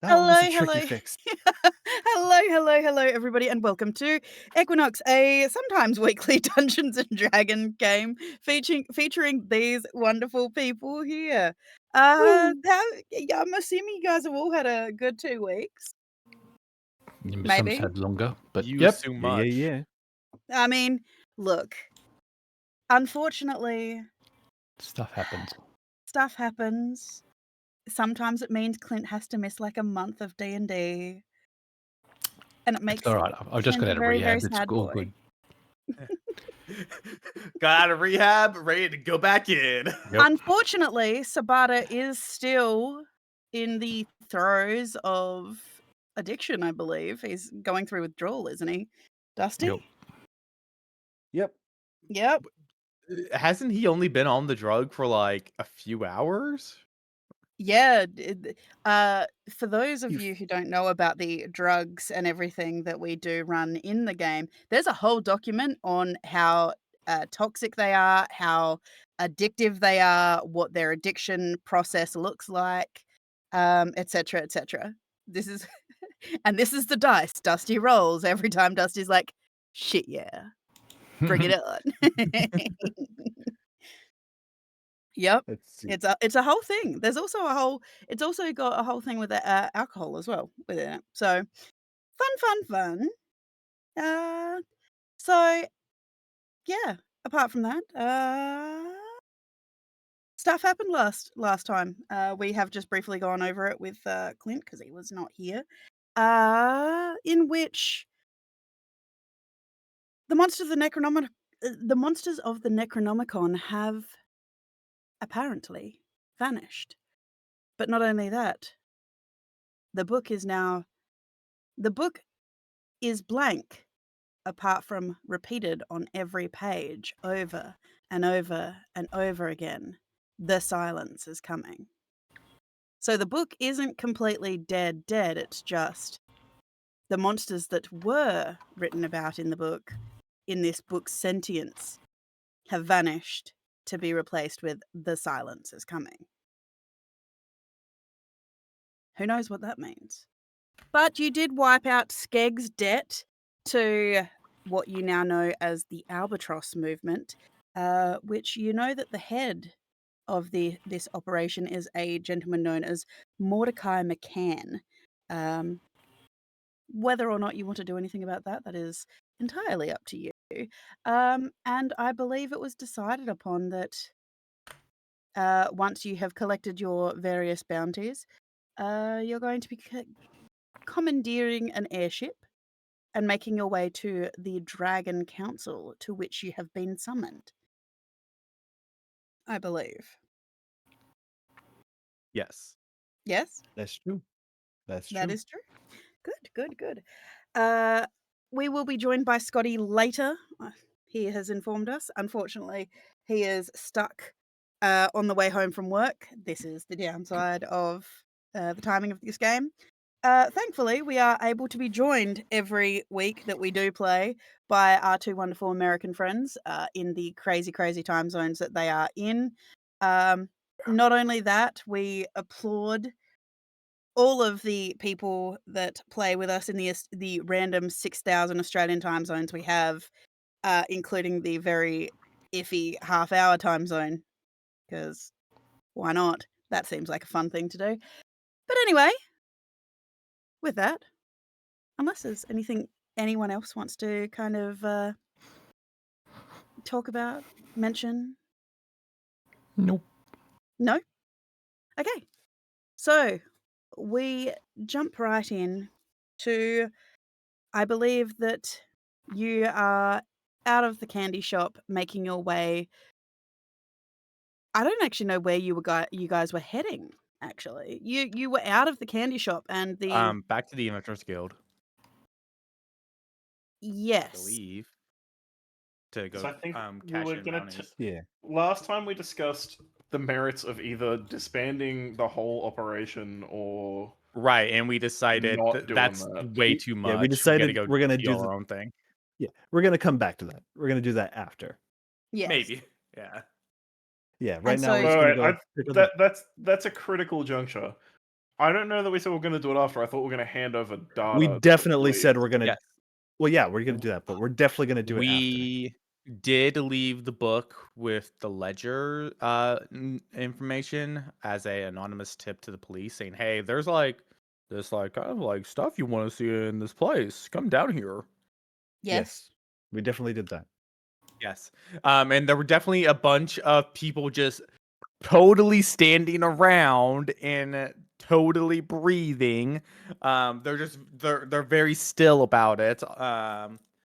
That Hello, was a tricky hello. fix. Hello, everybody, and welcome to Equinox, a sometimes weekly Dungeons and Dragon game featuring these wonderful people here. Woo. Yeah, I'm assuming you guys have all had a good 2 weeks, Some's maybe? had longer, but You yep, assume Yeah, yeah, much. yeah. I mean, look, unfortunately, stuff happens. stuff happens. Sometimes it means Clint has to miss, like, a month of D&D, and it It's makes all right. I've just got Clint a out of very, very rehab. It's sad all boy. good. Got out of rehab, ready to go back in. Yep. Unfortunately, Sabata is still in the throes of addiction, I believe. He's going through withdrawal, isn't he? Dusty? Yep. Yep. Yep. Hasn't he only been on the drug for like a few hours? Yeah. For those of You you f who don't know about the drugs and everything that we do run in the game, there's a whole document on how toxic they are, how addictive they are, what their addiction process looks like, etc., etc. This is and this is the dice Dusty rolls every time Dusty's like, "Shit, yeah, bring it on." Yep. Let's see. It's a whole thing. There's also a whole it's also got a whole thing with, alcohol as well within it. So, fun. Uh, so, yeah, apart from that, stuff happened last time. We have just briefly gone over it with, Clint because he was not here, in which the the monsters of the Necronomicon have apparently vanished. But not only that, the book is now the book is blank, apart from repeated on every page over and over and over again. The silence is coming. So the book isn't completely dead, it's just the monsters that were written about in this book's sentience, have vanished to be replaced with the silence is coming. Who knows what that means? But you did wipe out Skeg's debt to what you now know as the Albatross movement, which you know that the head of this operation is a gentleman known as Mordecai McCann. Whether or not you want to do anything about that, that is entirely up to you. And I believe it was decided upon that once you have collected your various bounties, you're going to be commandeering an airship and making your way to the Dragon Council to which you have been summoned. I believe. Yes. Yes? That's true. That's That true. is true. Good. We will be joined by Scotty later. He has informed us. Unfortunately, he is stuck on the way home from work. This is the downside of the timing of this game. Thankfully, we are able to be joined every week that we do play by our two wonderful American friends in the crazy time zones that they are in. Not only that, we applaud all of the people that play with us in the random 6,000 Australian time zones we have, including the very iffy half-hour time zone, because why not? That seems like a fun thing to do. But anyway, with that, unless there's anything anyone else wants to kind of talk about, mention? Nope. No? Okay. So, we jump right in to I believe that you are out of the candy shop making your way. I don't actually know where you guys were heading, actually. You were out of the candy shop and the Back to the Inventors Guild, I Yes. believe. To go So I think we cash were in gonna. bounties. Yeah. Last time we discussed the merits of either disbanding the whole operation or Right, and we decided Not doing that's that. way too much. Yeah, we We decided gotta go we're gonna deal do our own thing. Yeah, we're gonna come back to that. We're gonna do that after. Yes. Maybe. Yeah. Yeah, right And now we're so just All gonna right, go pick up the that's a critical juncture. I don't know that we said we're going to do it after. I thought we were going to hand over data. We to definitely police. said we're gonna Yes. well, yeah, we're gonna do that, but we're definitely gonna do it after. We did leave the book with the ledger information as a anonymous tip to the police saying, "Hey, there's like this like kind of like stuff you want to see in this place. Come down here." yes. We definitely did that. Yes. And there were definitely a bunch of people just totally standing around and totally breathing. They're very still about it.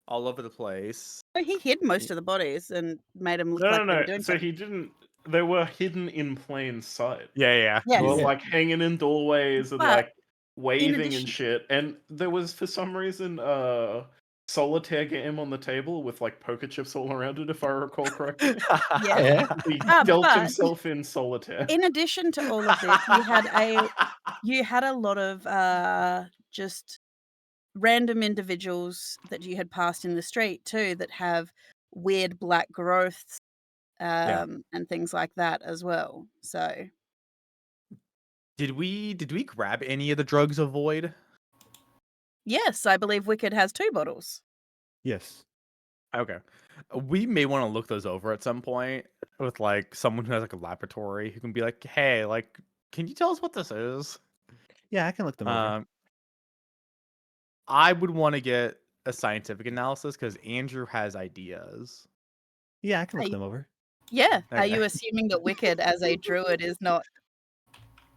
All over the place. So he hid most of the bodies and made them look No, like no, they were no. doing So something. he didn't. They were hidden in plain sight. Yeah. Yes. They were Yeah. like hanging in doorways and But like waving and addition- shit. And there was for some reason solitaire game on the table with like poker chips all around it, if I recall correctly. Yes. He Ah, dealt but- himself in solitaire. in addition to all of this, you had a lot of just random individuals that you had passed in the street too that have weird black growths and things like that as well. So Did we grab any of the drugs of Void? yes, I believe Wicked has 2 bottles. Yes. Okay. We may want to look those over at some point with like someone who has like a laboratory who can be like, "Hey, like, can you tell us what this is?" Yeah, I can look them over. Um, I would want to get a scientific analysis because Andrew has ideas. Yeah, I can look Hey. them over. Yeah. Are Okay. you assuming that Wicked as a druid is not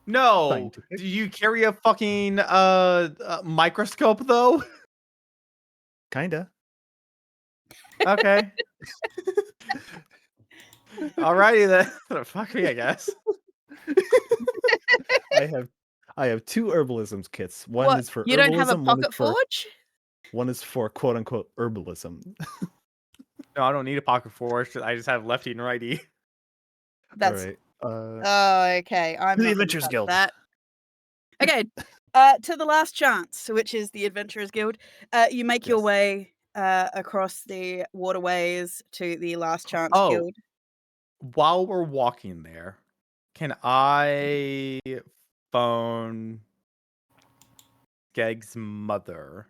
No, Scientific. do you carry a fucking microscope though? Kinda. Okay. Alrighty then. Fuck me, I guess. I have 2 herbalism kits. One what? is for You don't have a herbalism, pocket forge? one is for quote unquote herbalism. No, I don't need a pocket forge. I just have lefty and righty. That's All right. oh, okay. I'm The not gonna Adventurers touch Guild. that. Okay. To the last chance, which is the Adventurers Guild. You make your Yes. way across the waterways to the Last Chance Oh. Guild. While we're walking there, can I phone Geg's mother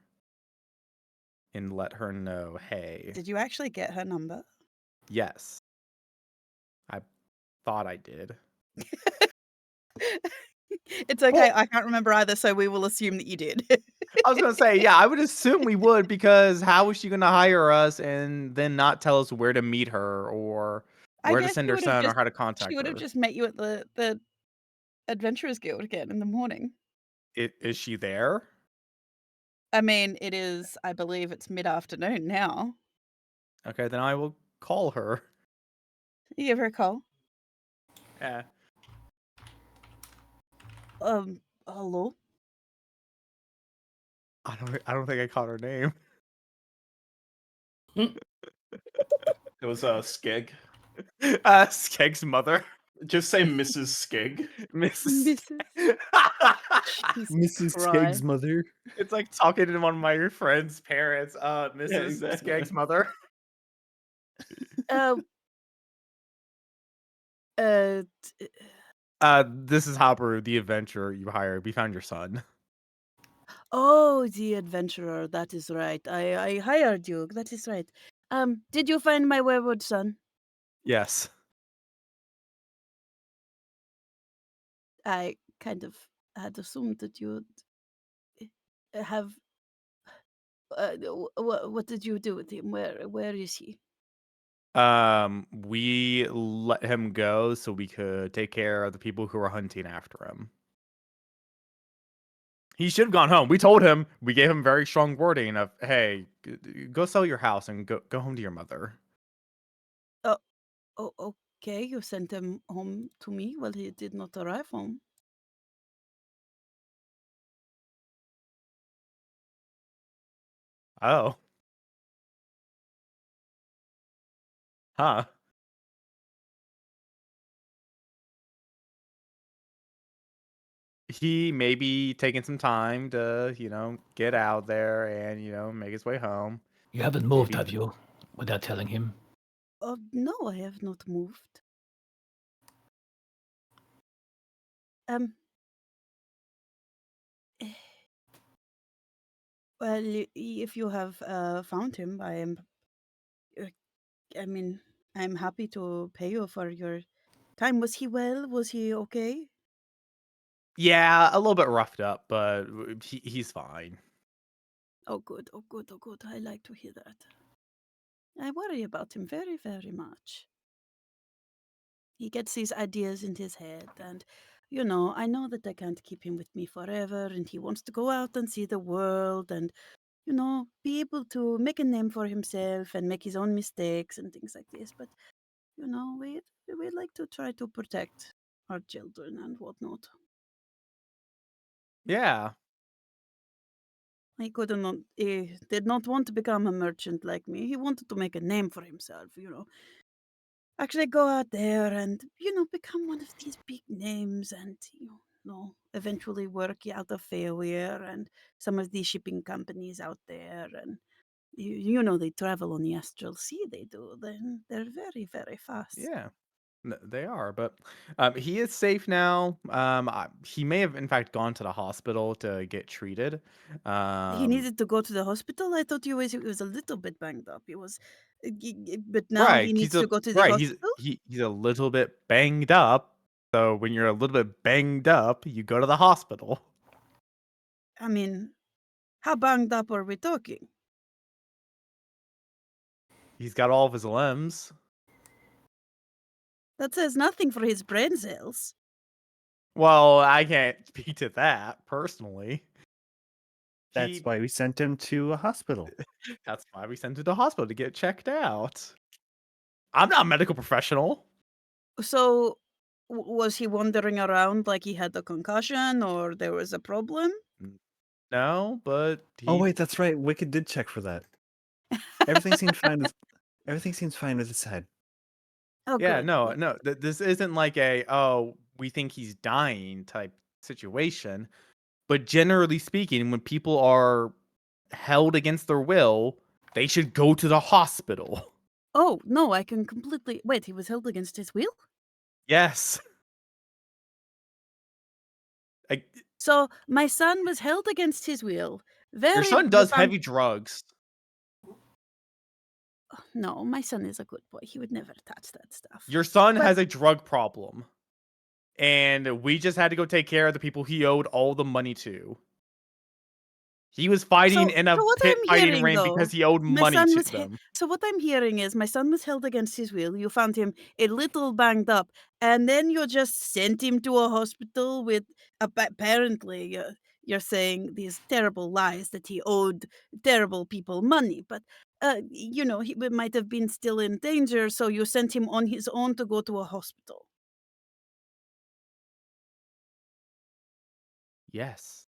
and let her know, hey, Did you actually get her number? yes. I thought I did. It's okay. I can't remember either, so we will assume that you did. I was gonna say, yeah, I would assume we would because how is she gonna hire us and then not tell us where to meet her or I where to guess send she her would have son or just how to contact she would have her? just met you at the Adventurers Guild again in the morning. Is she there? I mean, it is. I believe it's mid-afternoon now. Okay, then I will call her. You give her a call. Yeah. Hello. I don't think I caught her name. It was Skeg. Skeg's mother. Just say Mrs. Skeg. Mrs. Jesus Mrs. Christ. Skeg's mother. It's like talking to one of my friend's parents, Mrs. exactly. Skeg's mother. Uh, uh, t- This is Habaru, the adventurer you hired. We found your son. oh, the adventurer. That is right. I hired you. That is right. Did you find my wayward son? Yes. I kind of had assumed that you would have. What did you do with him? Where is he? We let him go so we could take care of the people who were hunting after him. He should have gone home. We told him, we gave him very strong wording of, hey, go sell your house and go home to your mother. Oh, okay. You sent him home to me. Well, he did not arrive home. Oh. Huh. He may be taking some time to, get out there and, make his way home. You haven't moved, Maybe- have you? Without telling him. No, I have not moved. Um. eh, Well, if you have found him, uh, I mean, I'm happy to pay you for your time. Was he well? Was he okay? Yeah, a little bit roughed up, but he's fine. Oh, good. Oh, good. Oh, good. I like to hear that. I worry about him very, very much. He gets these ideas in his head, and I know that I can't keep him with me forever, and he wants to go out and see the world and, be able to make a name for himself and make his own mistakes and things like this. But, we like to try to protect our children and whatnot. Yeah. He did not want to become a merchant like me. He wanted to make a name for himself, actually go out there and, become one of these big names and, eventually work out of failure and some of these shipping companies out there. And, they travel on the astral sea, they do. They're very, very fast. Yeah. They are, but he is safe now. He may have, in fact, gone to the hospital to get treated. He Um, needed to go to the hospital. I thought he was a little bit banged up. But now he right. needs to go to the Right. hospital. He's a little bit banged up. So when you're a little bit banged up, you go to the hospital. I mean, how banged up are we talking? He's got all of his limbs. That says nothing for his brain cells. Well, I can't speak to that personally. That's He why we sent him to a hospital. That's why we sent him to the hospital to get checked out. I'm not a medical professional. So, was he wandering around like he had a concussion or there was a problem? No, but Oh he wait, that's right. Wicked did check for that. Everything seemed fine. Everything seems fine with his head. Oh, Yeah, good. no, Good. no. This isn't like oh, we think he's dying type situation. But generally speaking, when people are held against their will, they should go to the hospital. Oh, no, I can completely. Wait, he was held against his will? Yes. I, So, my son was held against his will. your Very. son You does found. heavy drugs. No, my son is a good boy. He would never touch that stuff. Your son But has a drug problem. And we just had to go take care of the people he owed all the money to. He was fighting so in a what pit I'm fighting hearing ring though, because he owed my money son to was them. so what I'm hearing is my son was held against his will. You found him a little banged up, and then you just sent him to a hospital with apparently you're saying these terrible lies that he owed terrible people money, but he might have been still in danger, so you sent him on his own to go to a hospital. Yes,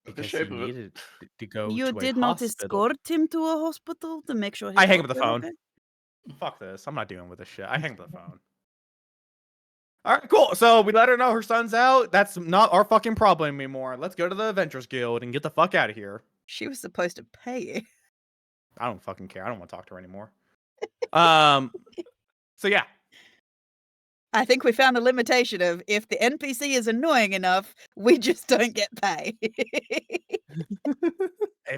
At the because he shape of it. needed to go You to a did not hospital. escort him to a hospital to make sure I his hang health up the was phone. okay? Fuck this. I'm not dealing with this shit. I hang up the phone. All right, cool. So we let her know her son's out. That's not our fucking problem anymore. Let's go to the Adventurers Guild and get the fuck out of here. She was supposed to pay you. I don't fucking care. I don't want to talk to her anymore. Um. So yeah, I think we found the limitation of if the NPC is annoying enough, we just don't get paid. if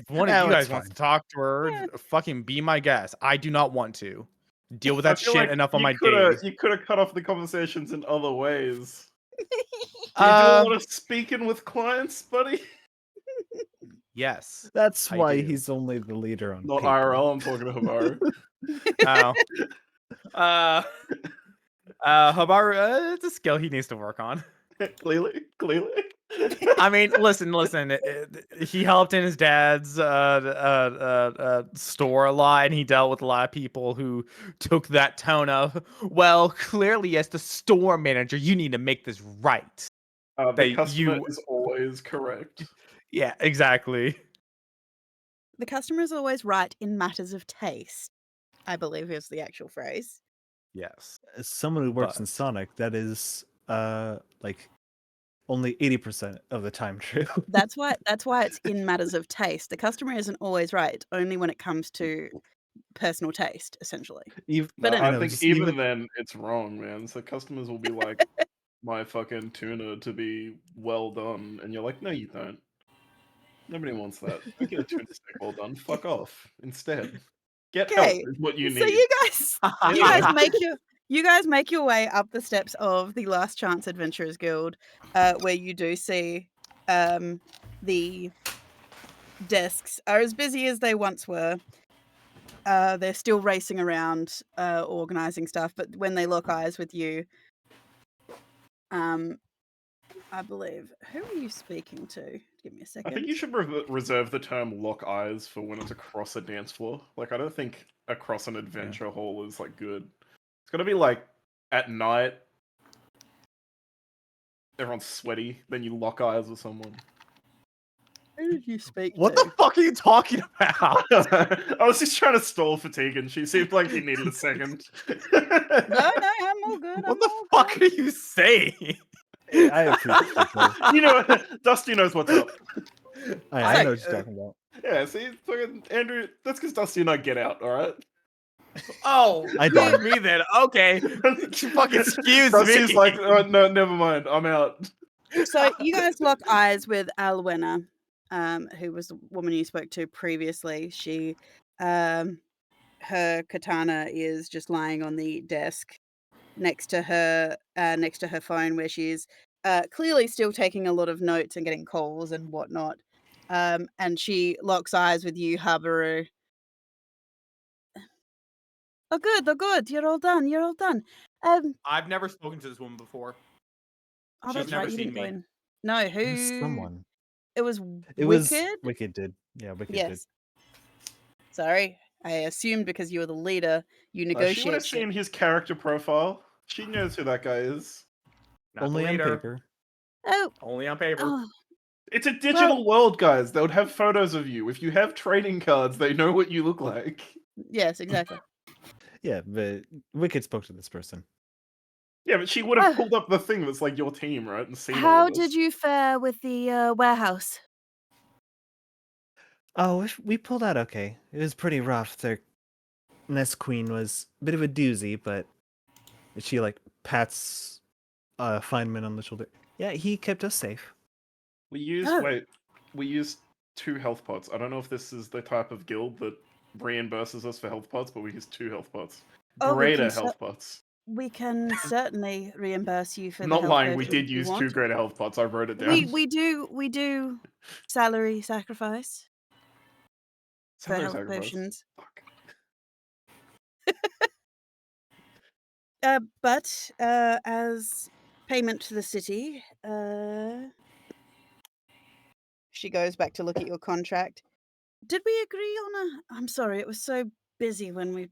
one of Oh, you it's guys wants fine. to talk to her, Yeah. fucking be my guest. I do not want to deal with I that feel shit like enough on you my could have days. cut off the conversations in other ways. Do you do a lot of speaking with clients, buddy? Yes, That's I why do. he's only the leader on Not paper. IRL. I'm talking to Havaru. Oh. Habaru, it's a skill he needs to work on. Clearly. I mean, listen. He helped in his dad's store a lot, and he dealt with a lot of people who took that tone of, well, clearly as the store manager, you need to make this right. The customer is always correct. Yeah, exactly. The customer is always right in matters of taste, I believe is the actual phrase. Yes. As someone who works in But- Sonic, that is like only 80% of the time true. That's why it's in matters of taste. The customer isn't always right, only when it comes to personal taste, essentially. Even, But No, anyway. I know, think just even then it's wrong, man. So customers will be like, my fucking tuna to be well done, and you're like, no, you don't. Nobody wants that. Don't get a tuna steak well done. Fuck off. Instead, get help Okay, is what you so need. you guys make your way up the steps of the Last Chance Adventurers Guild, where you do see the desks are as busy as they once were. They're still racing around, organizing stuff, but when they lock eyes with you, I believe. Who are you speaking to? Give me a I second. think you should reserve the term "lock eyes" for when it's across a dance floor. Like, I don't think across an adventure hall is like good. It's got to be like at night. Everyone's sweaty. Then you lock eyes with someone. Who did you speak What to? the fuck are you talking about? I was just trying to stall for Tegan. She seemed like she needed a second. No, I'm all good. What the fuck are you saying? I appreciate it. You know, Dusty knows what's up. I know what So, you're talking about. Yeah, see, fucking Andrew, that's because Dusty and I get out, alright? Oh, I fuck don't. me then. Okay. Fucking excuse Dusty's me. like, oh, no, never mind, I'm out. So you guys lock eyes with Alwena, who was the woman you spoke to previously. She, her katana is just lying on the desk next to her phone, where she's clearly still taking a lot of notes and getting calls and whatnot. And she locks eyes with you, Habaru. Oh, good. Oh, good. You're all done. You're all done. I've never spoken to this woman before. Oh, She's that's never right. You seen didn't go me. in. No, It was who? someone. It was It was Wicked. Wicked did. Yeah, Wicked did. Yes. Sorry, I assumed because you were the leader, you She would negotiate have shit. seen his character profile. She knows who that guy is. Not Only the on leader. paper. Oh, Only on paper. oh, It's a digital world, guys. They would have photos of you. If you have trading cards, they know what you look like. yes, exactly. Yeah, but Wicked spoke to this person. Yeah, but she would have pulled up the thing that's like your team, right? And seen all How of this. did you fare with the warehouse? Oh, we pulled out okay. It was pretty rough. Their Nest Queen was a bit of a doozy, but she like pats Feynman on the shoulder. Yeah, he kept us safe. We used Oh. we used 2 health pots. I don't know if this is the type of guild that reimburses us for health pots, but we used 2 health pots. Oh, Greater health pots. We can certainly reimburse you for I'm the not health lying, we potions did if you use 2 want. greater health pots. I wrote it down. We do salary sacrifice for Salary health sacrifice. potions. Fuck. But as payment to the city, she goes back to look at your contract. Did we agree on a? I'm sorry, it was so busy when we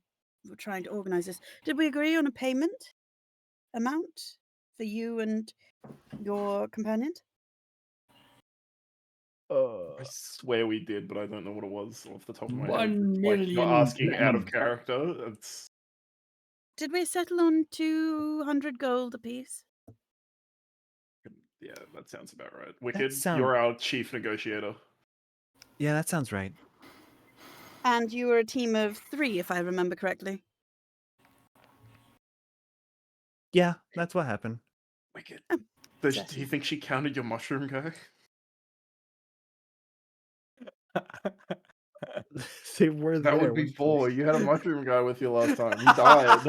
were trying to organize this. Did we agree on a payment amount for you and your companion? I swear we did, but I don't know what it was off the top of my head. 1 Like, you're million asking out of platinum. character. It's Did we settle on 200 gold apiece? yeah, that sounds about right. Wicked, sound- you're our chief negotiator. Yeah, that sounds right. And you were a team of 3, if I remember correctly. Yeah, that's what happened. Wicked. Oh, Do Jesse. you think she counted your mushroom guy? They were That there. would be weren't they? 4. You had a mushroom guy with you last time. He died.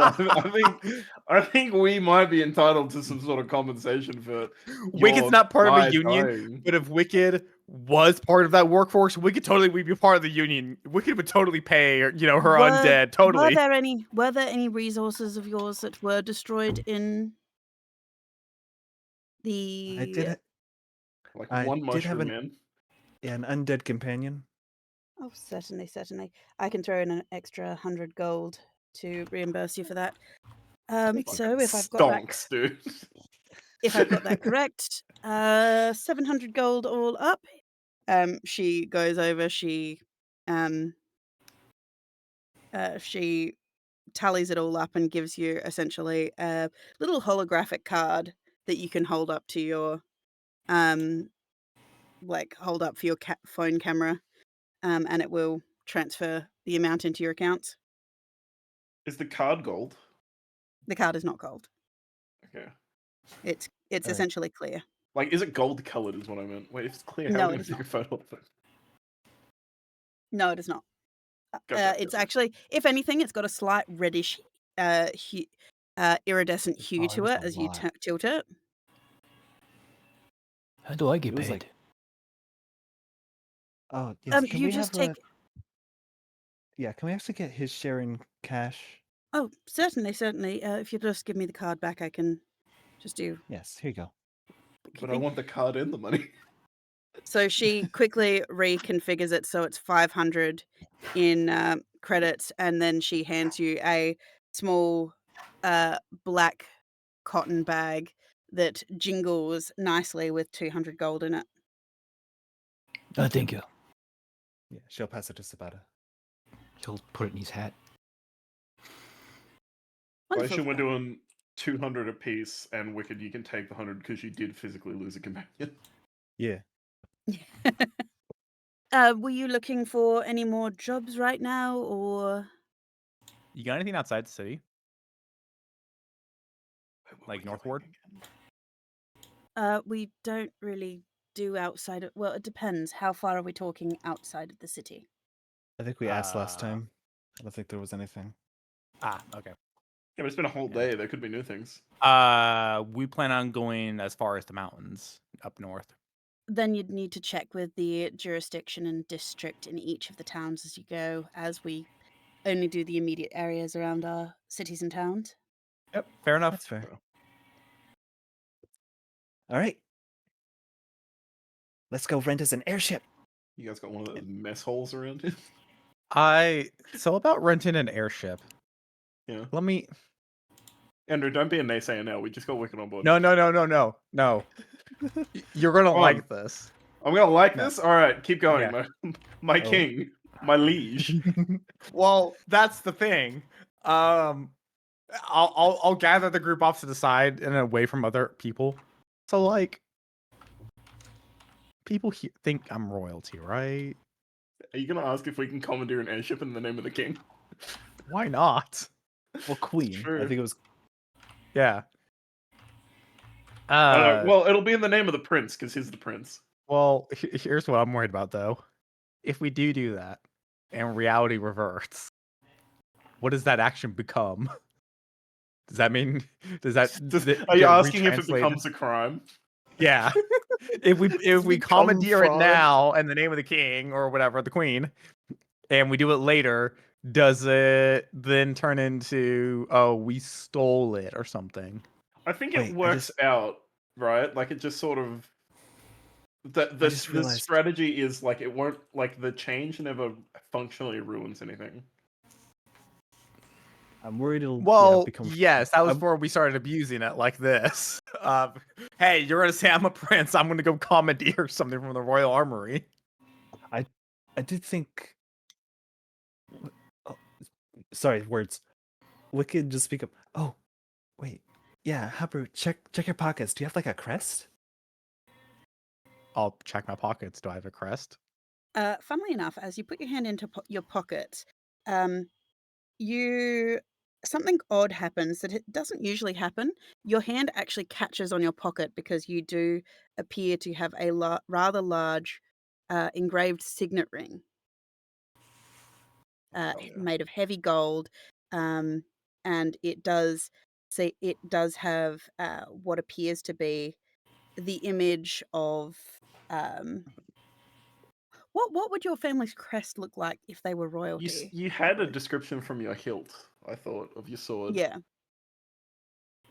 I think we might be entitled to some sort of compensation for Wicked's your not part of guy a union, dying. but if Wicked was part of that workforce, Wicked totally would be part of the union. Wicked would totally pay, her undead. Totally. Were there any resources of yours that were destroyed in the? I did. Like I one did have mushroom man. an undead companion. Oh, certainly. I can throw in an extra 100 gold to reimburse you for that. So if I've got that, Stonks, dude. if I've got that correct, 700 gold all up. She goes over. She tallies it all up and gives you essentially a little holographic card that you can hold up to your hold up for your phone camera, and it will transfer the amount into your accounts. Is the card gold? The card is not gold. Okay. It's It's Alright. essentially clear. Like, is it gold colored? Is what I meant. Wait, if it's clear, how No, are we it gonna is take a photo of it? No, it is not. Gotcha, It's gotcha. actually, if anything, it's got a slight reddish, hue, iridescent hue Oh, it to was it a as you lot. tilt it. How do I get It was paid? like Oh, yes, can You we just have take. can we actually get his share in cash? Oh, certainly, certainly. If you just give me the card back, I can just do Yes, here you go. But I bookkeeping. want the card and the money. So she quickly reconfigures it so it's 500 in credits, and then she hands you a small black cotton bag that jingles nicely with 200 gold in it. Thank you. Yeah, she'll pass it to Sabata. He'll put it in his hat. Wonderful. Glacier, we're doing 200 apiece, and Wicked, you can take the 100 because you did physically lose a companion. Yeah. Were you looking for any more jobs right now, or You got anything outside the city? Where were Like we going northward? again? we don't really do outside of, well, it depends. How far are we talking outside of the city? I think we asked last Uh, time. I don't think there was anything. Okay. Yeah, but it's been a whole Yeah. day. There could be new things. We plan on going as far as the mountains up north. Then you'd need to check with the jurisdiction and district in each of the towns as you go, as we only do the immediate areas around our cities and towns. Yep, fair enough. That's fair. Oh. All right. Let's go rent us an airship. You guys got one of those mess holes around here? So about renting an airship. Yeah. Let me. Andrew, don't be a naysayer now. We just got Wicked on board. No. You're gonna Come like on. this. I'm gonna like No. this? Alright, keep going. Yeah. My Oh. king. My liege. Well, that's the thing. I'll gather the group off to the side and away from other people. So like, people think I'm royalty, right? Are you gonna ask if we can commandeer an airship in the name of the king? Why not? Well, Queen. True. I think it was. Yeah. I don't know. Well, it'll be in the name of the prince, because he's the prince. Well, here's what I'm worried about though. If we do that, and reality reverts, what does that action become? Does that mean? Does that? Are you get asking if it retranslated? becomes a crime? Yeah. if we become commandeer it fraud. now in the name of the king or whatever, the queen, and we do it later, does it then turn into, oh, we stole it or something? I think Wait, it I works just- out, right? Like it just sort of the just the realized- strategy is like it won't like the change never functionally ruins anything. I'm worried it'll Well, become. yes, that was I'm- before we started abusing it like this. Hey, you're gonna say I'm a prince. I'm gonna go commandeer something from the royal armory. I did think. Oh, sorry, words. Wicked, just speak up. Oh, wait. Yeah, Habru, check your pockets. Do you have like a crest? I'll check my pockets. Do I have a crest? Funnily enough, as you put your hand into your pocket, you something odd happens that it doesn't usually happen. Your hand actually catches on your pocket because you do appear to have a rather large engraved signet ring Oh, yeah. made of heavy gold, and it does have what appears to be the image of what would your family's crest look like if they were royalty? You had a description from your hilt, I thought, of your sword. Yeah.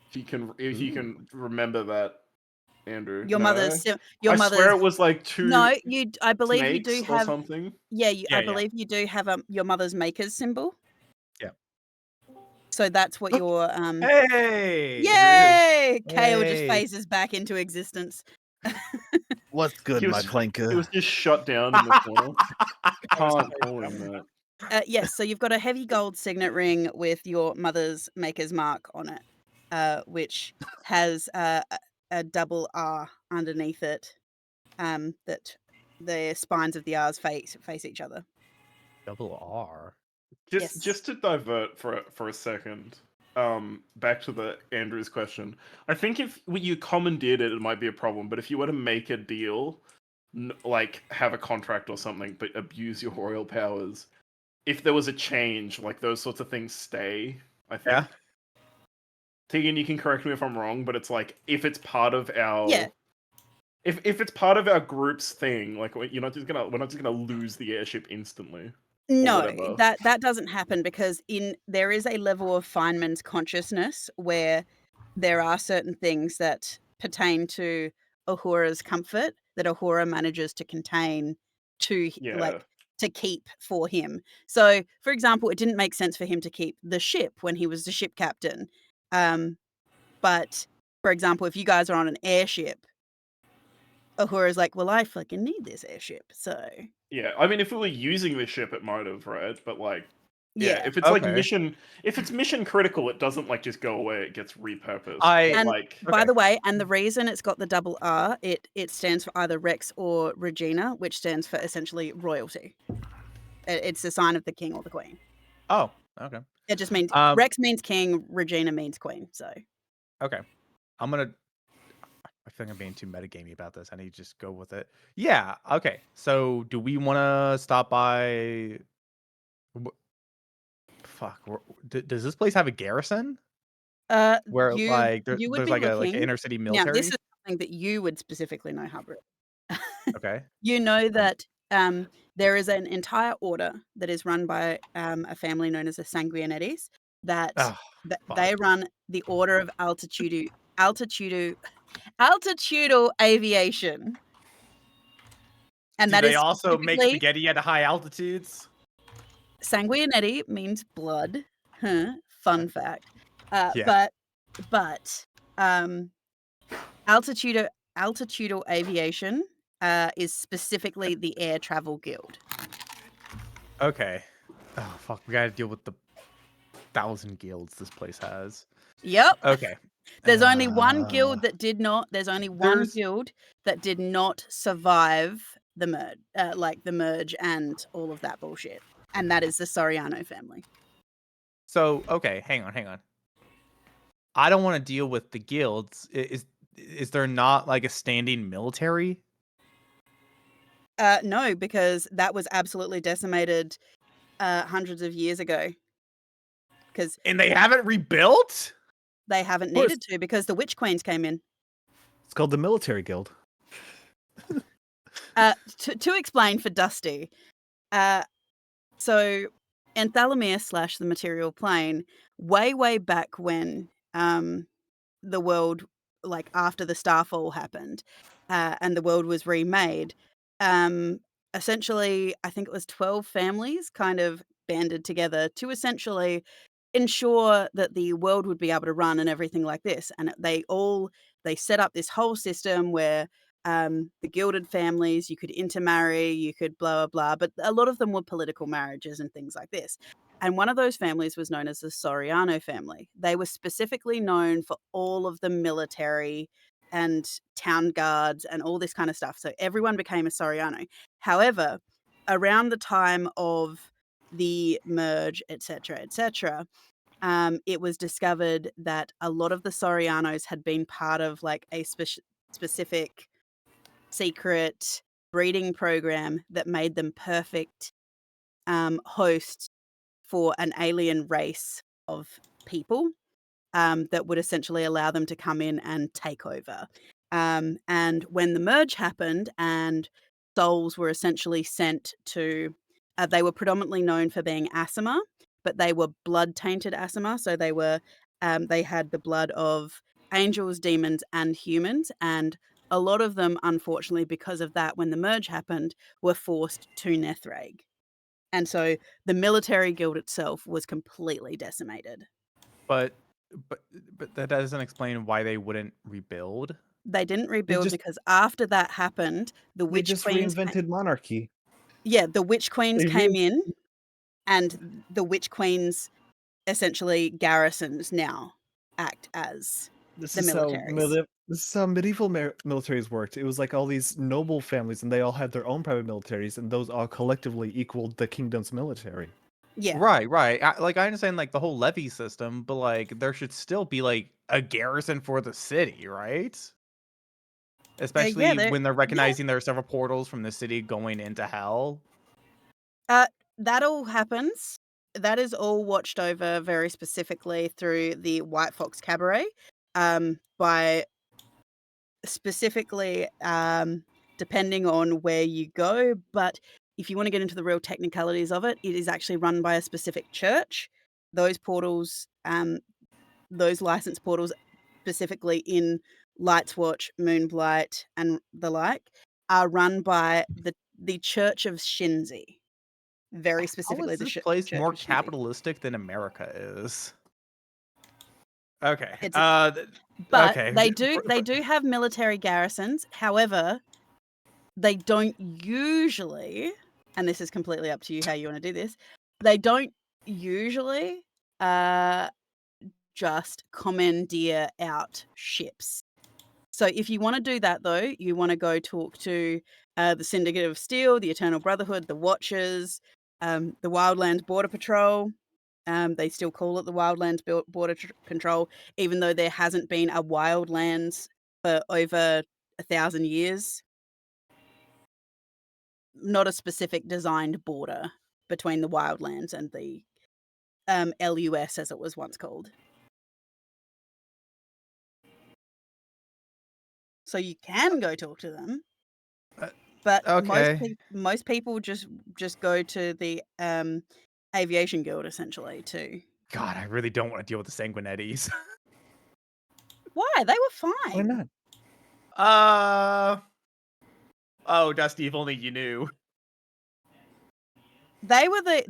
If you can remember that, Andrew. Your No? mother's I mother's swear it was like two No, I believe you snakes do or have something. I believe you do have your mother's maker's symbol. Yeah. So that's what your Hey! Yay! Kale just Hey. phases back into existence. What's good, He my was- planker? It was just shut down in the corner. Can't call him that. Yes, so you've got a heavy gold signet ring with your mother's maker's mark on it, which has a double R underneath it, that the spines of the R's face each other. Double R. Just Yes. to divert for a second. back to the Andrew's question. I think if you commandeered it, it might be a problem. But if you were to make a deal, like have a contract or something, but abuse your royal powers, if there was a change, like those sorts of things stay. I think. Yeah. Tegan, you can correct me if I'm wrong, but it's like if it's part of our Yeah. if it's part of our group's thing, like we're not just gonna lose the airship instantly. No, whatever. that doesn't happen because there is a level of Feynman's consciousness where there are certain things that pertain to Uhura's comfort that Uhura manages to contain to Yeah. to keep for him. So, for example, it didn't make sense for him to keep the ship when he was the ship captain. But for example, if you guys are on an airship, Uhura's like, well, I fucking need this airship. So Yeah, I mean, if we were using the ship, it might have, right? But like, yeah, yeah. if it's like Okay. if it's mission critical, it doesn't like just go away. It gets repurposed. I- But, And like, by Okay. the way, and the reason it's got the double R, it stands for either Rex or Regina, which stands for essentially royalty. It's a sign of the king or the queen. Oh, okay. It just means Um, Rex means king, Regina means queen. So Okay. I think I'm being too metagamey about this. I need to just go with it. Yeah. Okay. So, do we want to stop by? Fuck. Does this place have a garrison where like you would there's be like an looking. inner city Now, this military? is something that you would specifically know, Hubbard. Okay. You know that there is an entire order that is run by a family known as the Sanguinettis that Oh, they run the Order of Altitudinal Aviation. And do that they is also make specifically spaghetti at high altitudes? Sanguinetti means blood. Huh, fun fact. Yeah. But altitudinal aviation is specifically the Air Travel Guild. Okay. Oh fuck. We gotta deal with the 1,000 guilds this place has. Yep. Okay. There's only one guild Uh, that did not. There's only one there's- guild that did not survive the merge, like the merge and all of that bullshit, and that is the Soriano family. So okay, hang on. I don't want to deal with the guilds. Is there not like a standing military? No, because that was absolutely decimated hundreds of years ago. Because And they haven't rebuilt? they haven't course. needed to, because the witch queens came in. It's called the military guild. To explain for Dusty, so Enthalomere / the material plane, way back when the world, like after the Starfall happened, and the world was remade, essentially, I think it was 12 families kind of banded together to essentially ensure that the world would be able to run and everything like this. And they set up this whole system where the gilded families, you could intermarry, you could blah, blah, blah. But a lot of them were political marriages and things like this. And one of those families was known as the Soriano family. They were specifically known for all of the military and town guards and all this kind of stuff. So everyone became a Soriano. However, around the time of the merge, etc., it was discovered that a lot of the Sorianos had been part of like a specific secret breeding program that made them perfect hosts for an alien race of people that would essentially allow them to come in and take over. And when the merge happened and souls were essentially sent to, they were predominantly known for being Asima, but they were blood tainted Asima. So they had the blood of angels, demons, and humans. And a lot of them, unfortunately, because of that, when the merge happened, were forced to Nethreg. And so the military guild itself was completely decimated. But that doesn't explain why they wouldn't rebuild. They didn't rebuild just- because after that happened, the They witch just queens reinvented monarchy. the witch queens They came in, and the witch queens essentially garrisons now act as This the is how militaries. this is how medieval militaries worked. It was like all these noble families, and they all had their own private militaries, and those all collectively equaled the kingdom's military. Yeah. Right, right. Like I understand like the whole levy system, but like there should still be like a garrison for the city, right? Especially There. when they're Yeah. recognizing there are several portals from the city going into hell. That all happens. That is all watched over very specifically through the White Fox Cabaret, by specifically depending on where you go. But if you want to get into the real technicalities of it, it is actually run by a specific church. Those portals, those license portals, specifically in Light's Watch, Moonblight, and the like, are run by the Church of Shinzi. Very How specifically, is the this place Church more of Shinzi. capitalistic than America is? Okay. It's But okay. they do have military garrisons. However, they don't usually, and this is completely up to you how you want to do this. They don't usually just commandeer out ships. So if you want to do that, though, you want to go talk to the Syndicate of Steel, the Eternal Brotherhood, the Watchers, the Wildlands Border Patrol. They still call it the Wildlands Border Control, even though there hasn't been a Wildlands for over 1,000 years. Not a specific designed border between the Wildlands and the LUS, as it was once called. So you can go talk to them, but okay. most people just go to the Aviation Guild essentially too. God, I really don't want to deal with the Sanguinettis. Why? They were Why fine. not? Oh, Dusty, if only you knew. They were the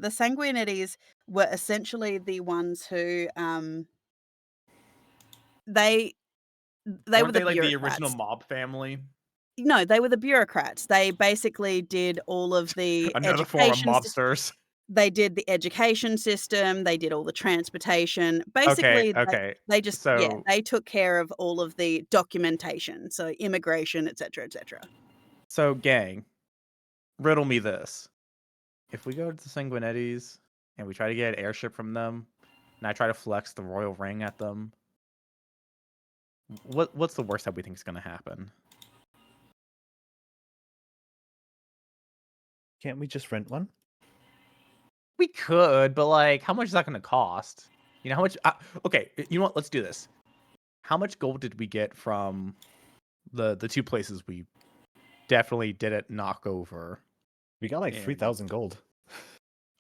Sanguinettis were essentially the ones who they Weren't were the they like the original bureaucrats. mob family? No, they were the bureaucrats. They basically did all of the Another form of education. mobsters. They did the education system. They did all the transportation. Okay, Basically, okay. they just So, they took care of all of the documentation, so immigration, etc., etc. so gang, riddle me this. If we go to the Sanguinettis and we try to get an airship from them, and I try to flex the royal ring at them, what's the worst that we think is going to happen? Can't we just rent one? We could, but like, how much is that going to cost? You know how much? Okay, you know what? Let's do this. How much gold did we get from the two places we definitely didn't knock over? We got like And- 3,000 gold.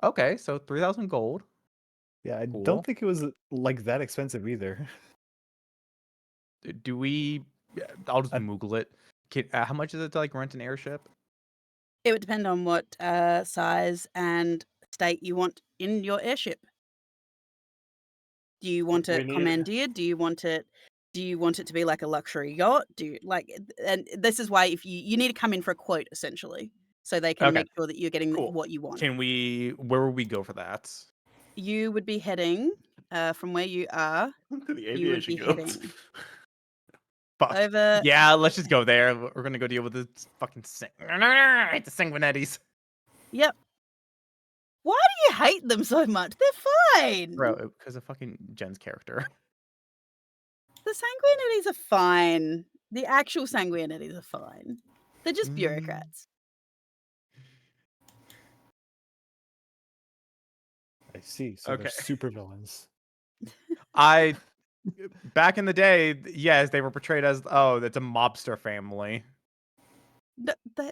Okay, so 3,000 gold. Yeah, I Cool. don't think it was like that expensive either. Do we? I'll just Uh, Google it. How much is it to like rent an airship? It would depend on what size and state you want in your airship. Do you want We it need- commandeered? Do you want it to be like a luxury yacht? And this is why if you need to come in for a quote essentially, so they can Okay. make sure that you're getting Cool. what you want. Where would we go for that? You would be heading from where you are. to the You would aviation be guild. heading Fuck. over. Yeah, let's just go there. We're gonna go deal with the fucking I hate the Sanguinettis. Yep. Why do you hate them so much? They're fine. Bro, because of fucking Jen's character. The Sanguinettis are fine. The actual Sanguinettis are fine. They're just bureaucrats. I see. So Okay. they're super villains. Back in the day, yes, they were portrayed as that's a mobster family.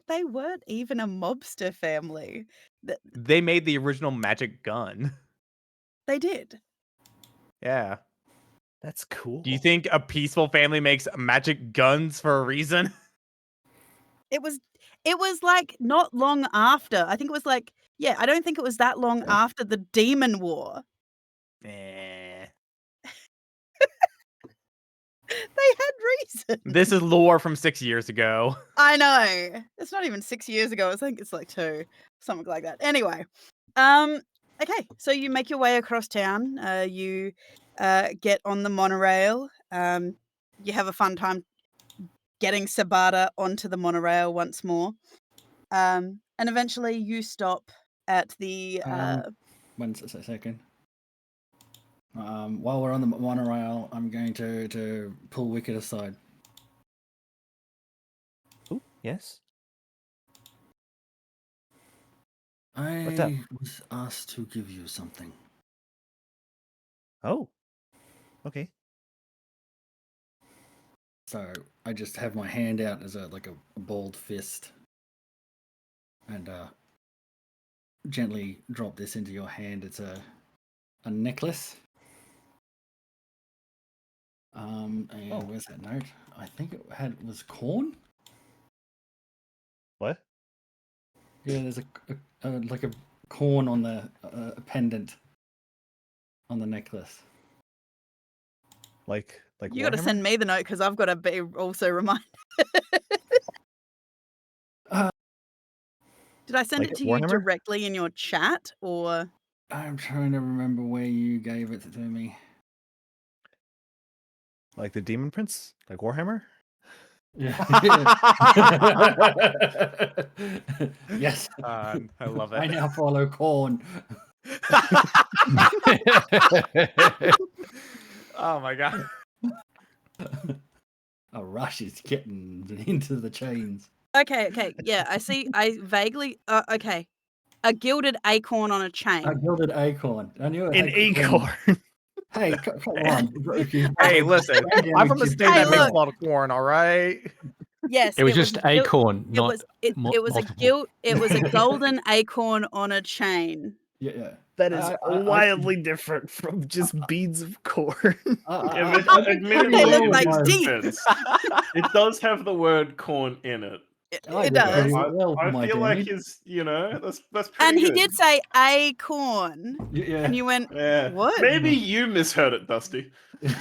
They weren't even a mobster family. They made the original magic gun. They did. Yeah. That's cool. Do you think a peaceful family makes magic guns for a reason? It was like not long after. I think it was like, yeah, I don't think it was that long after the Demon War. Eh. They had reason. This is lore from 6 years ago. I know. It's not even 6 years ago. I think it's like 2, something like that. Anyway, okay, so you make your way across town. You get on the monorail. You have a fun time getting Sabata onto the monorail once more. And eventually you stop at the. One second. While we're on the monorail, I'm going to pull Wicked aside. Ooh, yes. I up? was asked to give you something. Oh. Okay. So I just have my hand out as a balled fist, and gently drop this into your hand. It's a necklace. And Oh. where's that note? I think it was corn. What? Yeah, there's a corn on the pendant on the necklace. Like You got to send me the note because I've got to be also reminded. Did I send Like it to you Warhammer? directly in your chat or? I'm trying to remember where you gave it to me. Like the Demon Prince? Like Warhammer? Yeah. Yes. I love I it. now follow corn. Oh my god. A rush is getting into the chains. Okay, yeah, I see. I vaguely. Okay, a gilded acorn on a A chain. gilded acorn. I knew it An had corn. acorn. Hey, come on. Hey, listen, I'm from a state that Hey, makes a look. lot of corn. All right. Yes, It was just acorn, It not was it was a multiple. It was a golden acorn on a chain. Yeah. That is I- wildly different from just beads of corn. Yeah, but I- admittedly, They look in like its teeth. defense, it does have the word corn in it. I It did pretty does. well for I my feel like damage. his, that's pretty And he good. did say acorn, Yeah. and you went, Yeah. "What?" Maybe you misheard it, Dusty.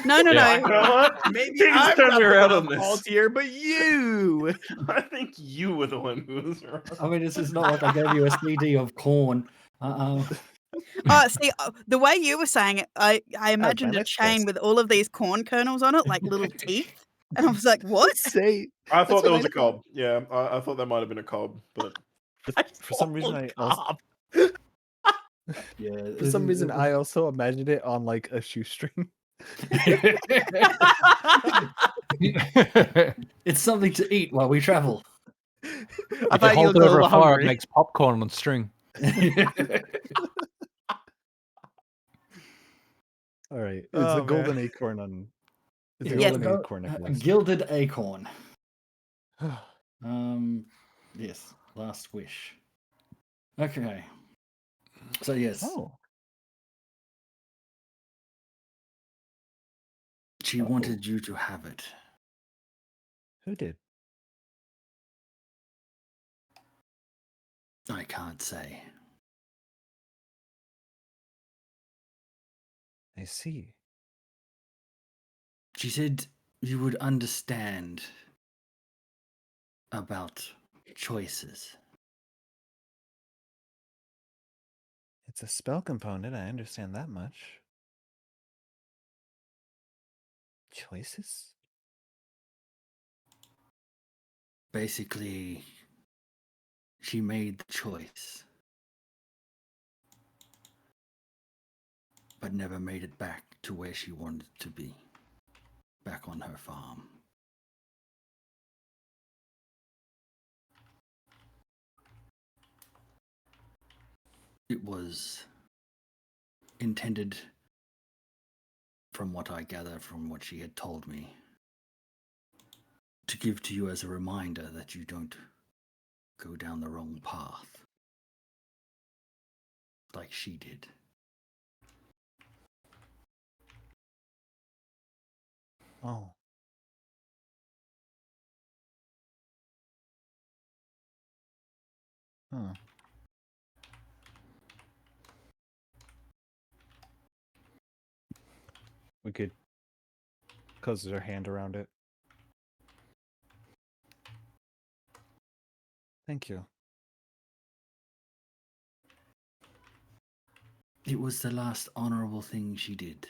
No. You know what? Maybe Things I'm turn not me the around one on at this. fault here, but you. I think you were the one who was wrong. I mean, this is not like I gave you a CD of corn. Oh, see, the way you were saying it, I imagined a next chain guess. with all of these corn kernels on it, like little teeth, and I was like, "What?" Say I That's thought there what was I a cob. Yeah, I thought that might have been a cob, but for some reason I also Yeah. for some reason I also imagined it on like a shoestring. It's something to eat while we travel. I If you thought you hold looked it a over little a fire, hungry. it makes popcorn on string. All right. It's Oh, a man. golden acorn on it's a Yes. golden acorn A necklace. gilded acorn. Yes. Last wish. Okay. So yes, Oh. she Uh-oh. wanted you to have it. Who did? I can't say. I see. She said you would understand about choices. It's a spell component, I understand that much. Choices? Basically, she made the choice, but never made it back to where she wanted to be, back on her farm. It was intended, from what I gather from what she had told me, to give to you as a reminder that you don't go down the wrong path like she did. Oh. Huh. We could closes her hand around it. Thank you. It was the last honorable thing she did.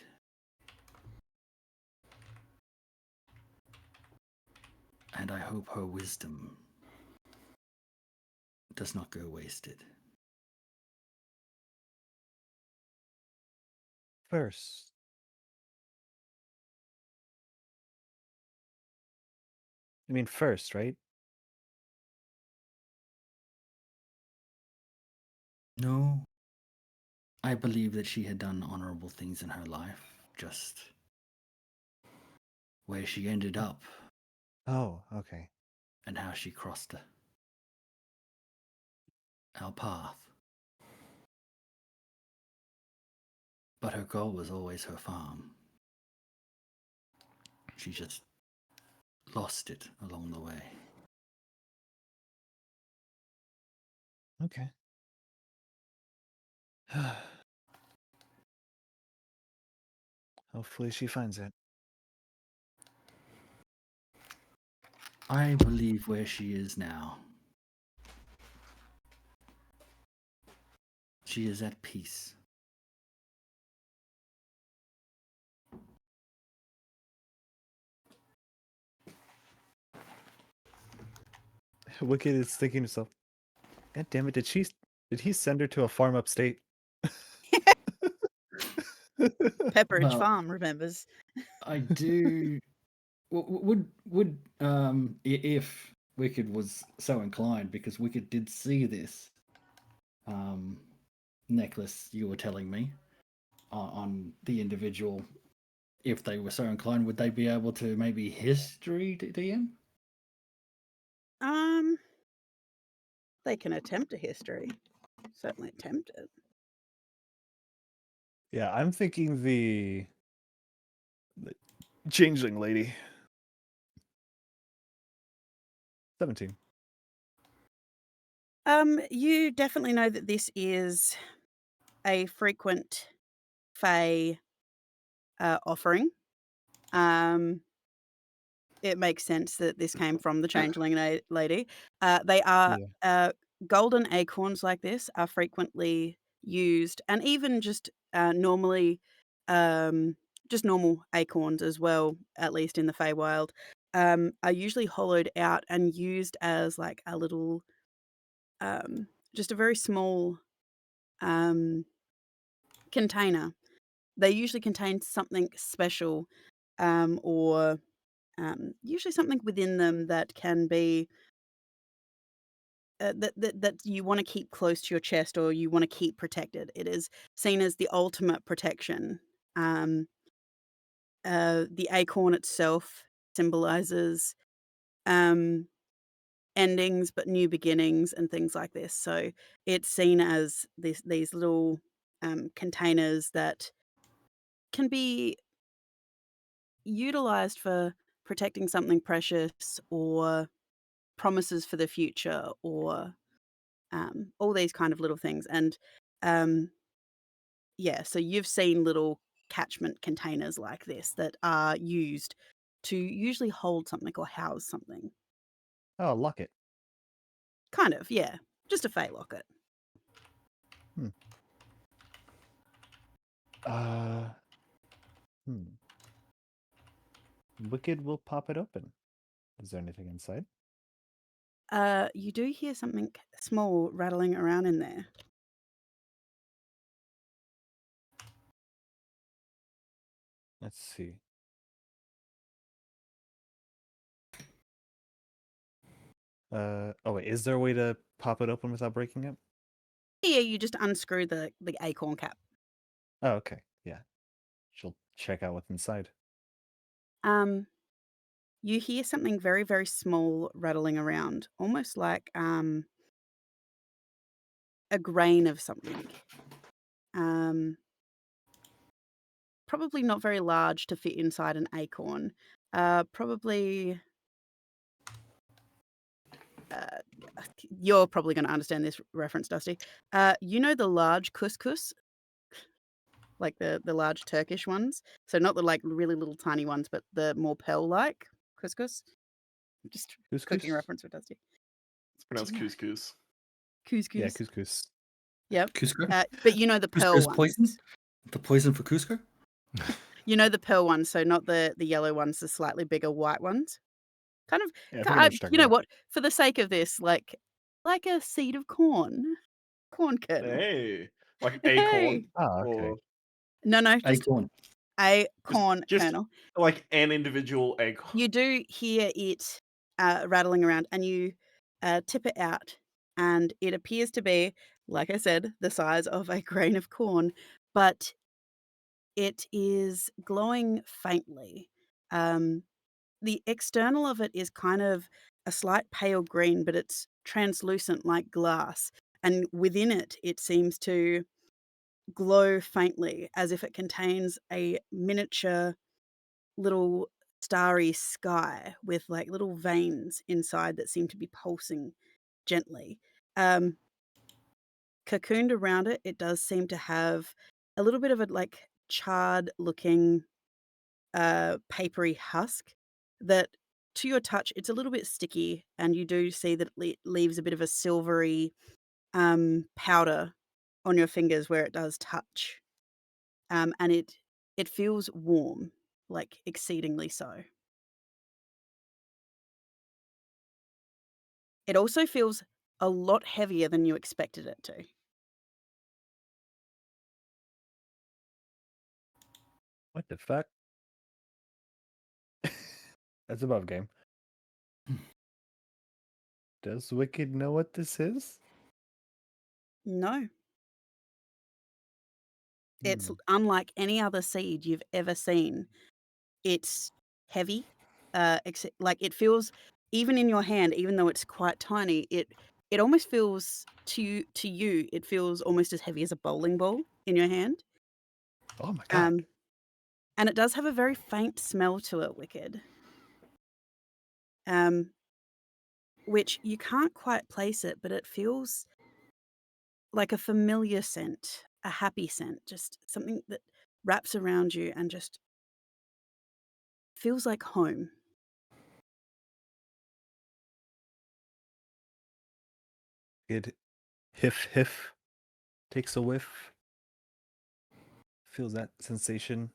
And I hope her wisdom does not go wasted. First. I mean first, right? No. I believe that she had done honorable things in her life, just where she ended up Oh, okay. and how she crossed our path. But her goal was always her farm. She just lost it along the way. Okay. Hopefully she finds it. I believe where she is now, she is at peace. Wicked is thinking to himself, God damn it, did he send her to a farm upstate? Pepperidge Well, Farm remembers. I do. Would if Wicked was so inclined, because Wicked did see this necklace you were telling me on the individual. If they were so inclined, would they be able to maybe history DM? They can attempt a history. Certainly attempt it. Yeah, I'm thinking the changeling lady. 17. You definitely know that this is a frequent Fae offering. It makes sense that this came from the changeling lady. They are golden acorns like this are frequently used, and even just normally, just normal acorns as well, at least in the Feywild, are usually hollowed out and used as like a little, just a very small container. They usually contain something special, or usually something within them that can be that you want to keep close to your chest, or you want to keep protected. It is seen as the ultimate protection. The acorn itself symbolizes endings, but new beginnings and things like this. So it's seen as these little containers that can be utilized for protecting something precious, or promises for the future, or all these kind of little things. And yeah, so you've seen little catchment containers like this that are used to usually hold something or house something. Oh, lock it. Kind of, yeah. Just a Fey locket. Uh, hmm. Wicked will pop it open. Is there anything inside? You do hear something small rattling around in there. Let's see. Oh wait, is there a way to pop it open without breaking it? Yeah, you just unscrew the acorn cap. Oh, okay. Yeah. She'll check out what's inside. You hear something very, very small rattling around, almost like a grain of something. Probably not very large to fit inside an acorn. Probably, you're probably going to understand this reference, Dusty. You know the large couscous, like the large Turkish ones. So not the like really little tiny ones, but the more pearl-like couscous. Just cooking Couscous? reference for Dusty. It's pronounced Do you know? couscous. Couscous. Yeah, couscous. Yep. Cusco? But you know the pearl Cusco's ones. poison? The poison for Cusco? You know the pearl ones, so not the yellow ones, the slightly bigger white ones. Kind of, Yeah, I think I know what you're you talking know about. what? For the sake of this, like a seed of corn kernel. Hey, like an Hey, acorn. Oh, okay. Or No, just Acorn. a corn just kernel. like an individual egg. You do hear it rattling around, and you tip it out, and it appears to be, like I said, the size of a grain of corn, but it is glowing faintly. The external of it is kind of a slight pale green, but it's translucent like glass, and within it, it seems to glow faintly as if it contains a miniature little starry sky with like little veins inside that seem to be pulsing gently. Um, Cocooned around it, it does seem to have a little bit of a like charred looking papery husk that to your touch it's a little bit sticky, and you do see that it leaves a bit of a silvery powder on your fingers where it does touch. And it feels warm, like exceedingly so. It also feels a lot heavier than you expected it to. What the fuck? That's above game. Does Wicked know what this is? No, it's Hmm. unlike any other seed you've ever seen. It's heavy, like it feels even in your hand, even though it's quite tiny. It almost feels to you. It feels almost as heavy as a bowling ball in your hand. Oh my god. And it does have a very faint smell to it, Wicked. Um, which you can't quite place it, but it feels like a familiar scent, a happy scent, just something that wraps around you and just feels like home. It hiff takes a whiff, feels that sensation.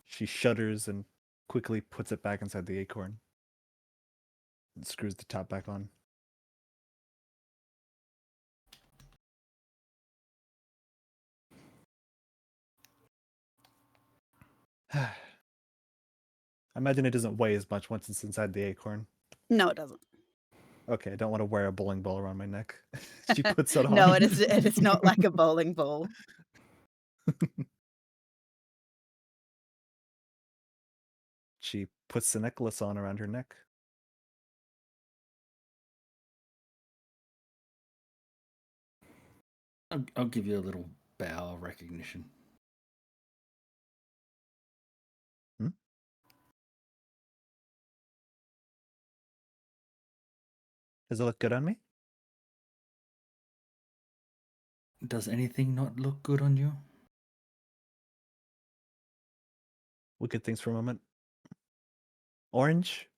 She shudders and quickly puts it back inside the acorn and screws the top back on. I imagine it doesn't weigh as much once it's inside the acorn. No, it doesn't. Okay, I don't want to wear a bowling ball around my neck. She puts it on. No, it is not like a bowling ball. She puts the necklace on around her neck. I'll give you a little bow of recognition. Does it look good on me? Does anything not look good on you? Wicked things for a moment. Orange?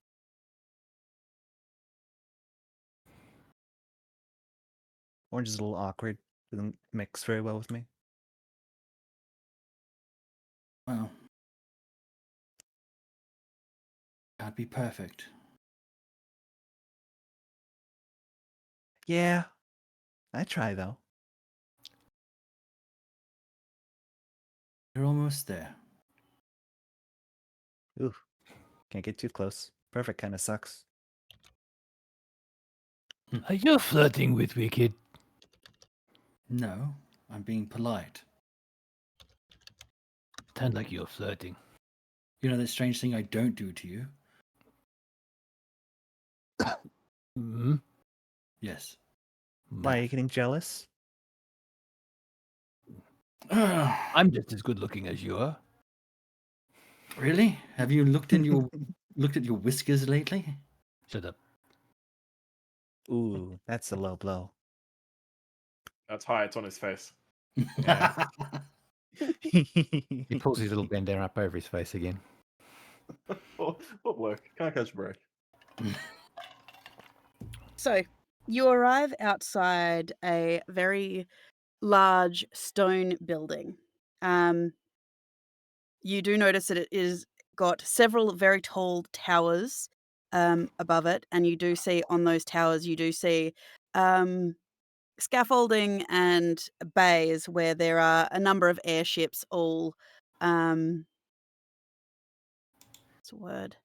Orange is a little awkward. Doesn't mix very well with me. Well, can't be perfect. Yeah, I try though. You're almost there. Ooh, can't get too close. Perfect kind of sucks. Are you flirting with Wicked? No, I'm being polite. Sounds like you're flirting. You know that strange thing I don't do to you? Hmm? Yes. Why are you getting jealous? I'm just as good looking as you are. Really? Have you looked at your whiskers lately? Shut up. Ooh, that's a low blow. That's high. It's on his face. Yeah. He pulls his little bandana up over his face again. What work? Can't catch a break. So you arrive outside a very large stone building. You do notice that it is got several very tall towers above it, and you do see on those towers, you do see scaffolding and bays where there are a number of airships all what's the word?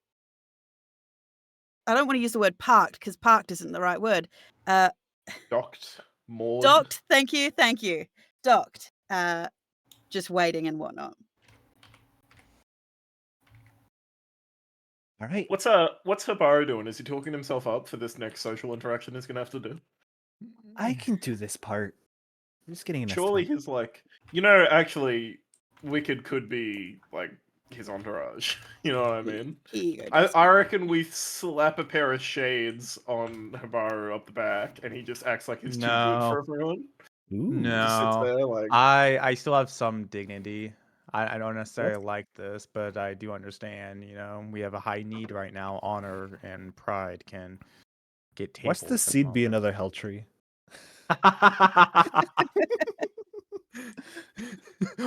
I don't want to use the word parked because parked isn't the right word. Docked, moored. Docked. Thank you. Docked. Just waiting and whatnot. All right. What's Habaru doing? Is he talking himself up for this next social interaction he's gonna have to do? I can do this part. I'm just getting a Surely he's like, actually, Wicked could be like his entourage. You know what I mean? Here you go. I reckon we slap a pair of shades on Habaru up the back, and he just acts like he's too good for everyone. Just sits No, there like. I still have some dignity. I don't necessarily What? like this, but I do understand. We have a high need right now. Honor and pride can get tables. Watch the seed be another hell tree.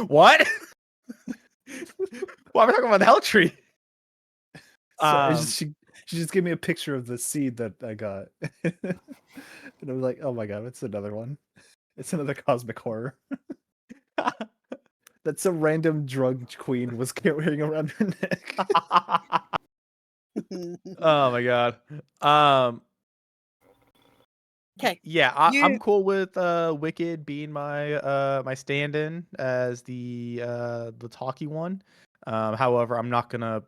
What? Why are we talking about the hell tree? So she just gave me a picture of the seed that I got, and I was like, "Oh my god, it's another one! It's another cosmic horror." That's a random drug queen was carrying around her neck. Oh my god. Okay. Yeah, I'm You- cool with Wicked being my stand-in as the talky one. However, I'm not gonna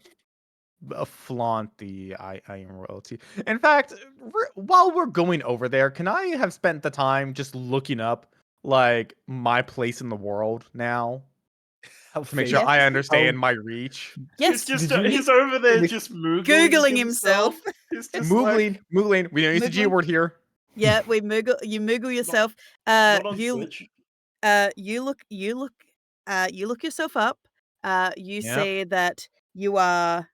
flaunt the I am royalty. In fact, while we're going over there, can I have spent the time just looking up like my place in the world now to make sure Fake. I understand How- my reach? Yes. He's Did you- he's over there Nick- just Moogling Googling himself. He's just Moogling, like, Moogling. We don't use the G Moogling. word here. Yeah, you Moogle yourself. not on You Twitch. you look yourself up. You Yep. see that you are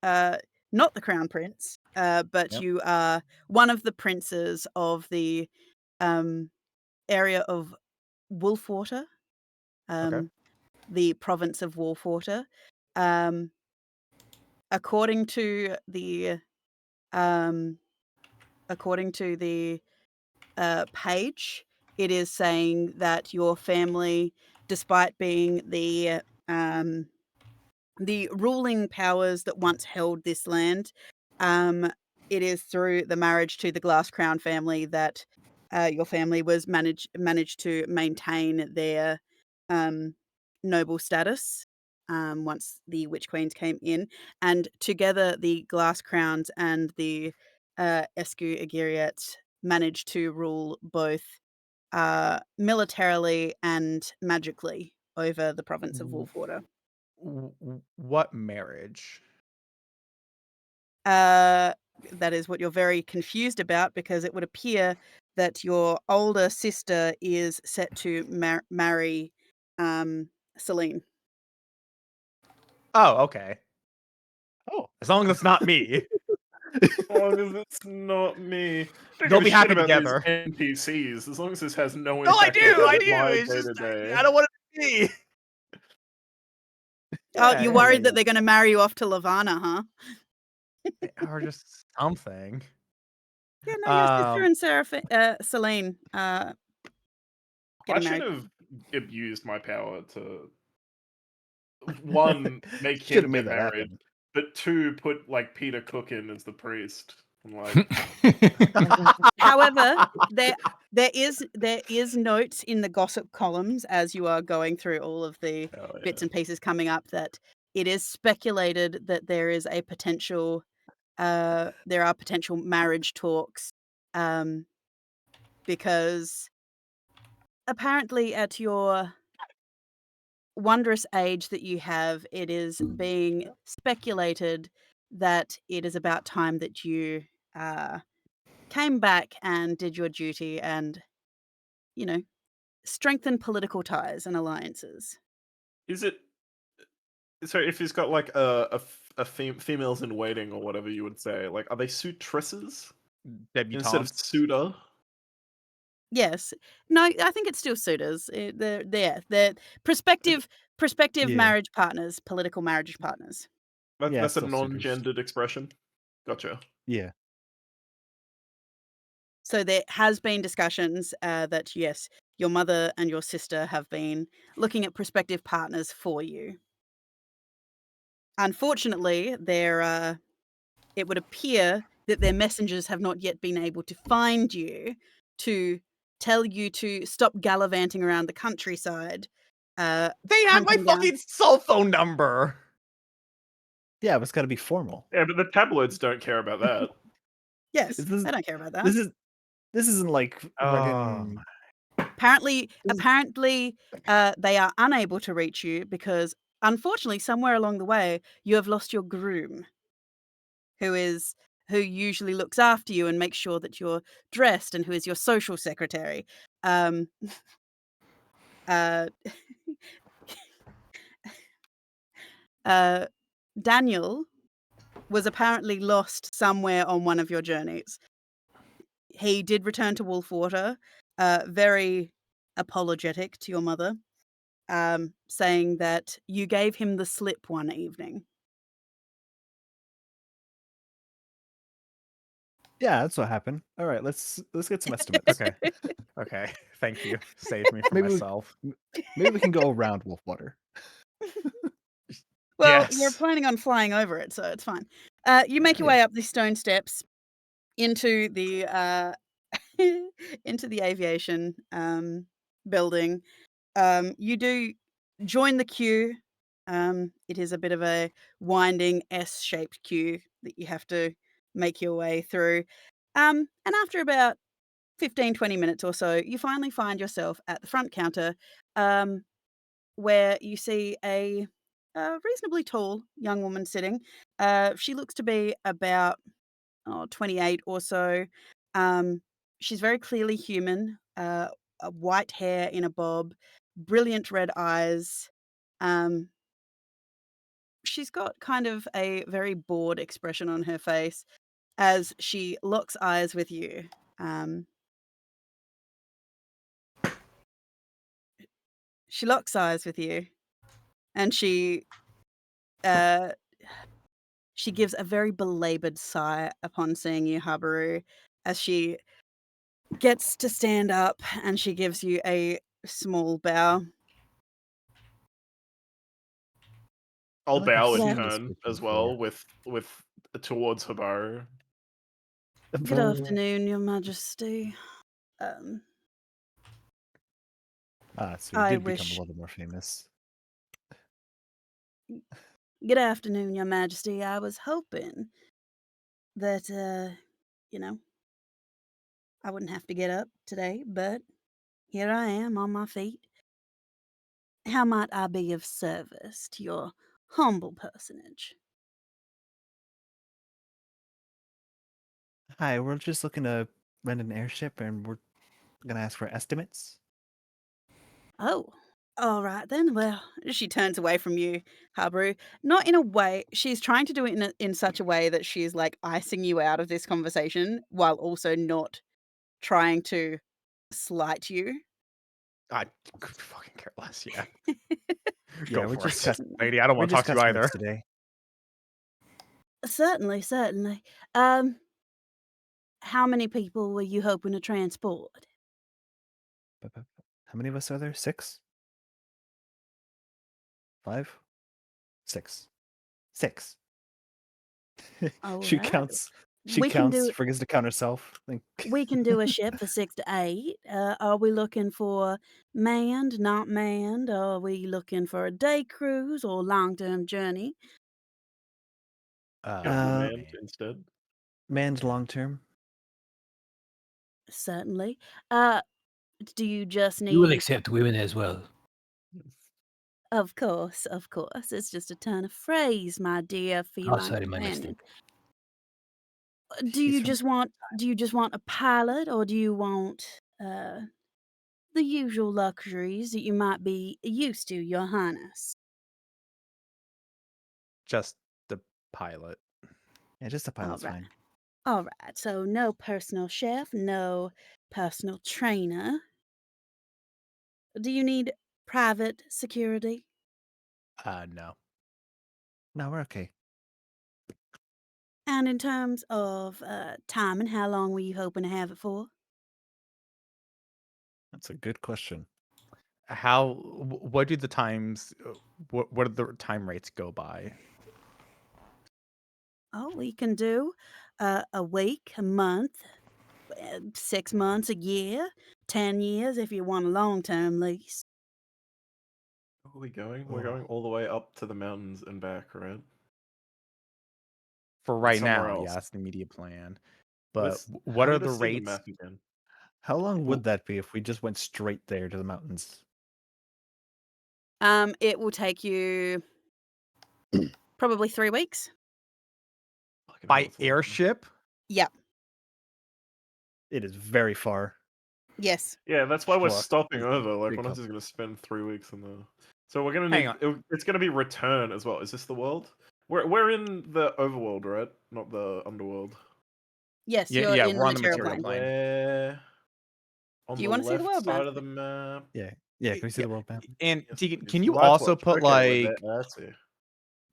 not the crown prince, but Yep. you are one of the princes of the area of Wolfwater, the province of Wolfwater. According to the page, it is saying that your family, despite being the ruling powers that once held this land, it is through the marriage to the Glass Crown family that your family was managed to maintain their noble status once the Witch Queens came in, and together the Glass Crowns and the Escu Agiriats managed to rule both militarily and magically over the province of Wolfwater. What marriage? That is what you're very confused about, because it would appear that your older sister is set to marry Celine. Oh, okay. Oh, As long as it's not me. As long as it's not me. Don't They'll give a be shit happy about together. these NPCs, as long as this has no No, I impact do. on I do. my It's just day-to-day. I don't want it to be. Oh, Yeah, you're yeah, worried yeah, that they're going to marry you off to Lavana, huh? yeah. Or just something. Yeah, no, your sister Um, and Celine I getting should married. have abused my power to one, make Should have him made get that married, happen. but two, put like Peter Cook in as the priest. I'm like, However, there is notes in the gossip columns as you are going through all of the oh, yeah. bits and pieces coming up that it is speculated that there is a potential there are potential marriage talks, because apparently at your wondrous age that you have, it is being speculated that it is about time that you came back and did your duty and, strengthen political ties and alliances. Is it so? If he's got like females in waiting or whatever you would say, like, are they suitresses instead of debutantes. suitor? Yes. No, I think it's still suitors. They're prospective Yeah. marriage partners, political marriage partners. Yeah, That's a still suitors. non-gendered expression. Gotcha. Yeah. So there has been discussions that, yes, your mother and your sister have been looking at prospective partners for you. Unfortunately, it would appear that their messengers have not yet been able to find you to tell you to stop gallivanting around the countryside. They have my Hunting down. fucking cell phone number. Yeah, but it's got to be formal. Yeah, but the tabloids don't care about that. Yes, This is I don't care about that. this isn't like Oh, fucking. Apparently, This is- apparently, they are unable to reach you because, unfortunately, somewhere along the way, you have lost your groom, who usually looks after you and makes sure that you're dressed, and who is your social secretary. Um, uh, Daniel was apparently lost somewhere on one of your journeys. He did return to Wolfwater, very apologetic to your mother, saying that you gave him the slip one evening. Yeah, that's what happened. All right, let's get some estimates. okay. Okay. Thank you. Save me from Maybe we- myself. Maybe we can go around Wolfwater. Well, you're Yes. planning on flying over it, so it's fine. You make your Yeah. way up these stone steps into the into the aviation building. You do join the queue. It is a bit of a winding S-shaped queue that you have to make your way through. And after about 15-20 minutes or so, you finally find yourself at the front counter, where you see a reasonably tall young woman sitting. She looks to be about 28 or so. Um, she's very clearly human, white hair in a bob, brilliant red eyes. Um, she's got kind of a very bored expression on her face as she locks eyes with you. She locks eyes with you, and uh, she gives a very belabored sigh upon seeing you, Habaru, as she gets to stand up and she gives you a small bow. I'll like I've bow in seen this turn picture as well before. with towards Habaru. Good afternoon, Your Majesty. So you I did become a wish. little more famous. Good afternoon, Your Majesty. I was hoping that, you know, I wouldn't have to get up today, but here I am on my feet. How might I be of service to your humble personage? Hi, we're just looking to rent an airship, and we're gonna ask for estimates. Oh, all right then. Well, she turns away from you, Habaru. Not in a way. She's trying to do it in such a way that she's like icing you out of this conversation while also not trying to slight you. I could fucking care less. Yeah. Yeah, Go we're for just it. Lady, I don't we're want to just talk to you customers either. today. Certainly, certainly. Um, how many people were you hoping to transport? How many of us are there? 6? 5? 6. 6. All She right. counts. She We can counts. do Forgets to count herself. we can do a ship for 6 to 8. Are we looking for manned, not manned? Are we looking for a day cruise or long-term journey? Government instead. Manned long term. Certainly. Uh, do you just You will need? accept women as well. Of course, of course. It's just a turn of phrase, my dear Oh, feline sorry, my companion. mistake. Do He's you from just want a pilot, or do you want the usual luxuries that you might be used to, Your Highness? Just the pilot. Yeah, just a All pilot's right. fine. All right. So no personal chef, no personal trainer. Do you need private security? No. No, we're okay. And in terms of time and how long were you hoping to have it for? That's a good question. What do the times? What do the time rates go by? Oh, we can do a week, a month, 6 months, a year, 10 years if you want a long-term lease. Where are we going? We're going all the way up to the mountains and back, right? For Or right somewhere now, else. yeah, that's the immediate plan. But Let's- what I'm are gonna the see rates? map again. How long would that be if we just went straight there to the mountains? It will take you probably 3 weeks. Fucking hell, By it's a long time. airship? Yeah. It is very far. Yes. Yeah, that's why we're Fuck. stopping over. Like, Big we're not help. just gonna spend 3 weeks in there. So we're gonna Hang need. It's gonna be return as well. Is this the world? We're in the overworld, right? Not the underworld. Yes, Yeah, you're yeah, in we're the on the material material plane. plane. Where? On Do you the wanna see the left world side map? of the map. Yeah. Yeah. Can we see Yeah, the world map? And Yes, Tegan, please. can you Right also watch. put Okay, we're like there. I see.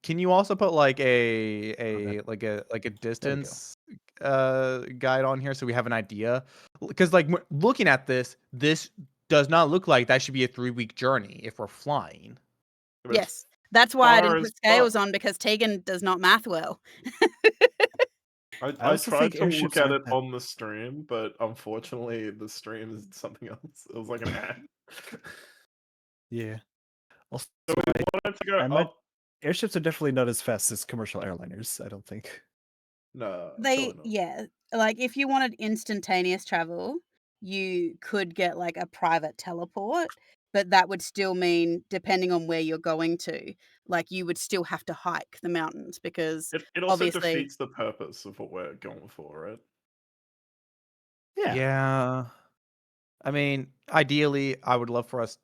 can you also put like Okay. a distance guide on here so we have an idea? Because like looking at this does not look like that should be a 3-week journey if we're flying. But it's Yes. That's why I far didn't as put scales fuck. on because Tegan does not math well. I I also tried think to look airships at aren't it that. on the stream, but unfortunately the stream is something else. It was like an ad. Yeah. Also, So we wanted to go I might. up. Airships are definitely not as fast as commercial airliners. I don't think. No, surely They not. yeah, like, if you wanted instantaneous travel, you could get, like, a private teleport, but that would still mean, depending on where you're going to, like, you would still have to hike the mountains because It also obviously defeats the purpose of what we're going for, right? Yeah. Yeah. I mean, ideally, I would love for us.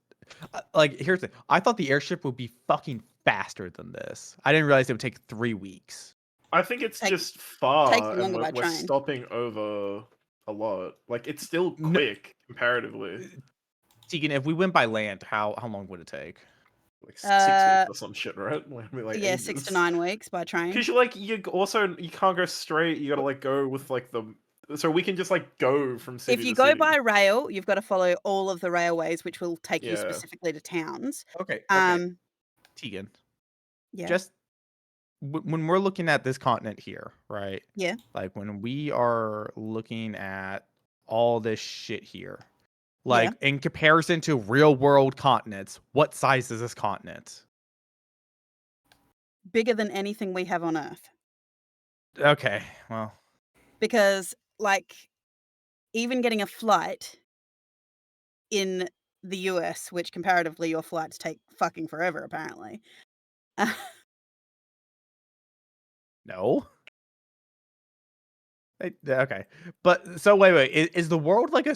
Like, here's the thing. I thought the airship would be fucking faster than this. I didn't realize it would take 3 weeks. I think it's Take- just takes far, you and longer by we're train. stopping over a lot. Like, it's still No- quick comparatively. Tegan, if we went by land, how long would it take? Like 6 Uh, weeks or some shit, right? Like, I mean, like Yeah, 6 to 9 weeks by train. Because you can't go straight. You gotta like go with like the. So we can just like go from city If you to go city. by rail, you've got to follow all of the railways, which will take you Yeah. specifically to towns. Okay. Tegan, Yeah. just when we're looking at this continent here, right? Yeah. Like when we are looking at all this shit here, Yeah. like in comparison to real world continents, what size is this continent? Bigger than anything we have on Earth. Okay, well, Because, like, even getting a flight in the US, which comparatively your flights take fucking forever, apparently. no. Okay, but so wait, is the world like a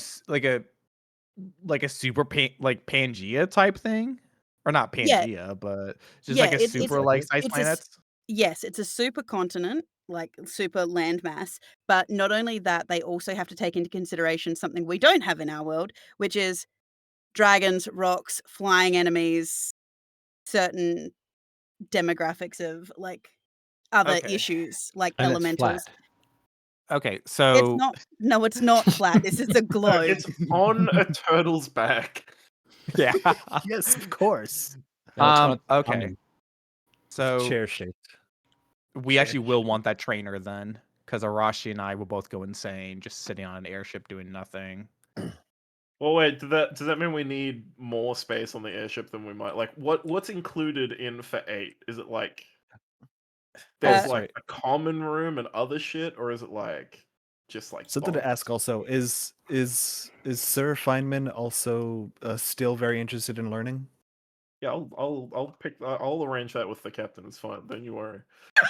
super like Pangea type thing, or not Yeah. Pangea, but just Yeah, like a it's super like size it's a s planets? yes, it's a supercontinent, like super landmass, but not only that, they also have to take into consideration something we don't have in our world, which is dragons, rocks, flying enemies, certain demographics of, like, other Okay. issues, like And it's elementals. flat. Okay, It's so not No, it's not flat, this is a No, globe. it's on a turtle's back. yeah. Yes, of course. No, it's not Okay. onion. So Chair shaped. we actually will want that trainer then, because Arashi and I will both go insane just sitting on an airship doing nothing. Well, wait. Does that mean we need more space on the airship than we might like? What's included in for 8? Is it like there's Uh, like a common room and other shit, or is it like just like Something to bunks? ask also is Sir Feynman also still very interested in learning? Yeah, I'll arrange that with the captain. It's fine. Don't you worry.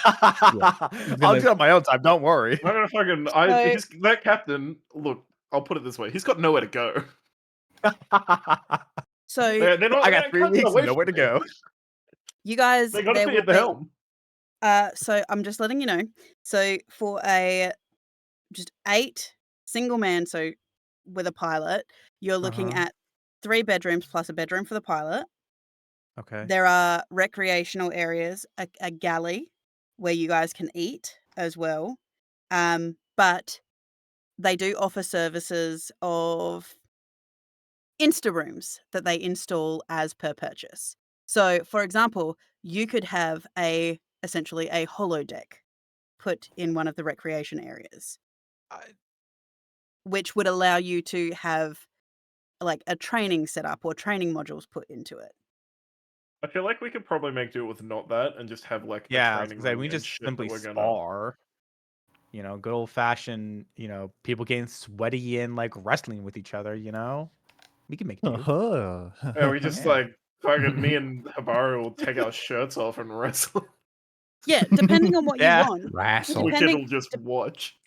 I'll do it on my own time. Don't worry. I'm gonna fucking So that captain. Look, I'll put it this way: he's got nowhere to go. so They're not. I They got 3 can't get weeks, away nowhere to from me. go. you guys, They got to there be will at the be helm. so I'm just letting you know. So for a just 8 single man, so with a pilot, you're looking Uh-huh. at 3 bedrooms plus a bedroom for the pilot. Okay. There are recreational areas, a galley where you guys can eat as well. But they do offer services of Insta rooms that they install as per purchase. So, for example, you could have essentially a holodeck put in one of the recreation areas, I- which would allow you to have like a training setup or training modules put into it. I feel like we could probably make do with not that and just have like the Yeah, I was training gonna say, room we and just shit that simply we're gonna. spar. You know, good old fashioned, people getting sweaty and like wrestling with each other, We can make do. Oh. Yeah, we just Yeah. like fucking me and Habaru will take our shirts off and wrestle. Yeah, depending on what you Yeah. want. Wrestle. Wicked Depending, will just watch.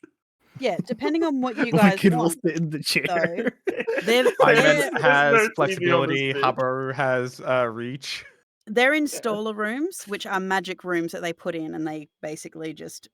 yeah, depending on what you guys Wicked will want. sit in the chair. They're Simon they're, has no TV on this flexibility. bitch. Haber has reach. they're installer rooms, which are magic rooms that they put in, and they basically just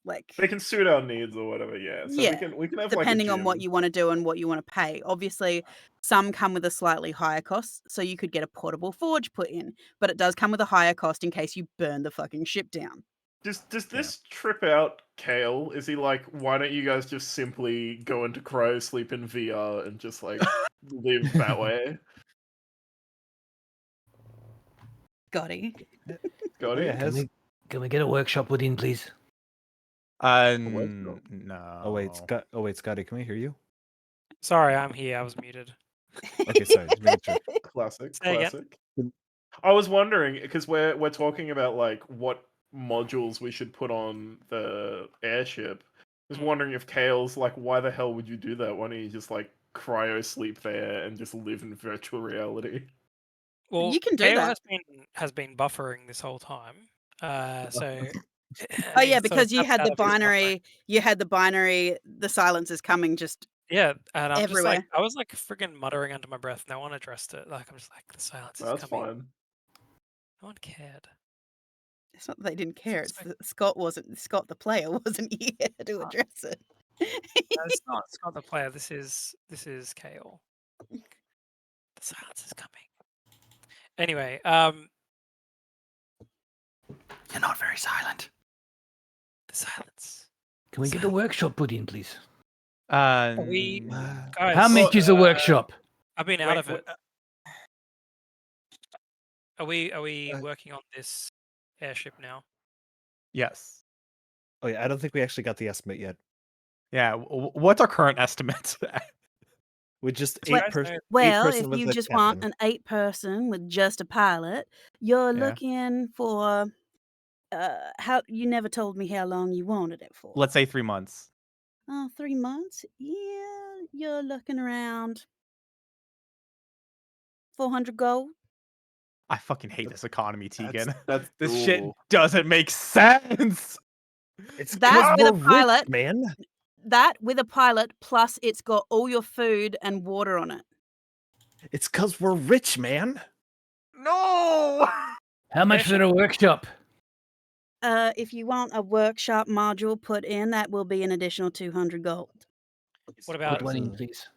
like They can suit our needs or whatever, yeah. So Yeah, we can have depending like a on what gym. you want to do and what you want to pay. Obviously, some come with a slightly higher cost, so you could get a portable forge put in, but it does come with a higher cost in case you burn the fucking ship down. Does this trip out Kale? Is he like, why don't you guys just simply go into Crow, sleep in VR, and just like live that way? Gotti. Got Oh, yeah, it? has. Can we get a workshop put in, please? workshop. No. Oh wait, Scotty, can we hear you? Sorry, I'm here. I was muted. Okay, sorry, just making sure. Classic, Say again. classic. I was wondering because we're talking about like what modules we should put on the airship. I was wondering if Kale's like, why the hell would you do that? Why don't you just like cryo sleep there and just live in virtual reality? Well, You can do Kale that. has been buffering this whole time. So. Oh yeah, because you had the binary, the silence is coming just Yeah, and I'm just like, everywhere. I was like freaking muttering under my breath. No one addressed it. Like I'm just like, the silence is That's coming. fine. No one cared. It's not that they didn't care. It's like- that Scott the player wasn't here to address it. No, it's not the player. This is Kale. The silence is coming. Anyway, You're not very silent. the silence. Can we get a workshop put in, please? We Mm, guys. How much is a workshop? I've been out wait, of it. Are we Uh, working on this airship now? yes. Oh yeah, I don't think we actually got the estimate yet. Yeah. What's our current estimate? With just You guys know- Well, person if with you a just want captain. an 8-person with just a pilot, you're Yeah. looking for how you never told me how long you wanted it for. Let's say 3 months. 3 months? Yeah, you're looking around 400 gold. I fucking hate this economy, Tegan. That's This shit doable. doesn't make sense. It's That 'cause with a we're rich, pilot. man. That with a pilot, plus it's got all your food and water on it. It's 'cause we're rich, man. No. How much for a workshop? If you want a workshop module put in, that will be an additional 200 gold. What Put about one in, please.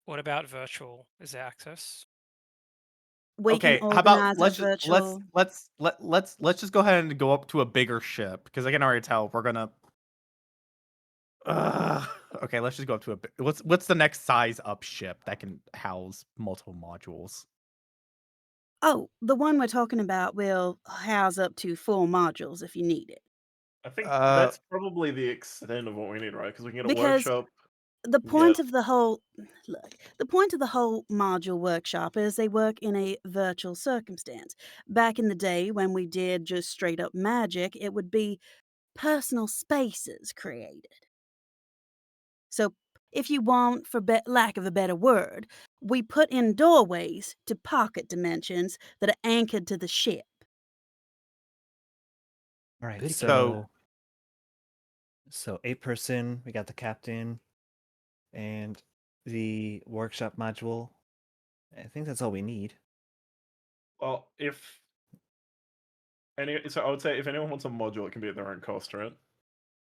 what about virtual? Is there access? We Okay, can how about organize let's a just virtual. let's just go ahead and go up to a bigger ship because I can already tell we're gonna. Okay, let's just go up to what's the next size up ship that can house multiple modules? Oh, the one we're talking about will house up to 4 modules if you need it. I think Uh, that's probably the extent of what we need, right? Because we can get a Because workshop. the point Yes. of the whole the point of the whole module workshop is they work in a virtual circumstance. Back in the day when we did just straight up magic, it would be personal spaces created. So if you want, for lack of a better word, we put in doorways to pocket dimensions that are anchored to the ship. All right, Very so 8-person. We got the captain and the workshop module. I think that's all we need. Well, so I would say if anyone wants a module, it can be at their own cost, right?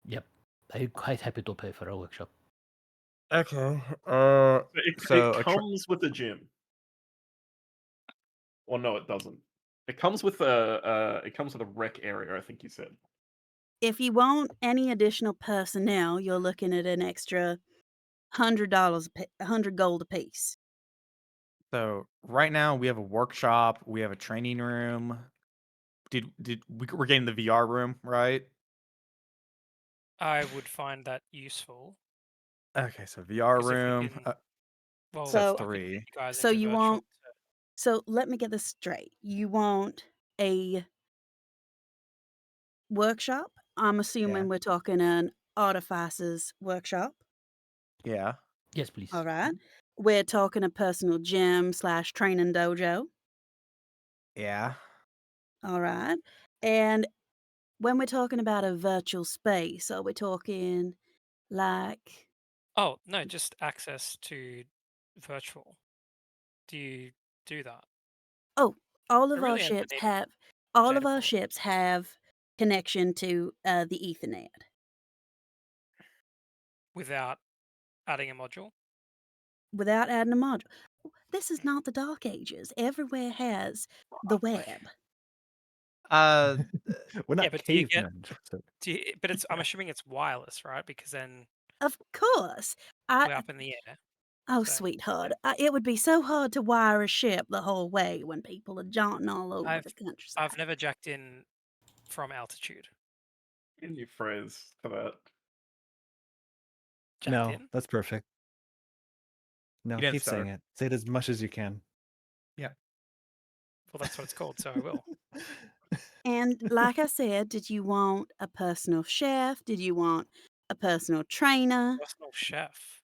Yep. I'm quite happy to pay for a workshop. okay. It comes with a gym. Well, no, it doesn't. It comes with a rec area. I think you said. If you want any additional personnel, you're looking at an extra $100, 100 gold apiece. So right now we have a workshop, we have a training room. We're getting the VR room, right? I would find that useful. Okay, so VR 'Cause if we room. can- Well, So that's So- I could put 3. you guys So into you virtual want- So let me get this straight. You want a workshop? I'm assuming we're talking an artificer's workshop. Yeah. Yes, please. All right. We're talking a personal gym / training dojo. Yeah. All right. And when we're talking about a virtual space, are we talking like Oh, no, just access to virtual. Do you do that? all of I our really am ships need have data for it. connection to the Ethernet. Without adding a module? Without adding a module. This is not the Dark Ages. Everywhere has the web. Uh, We're not but do you get- cavemen. so- But it's I'm assuming it's wireless, right? Because then Of course. we're up in the air. Oh, so- sweetheart. It would be so hard to wire a ship the whole way when people are jaunting all over I've- the countryside. I've never jacked in from altitude. A new phrase for that. Jacked No, in? that's perfect. No, You didn't keep saying stutter. it. Say it as much as you can. Well, that's what it's called, so I will. And like I said, did you want a personal chef? Did you want a personal trainer? Personal chef.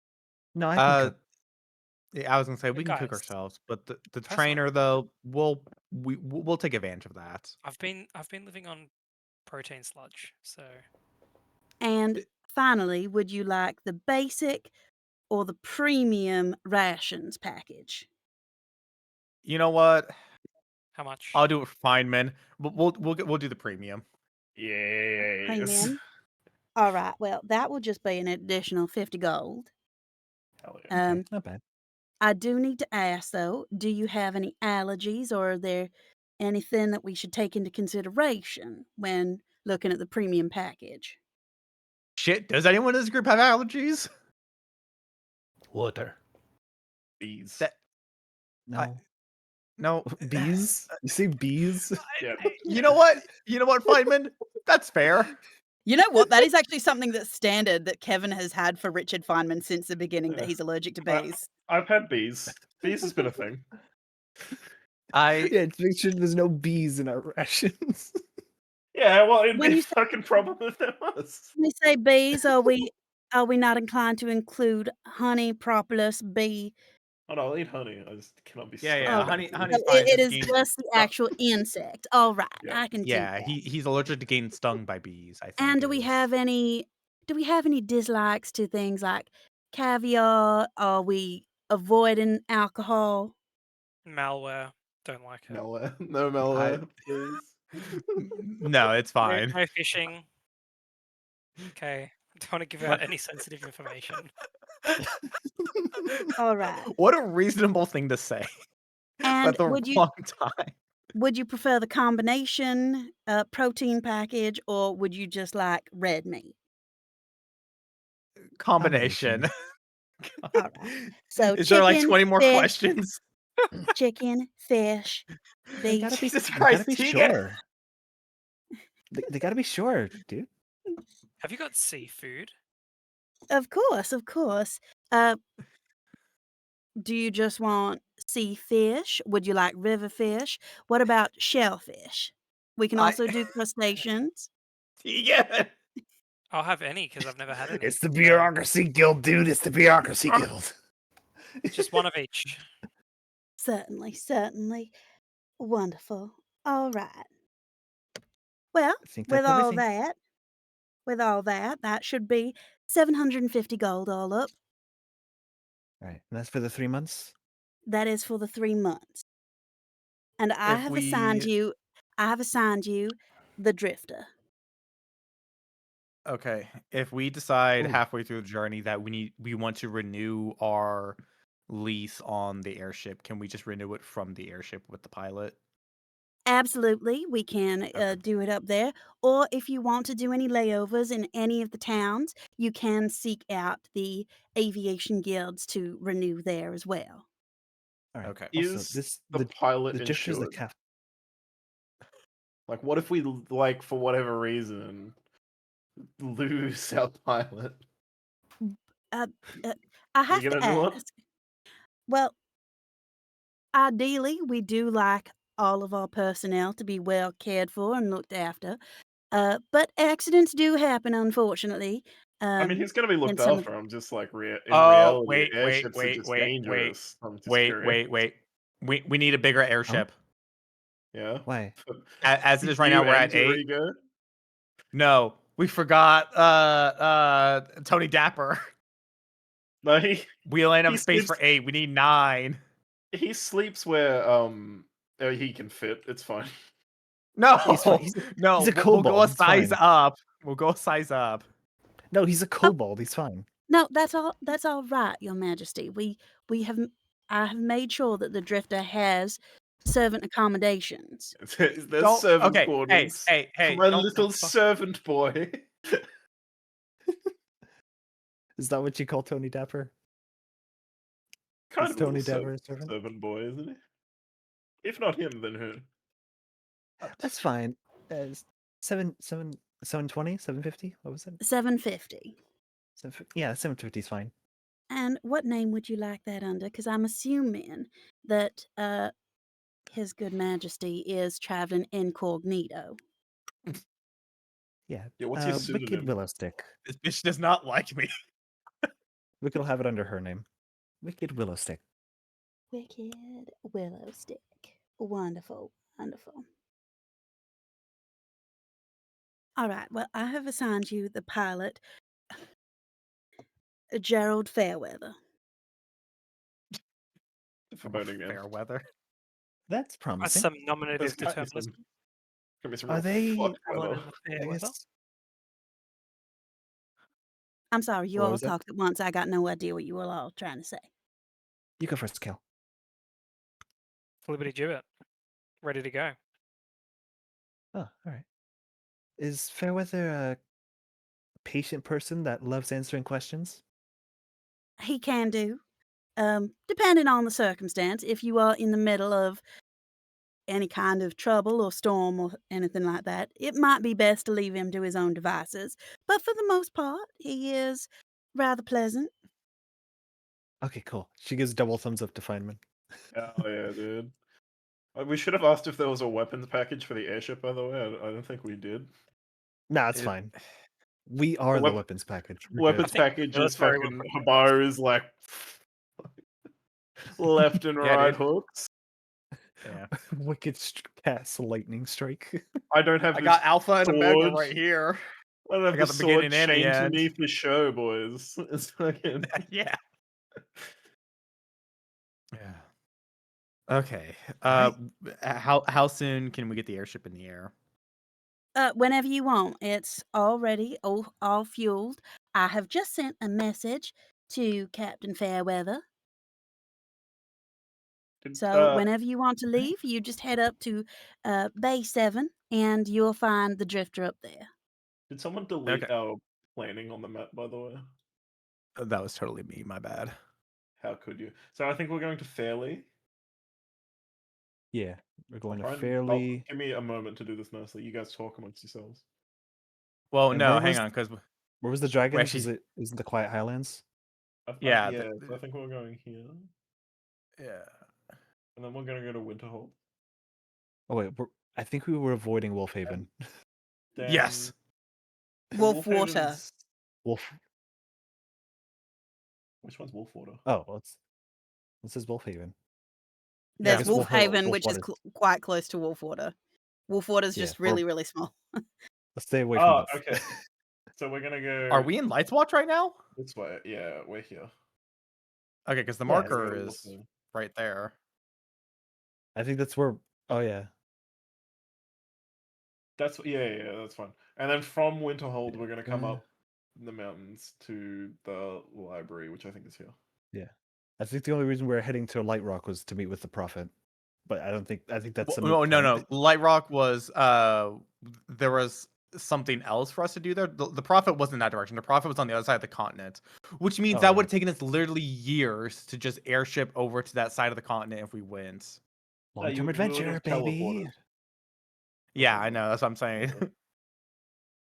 No, I can uh, cook. yeah, I was gonna say we Hey, can cook guys. ourselves, but the Personal- trainer though, we'll take advantage of that. I've been living on protein sludge, so And finally, would you like the basic or the premium rations package? You know what? how much? I'll do it for Feynman. We'll do the premium. Yes. Premium? All right. Well, that will just be an additional 50 gold. Hell yeah. Okay, not bad. I do need to ask though, do you have any allergies or are there anything that we should take into consideration when looking at the premium package? Shit, does anyone in this group have allergies? Water. Bees. That- No. No. Bees? You say bees? Yeah. You know what? You know what, Feynman? That's fair. You know what? That is actually something that's standard that Kevin has had for Richard Feynman since the beginning, that Yeah. he's allergic to I- bees. I've had bees. Bees has been a thing. Yeah, make sure there's no bees in our rations. Yeah, well, it'd When be a you say- fucking problem if there was. When we say bees, are we not inclined to include honey, propolis, bee? Oh no, I'll eat honey. I just cannot be. Yeah, yeah, stuck. honey- So honey's fine, it just is gain- just the actual insect. All right, Yeah. I can do Yeah, that. he's allergic to getting stung by bees, I think. And do we is- have any dislikes to things like caviar? Are we avoiding alcohol? Malware. Don't like it. Malware. No malware, please. No, it's No, fine. no fishing. Okay. Don't want to give out any sensitive information. All right. What a reasonable thing to say And at the would you wrong time. prefer the combination protein package, or would you just like red meat? Combination. All right. So Is there like chicken, 20 more fish, questions? chicken, fish, They beef. gotta be, Jesus they gotta Christ, be Tegan. sure. They gotta be sure, dude. Have you got seafood? Of course, of course. Do you just want sea fish? Would you like river fish? What about shellfish? We can I- also do crustaceans. Tegan. I'll have any because I've never had any. It's the so bureaucracy guild, dude. It's the bureaucracy guild. just one of each. Certainly, certainly. Wonderful. All right. Well, I think with that's all everything. that should be 750 gold all up. All right, and that's for the 3 months. That is for the 3 months. And I If have assigned you the drifter. Okay, if we decide Ooh. halfway through the journey that we want to renew our lease on the airship, can we just renew it from the airship with the pilot? Absolutely, we can Okay. do it up there. Or if you want to do any layovers in any of the towns, you can seek out the aviation guilds to renew there as well. All right. Okay. Also, Is the pilot the drifter's the insured? cap. Like, what if we, like, for whatever reason, lose our pilot? Uh, I Are have you to gonna do one? ask. Well, ideally, we do like all of our personnel to be well cared for and looked after. But accidents do happen, unfortunately. I mean, he's gonna be And looked some of after. I'm just like, in Oh, reality, airships are just wait. dangerous. I'm just Wait, curious. We need a bigger airship. Yeah. Why? As it is right You now, we're and at 8. Rigo? No, we forgot Tony Dapper. No, We only he have space for sleeps. 8. We need 9. He sleeps where he can fit. It's fine. No, He's fine. He's no, a we'll go a kobold. He's size fine. up. We'll go a size up. No, he's a kobold. He's fine. No, that's all right, Your Majesty. We have I have made sure that the drifter has servant accommodations. There's Don't. servant Okay. quarters. Hey. My Don't little fuck- servant boy. Is that what you call Tony Dapper? Kind Is of a Tony little Dapper a servant? servant boy, isn't he? If not him, then who? That's fine. 720, 750. What was it? 750. Yeah, 750 is fine. And what name would you like that under? Because I'm assuming that His Good Majesty is traveling incognito. Yeah. Yeah, what's your Wicked pseudonym? Willow Stick. This bitch does not like me. Wicked will have it under her name. Wicked Willow Stick. Wicked Willow Stick. Wonderful, wonderful. All right. Well, I have assigned you the pilot, Gerald Fairweather. Foreboding man. Fair weather. That's That's promising. some nominative There's gonna be determinism. some Are real they- fuck Traveling weather. in the fair I weather. guess. I'm sorry, you What all was that? talked at once. I got no idea what you were all trying to say. You go first, Kel. Liberty Gibbet. Ready to go. Oh, all right. Is Fairweather a patient person that loves answering questions? He can do, depending on the circumstance. If you are in the middle of any kind of trouble or storm or anything like that, it might be best to leave him to his own devices. But for the most part, he is rather pleasant. Okay, cool. She gives double thumbs up to Feynman. Oh yeah, dude. We should have asked if there was a weapons package for the airship, by the way. I don't think we did. Nah, it's It- fine. We are the wep- weapons package. We're Weapons good. package is military fucking weapons. Habaru's like left and Yeah, right dude. hooks. Yeah. Wicked cast lightning strike. I don't have I this got Alpha and Omega sword. right here. I don't have I got the the beginning sword and the chained to end. me for show, boys. It's fucking Yeah. Yeah. Okay. Alright. How soon can we get the airship in the air? Whenever you want. It's already all fueled. I have just sent a message to Captain Fairweather. So whenever you want to leave, you just head up to Bay 7 and you'll find the drifter up there. Did someone delete Okay. our planning on the map, by the way? That was totally me. My bad. How could you? So I think we're going to Fairley. Yeah, we're going Try to and- Fairly. give me a moment to do this nicely. You guys talk amongst yourselves. Well, And no, where hang was- on, because Where was the dragon? actually- Is it the Quiet Highlands? Yeah, yeah. the- So I think we're going here, yeah. and then we're gonna go to Winterhold. Oh wait, I think we were avoiding Wolfhaven. Yes. So Wolfwater. Wolfhaven's- Wolf. Which one's Wolfwater? Oh, well, it says Wolfhaven. There's guess Wolfhaven, which is Wolfwater's- quite close to Wolfwater. Wolfwater's Yeah, just or- really, really small. Let's stay away from Oh, both. okay. So we're gonna go. Are we in Lights Watch right now? this way? Yeah, we're here. Okay, because the Yeah, So we're marker gonna is Wolfhaven. right there. I think that's where. Oh yeah. That's yeah, that's fine. And then from Winterhold, we're gonna come Uh, up the mountains to the library, which I think is here. I think the only reason we're heading to Light Rock was to meet with the Prophet, but I think that's a No, moot no, point. no. Light Rock was there was something else for us to do there. The profit wasn't in that direction. The profit was on the other side of the continent, which means Oh, that right. would have taken us literally years to just airship over to that side of the continent if we went. Long-term you would adventure, have baby. teleported. Yeah, I know. That's what I'm saying. Okay.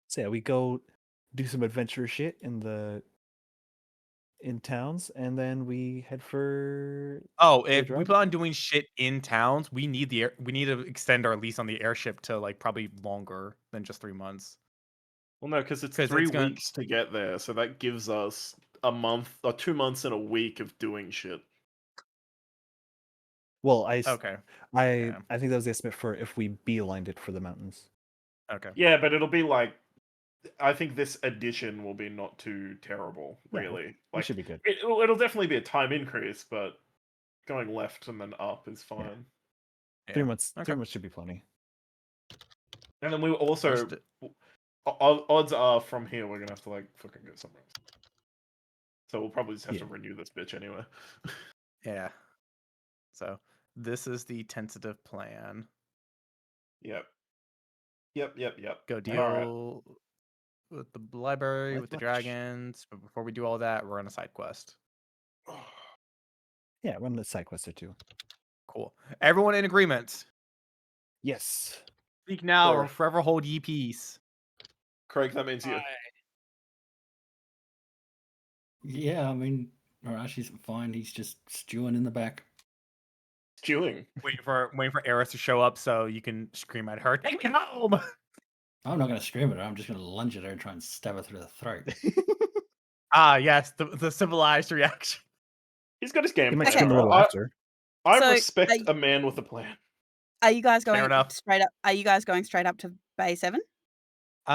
So yeah, we go do some adventure shit in towns, and then we head for Oh, the if we drive. plan on doing shit in towns, we need we need to extend our lease on the airship to like probably longer than just 3 months. Well, no, because it's 'Cause 3 it's gonna- weeks to get there, so that gives us a month or 2 months and a week of doing shit. Well, Okay. I Yeah. I think that was the estimate for if we beelined it for the mountains. Okay. Yeah, but it'll be like, I think this edition will be not too terrible, Yeah, really. We Like, should be good. it'll definitely be a time increase, but going left and then up is fine. Yeah. 3 months. Okay. 3 months should be plenty. And then we will also, Just- odds are from here we're gonna have to like fucking go somewhere else. So we'll probably just have to Yeah. renew this bitch anyway. Yeah. So this is the tentative plan. Yep. Go All right. deal with the library, Like with the much. dragons. But before we do all that, we're on a side quest. Yeah, run the side quest or two. Cool. Everyone in agreement. Yes. Speak now Sure. or forever hold ye peace. Craig, that means you. Yeah, I mean, Arashi's fine. He's just stewing in the back. Stewing. Waiting for Eris to show up so you can scream at her. Take me home. I'm not going to scream at her. I'm just going to lunge at her and try and stab her through the throat. Ah, yes, the civilized reaction. He's got his game You might plan. scream a little right? after. I So, respect are you- a man with a plan. Are you guys Fair going enough. straight up? Are you guys going straight up to Bay 7? We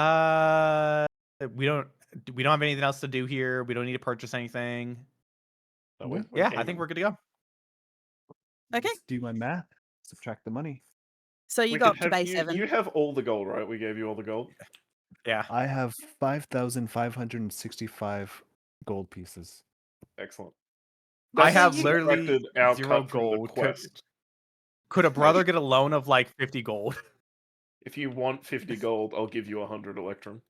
don't have anything else to do here. We don't need to purchase anything. No, Nope. we're Yeah, I gaming. think we're good to go. Okay. Just do my math. Subtract the money. So you We go could up to have Bay you. 7. You have all the gold, right? We gave you all the gold. Yeah. I have 5,565 gold pieces. Excellent. I That's have you- literally subtracted our 0 cut from the gold. quest. Could a brother get a loan of like 50 gold? If you want 50 gold, I'll give you 100 electrum.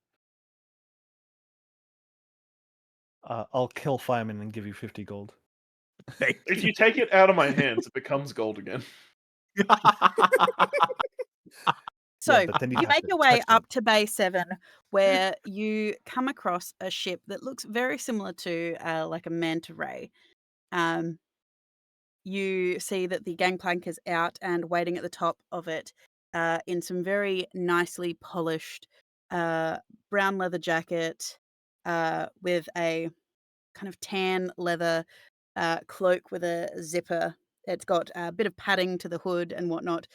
I'll kill Fireman and give you 50 gold. Thank If you take it out of my hands, it becomes gold again. So but then you you'd have make to your way touch me. up to Bay 7, where you come across a ship that looks very similar to like a manta ray. You see that the gangplank is out, and waiting at the top of it in some very nicely polished brown leather jacket with a kind of tan leather cloak with a zipper. It's got a bit of padding to the hood and whatnot.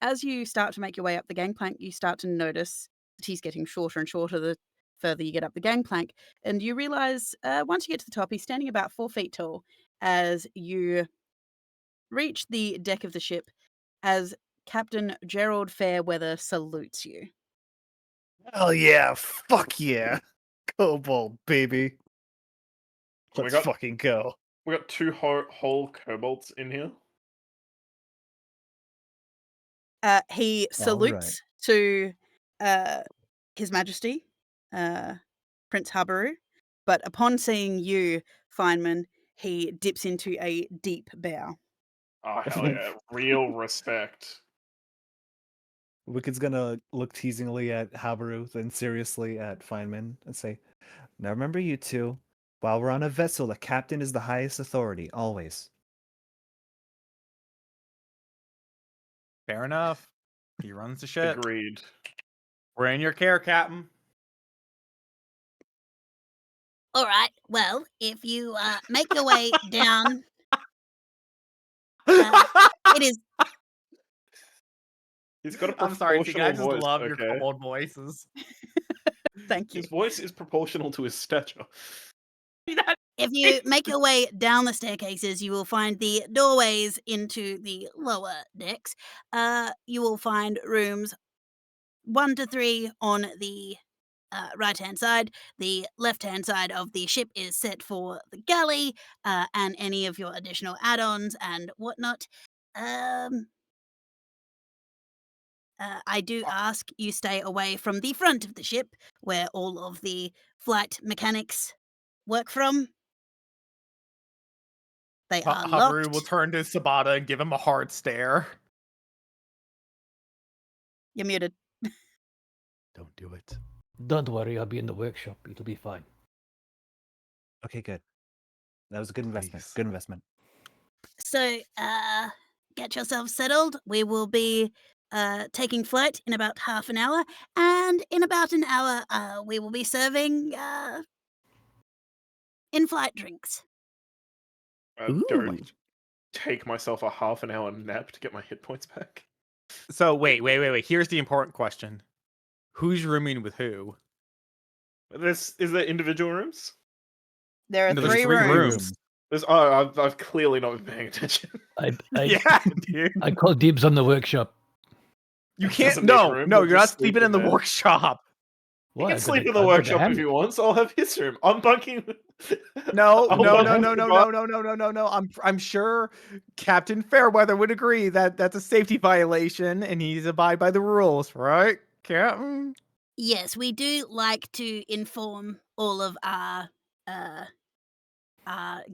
As you start to make your way up the gangplank, you start to notice that he's getting shorter and shorter the further you get up the gangplank. And you realize once you get to the top, he's standing about 4 feet tall as you reach the deck of the ship as Captain Gerald Fairweather salutes you. Hell yeah. Fuck yeah. Cobalt, baby. We Let's got- fucking go. We got 2 whole kobolds in here. He salutes to His Majesty, Prince Habaru, but upon seeing you, Feynman, he dips into a deep bow. Oh, hell yeah. Real respect. Wicked's gonna look teasingly at Habaru, then seriously at Feynman, and say, now remember you two, while we're on a vessel, the captain is the highest authority, always. Fair enough. He runs the ship. Agreed. We're in your care, Captain. All right. Well, if you make your way down, it is. He's got a I'm sorry, see, I just voice, love your okay? kobold voices. Thank you. His voice is proportional to his stature. If you make your way down the staircases, you will find the doorways into the lower decks. You will find rooms 1 to 3 on the right-hand side. The left-hand side of the ship is set for the galley and any of your additional add-ons and whatnot. I do ask you stay away from the front of the ship, where all of the flight mechanics work from. They are Habaru will locked. turn to Sabata and give him a hard stare. You're muted. Don't do it. Don't worry, I'll be in the workshop. It'll be fine. Okay, good. That was a good investment. Please. Good investment. So, get yourself settled. We will be taking flight in about half an hour, and in about an hour, we will be serving in-flight drinks. Go Ooh. take myself a half an hour nap to get my hit points back. So wait. Here's the important question: who's rooming with who? Is there individual rooms? There are No, there's three three rooms. rooms. I've clearly not been paying attention. Yeah, dude. I call dibs on the workshop. You It can't. doesn't make No, room, no, but you're not just sleep sleeping in the there. workshop. You Why? can I've got sleep a- in the I've got a workshop if hammock. he wants. I'll have his room. I'm bunking. No, I'll no, bunk no, with no, the no, bar- no, no, no, no, no, no. I'm sure Captain Fairweather would agree that that's a safety violation, and he's abide by the rules, right, Captain? Yes, we do like to inform all of our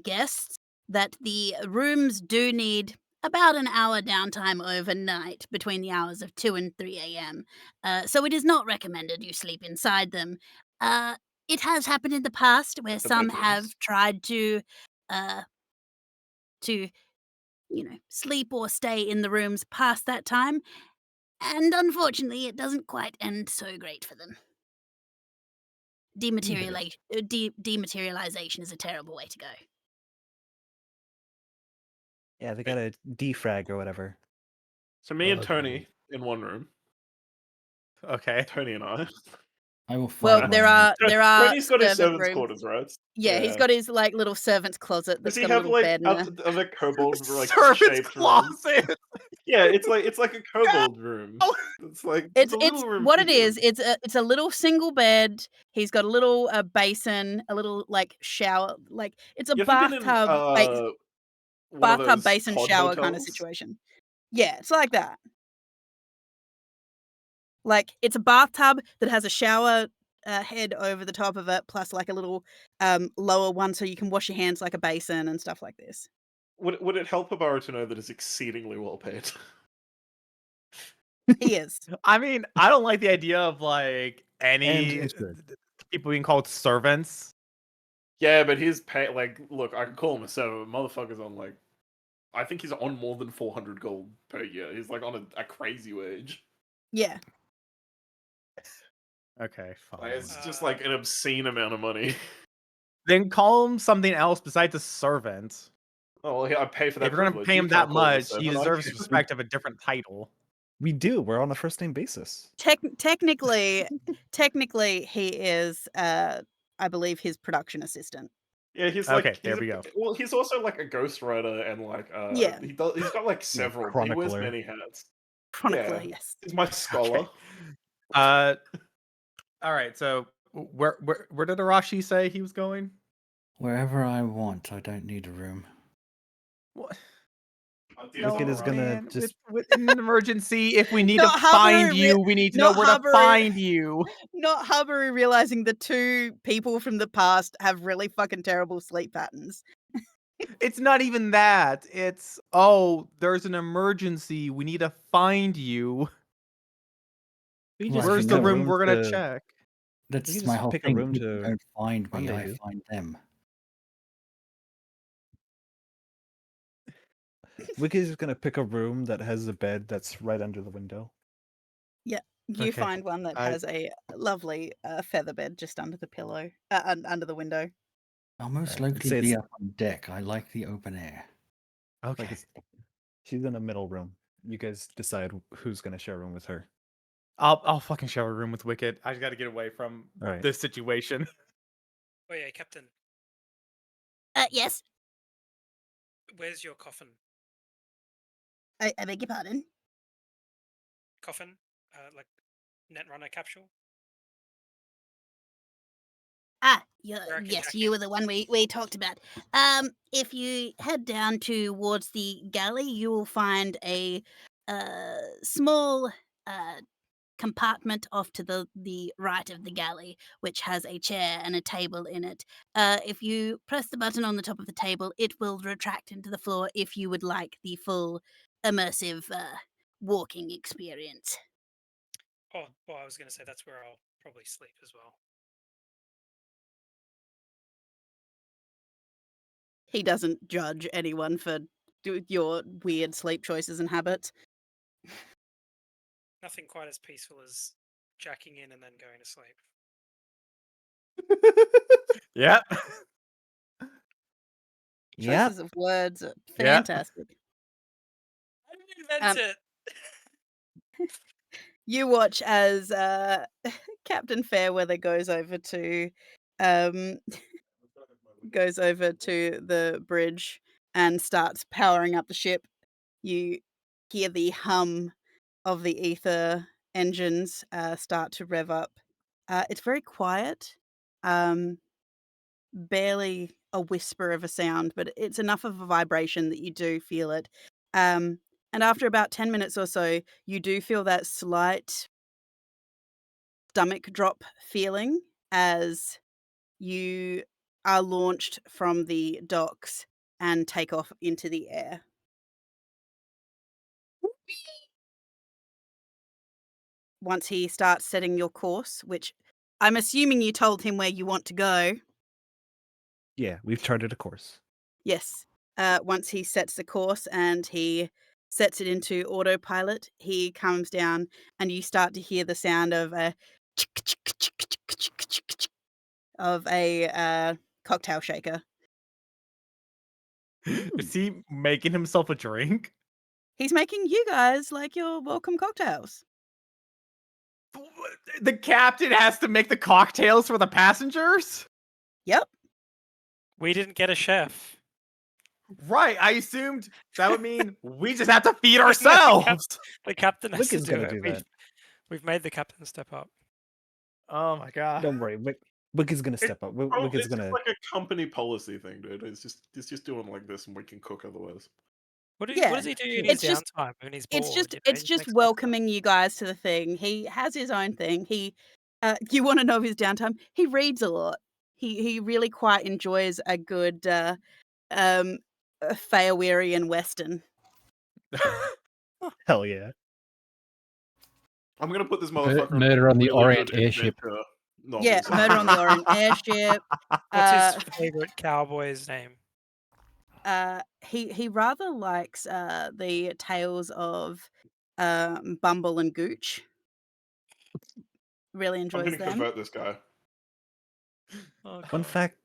guests that the rooms do need about an hour downtime overnight between the hours of 2 and 3 a.m. So it is not recommended you sleep inside them. It has happened in the past where The some bedrooms. have tried uh, to sleep or stay in the rooms past that time, and unfortunately, it doesn't quite end so great for them. Dematerialization is a terrible way to go. Yeah, they got a defrag or whatever. So me and Okay. Tony in one room. Okay. Tony and I. I will Well, find there one. are Tony's got his servant servants' rooms. quarters, right? Yeah, he's got his like little servant's closet Does that's he got a have little bed like in other kobold like Servant's shaped rooms? closet. Yeah, it's like a kobold room. It's like It's a little room. what for it is. him. It's a little single bed. He's got a little basin, a little like shower, like it's a You ever been in bathtub one of those basin pod shower kind of hotels? situation. Yeah, it's like that. Like it's a bathtub that has a shower head over the top of it, plus like a little lower one so you can wash your hands like a basin and stuff like this. Would it help Habaru to know that it's exceedingly well paid? He is. I mean, I don't like the idea of like any insured. people being called servants. Yeah, but his pay look, I can call him a servant. Motherfucker's on like, I think he's on more than 400 gold per year. He's like on a crazy wage. Yeah. Okay, fine. Like, it's just like an obscene amount of money. Then call him something else besides a servant. Oh, well, I pay for that. If you're gonna privilege. pay You him can't that call him a much, he servant, I deserves can. respect of a different title. We do. We're on a first name basis. Technically he is I believe his production assistant. Yeah, he's Okay, like there we go. Well, he's also like a ghostwriter and like Yeah. he's got like several. He wears chronicler. many hats. Chronicler, Yeah. yes. He's my scholar. All right. So where did Arashi say he was going? Wherever I want. I don't need a room. What? Wicked is gonna man, just with an emergency. If we need to Not find Habaru you, we need to know not where to Habaru- find you. Not Habaru realizing the two people from the past have really fucking terrible sleep patterns. It's not even that. It's there's an emergency. We need to find you. we Well, just Where's pick the a room we're gonna to- check? That's just my whole pick a thing. room People to don't find me, I rendezvous. find them. Wicked is gonna pick a room that has a bed that's right under the window. You Okay. find one that has a lovely feather bed just under the pillow, under the window. I'll most Alright, likely say be it's- up on deck. I like the open air. Okay. Like she's in a middle room. You guys decide who's gonna share a room with her. I'll fucking share a room with Wicked. I just got to get away from All right. this situation. Oh yeah, Captain. Yes, Where's your coffin? I beg your pardon. Coffin? Like Netrunner capsule? Where I can Yes, jack you in. were the one we talked about. If you head down towards the galley, you will find a small compartment off to the right of the galley, which has a chair and a table in it. If you press the button on the top of the table, it will retract into the floor if you would like the full immersive walking experience. Oh, well, I was going to say that's where I'll probably sleep as well. He doesn't judge anyone for your weird sleep choices and habits. Nothing quite as peaceful as jacking in and then going to sleep. Yeah. Yeah. Choices of words are Yeah. fantastic. I didn't invent Um, it. You watch as Captain Fairweather goes over to the bridge and starts powering up the ship. You hear the hum of the ether engines start to rev up. It's very quiet, barely a whisper of a sound, but it's enough of a vibration that you do feel it. And after about 10 minutes or so, you do feel that slight stomach drop feeling as you are launched from the docks and take off into the air. Once he starts setting your course, which I'm assuming you told him where you want to go. Yeah, we've charted a course. Yes. Once he sets the course and he sets it into autopilot, he comes down and you start to hear the sound of a cocktail shaker. Is he making himself a drink? He's making you guys like your welcome cocktails. The captain has to make the cocktails for the passengers? Yep. We didn't get a chef. Right. I assumed that would mean we just have to feed No, ourselves. The captain has Wick to is do gonna it. do that. We've made the captain step up. Oh my god. Don't worry, Wick is gonna step up. Wick It's is just gonna. like a company policy thing, dude. It's just doing like this, and we can cook otherwise. What Yeah, does he do in his it's just- downtime when he's bored? It's just you know, it's he just makes welcoming you guys to the thing. He has his own thing. You want to know his downtime? He reads a lot. He really quite enjoys a good Feyawarian Western. Hell yeah. I'm gonna put this motherfucker in Murder a on the really Orient good airship. adventure novel Yeah, sometime. Murder on the Orient Airship. What's his favorite cowboy's name? He rather likes the tales of Bumble and Gooch. Really I'm enjoys gonna them. convert this guy. Oh, Fun God. fact.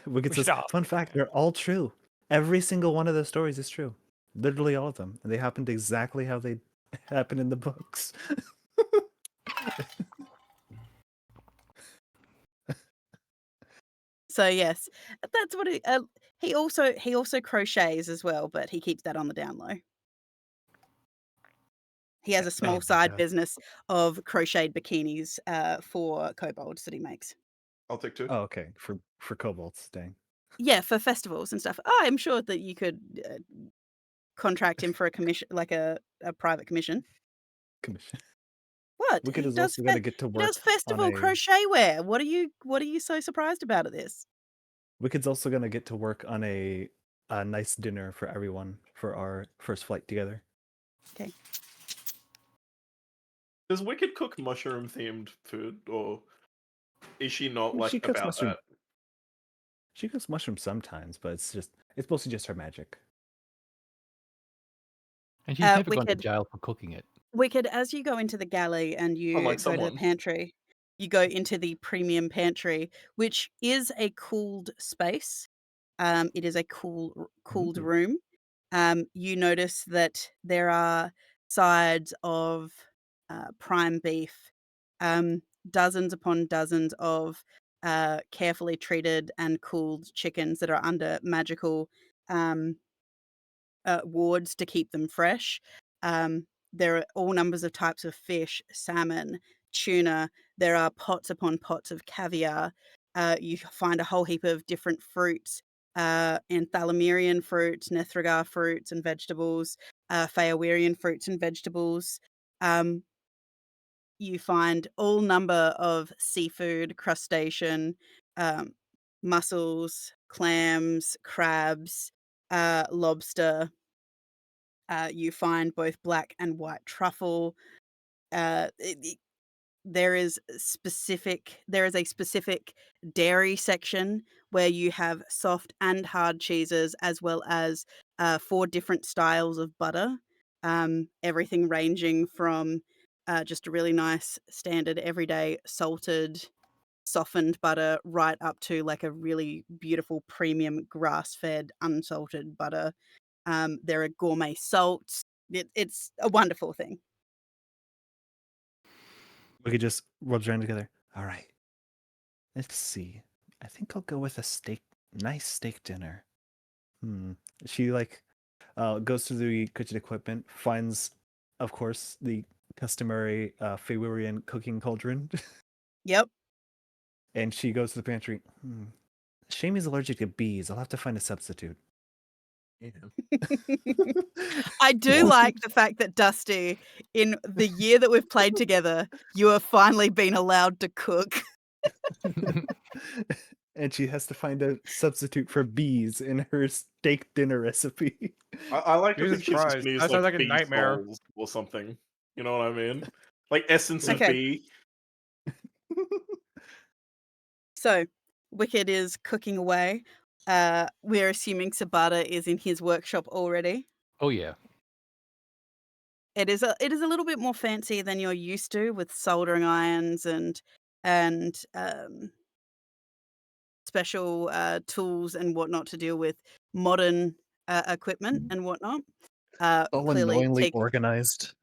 Wicked We says, should ask fun him, fact, okay. they're all true. Every single one of those stories is true. Literally all of them. And they happened exactly how they happen in the books. So yes, that's what he also crochets as well, but he keeps that on the down low. He has a small my side God. business of crocheted bikinis for kobolds that he makes. I'll take 2. Oh, okay. For kobolds, dang. Yeah, for festivals and stuff. I'm sure that you could contract him for a commission, like a private commission. Commission. What? Wicked He is does also gonna get to he work does on festival a crochet wear. What are you so surprised about this? Wicked's also gonna get to work on a nice dinner for everyone for our first flight together. Okay. Does Wicked cook mushroom themed food, or is she not like She cooks about mushroom. that? She cooks mushrooms sometimes, but it's mostly just her magic. And she's never gone to Wicked, jail for cooking it. Wicked, as you go into the galley and you Unlike go to the someone. pantry, you go into the premium pantry, which is a cooled space. It is a cooled Ooh. room. You notice that there are sides of prime beef, dozens upon dozens of carefully treated and cooled chickens that are under magical wards to keep them fresh. There are all numbers of types of fish, salmon, tuna. There are pots upon pots of caviar. You find a whole heap of different fruits, anthalomerian fruits, Nethragar fruits and vegetables, Feyawarian fruits and vegetables. you find all number of seafood, crustacean, mussels, clams, crabs, lobster. You find both black and white truffle. There is a specific dairy section where you have soft and hard cheeses, as well as 4 different styles of butter. Everything ranging from just a really nice standard everyday salted softened butter right up to like a really beautiful premium grass-fed unsalted butter. There are gourmet salts. It's a wonderful thing. We could just rubs around together. All right. Let's see. I think I'll go with a nice steak dinner. She goes through the kitchen equipment, finds, of course, the customary Feywian cooking cauldron, Yep. and she goes to the pantry. Shame he's allergic to bees. I'll have to find a substitute. I do like the fact that Dusty, in the year that we've played together, you have finally been allowed to cook. And she has to find a substitute for bees in her steak dinner recipe. I like to Jesus think she's just Christ, gonna use that sounds like a bee nightmare. souls or something. You know what I mean? Like essence of Okay. bee. So, Wicked is cooking away. We're assuming Sabata is in his workshop already. Oh yeah. It is a little bit more fancy than you're used to, with soldering irons and special tools and whatnot to deal with modern equipment and whatnot. All Clearly annoyingly organized.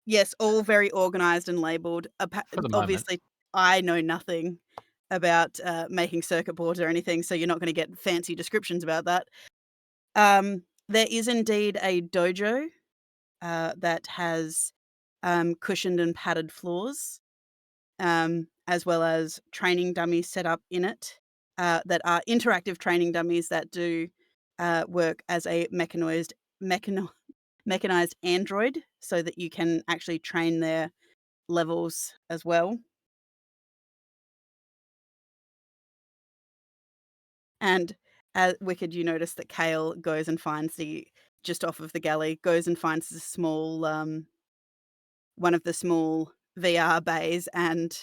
Yes, all very organized and labeled. For the moment. Obviously, I know nothing about making circuit boards or anything, so you're not going to get fancy descriptions about that. There is indeed a dojo that has cushioned and padded floors, as well as training dummies set up in it that are interactive training dummies that do work as a mechanized android, so that you can actually train their levels as well. And Wicked, you notice that Kale goes and finds just off of the galley, goes and finds the small, one of the small VR bays and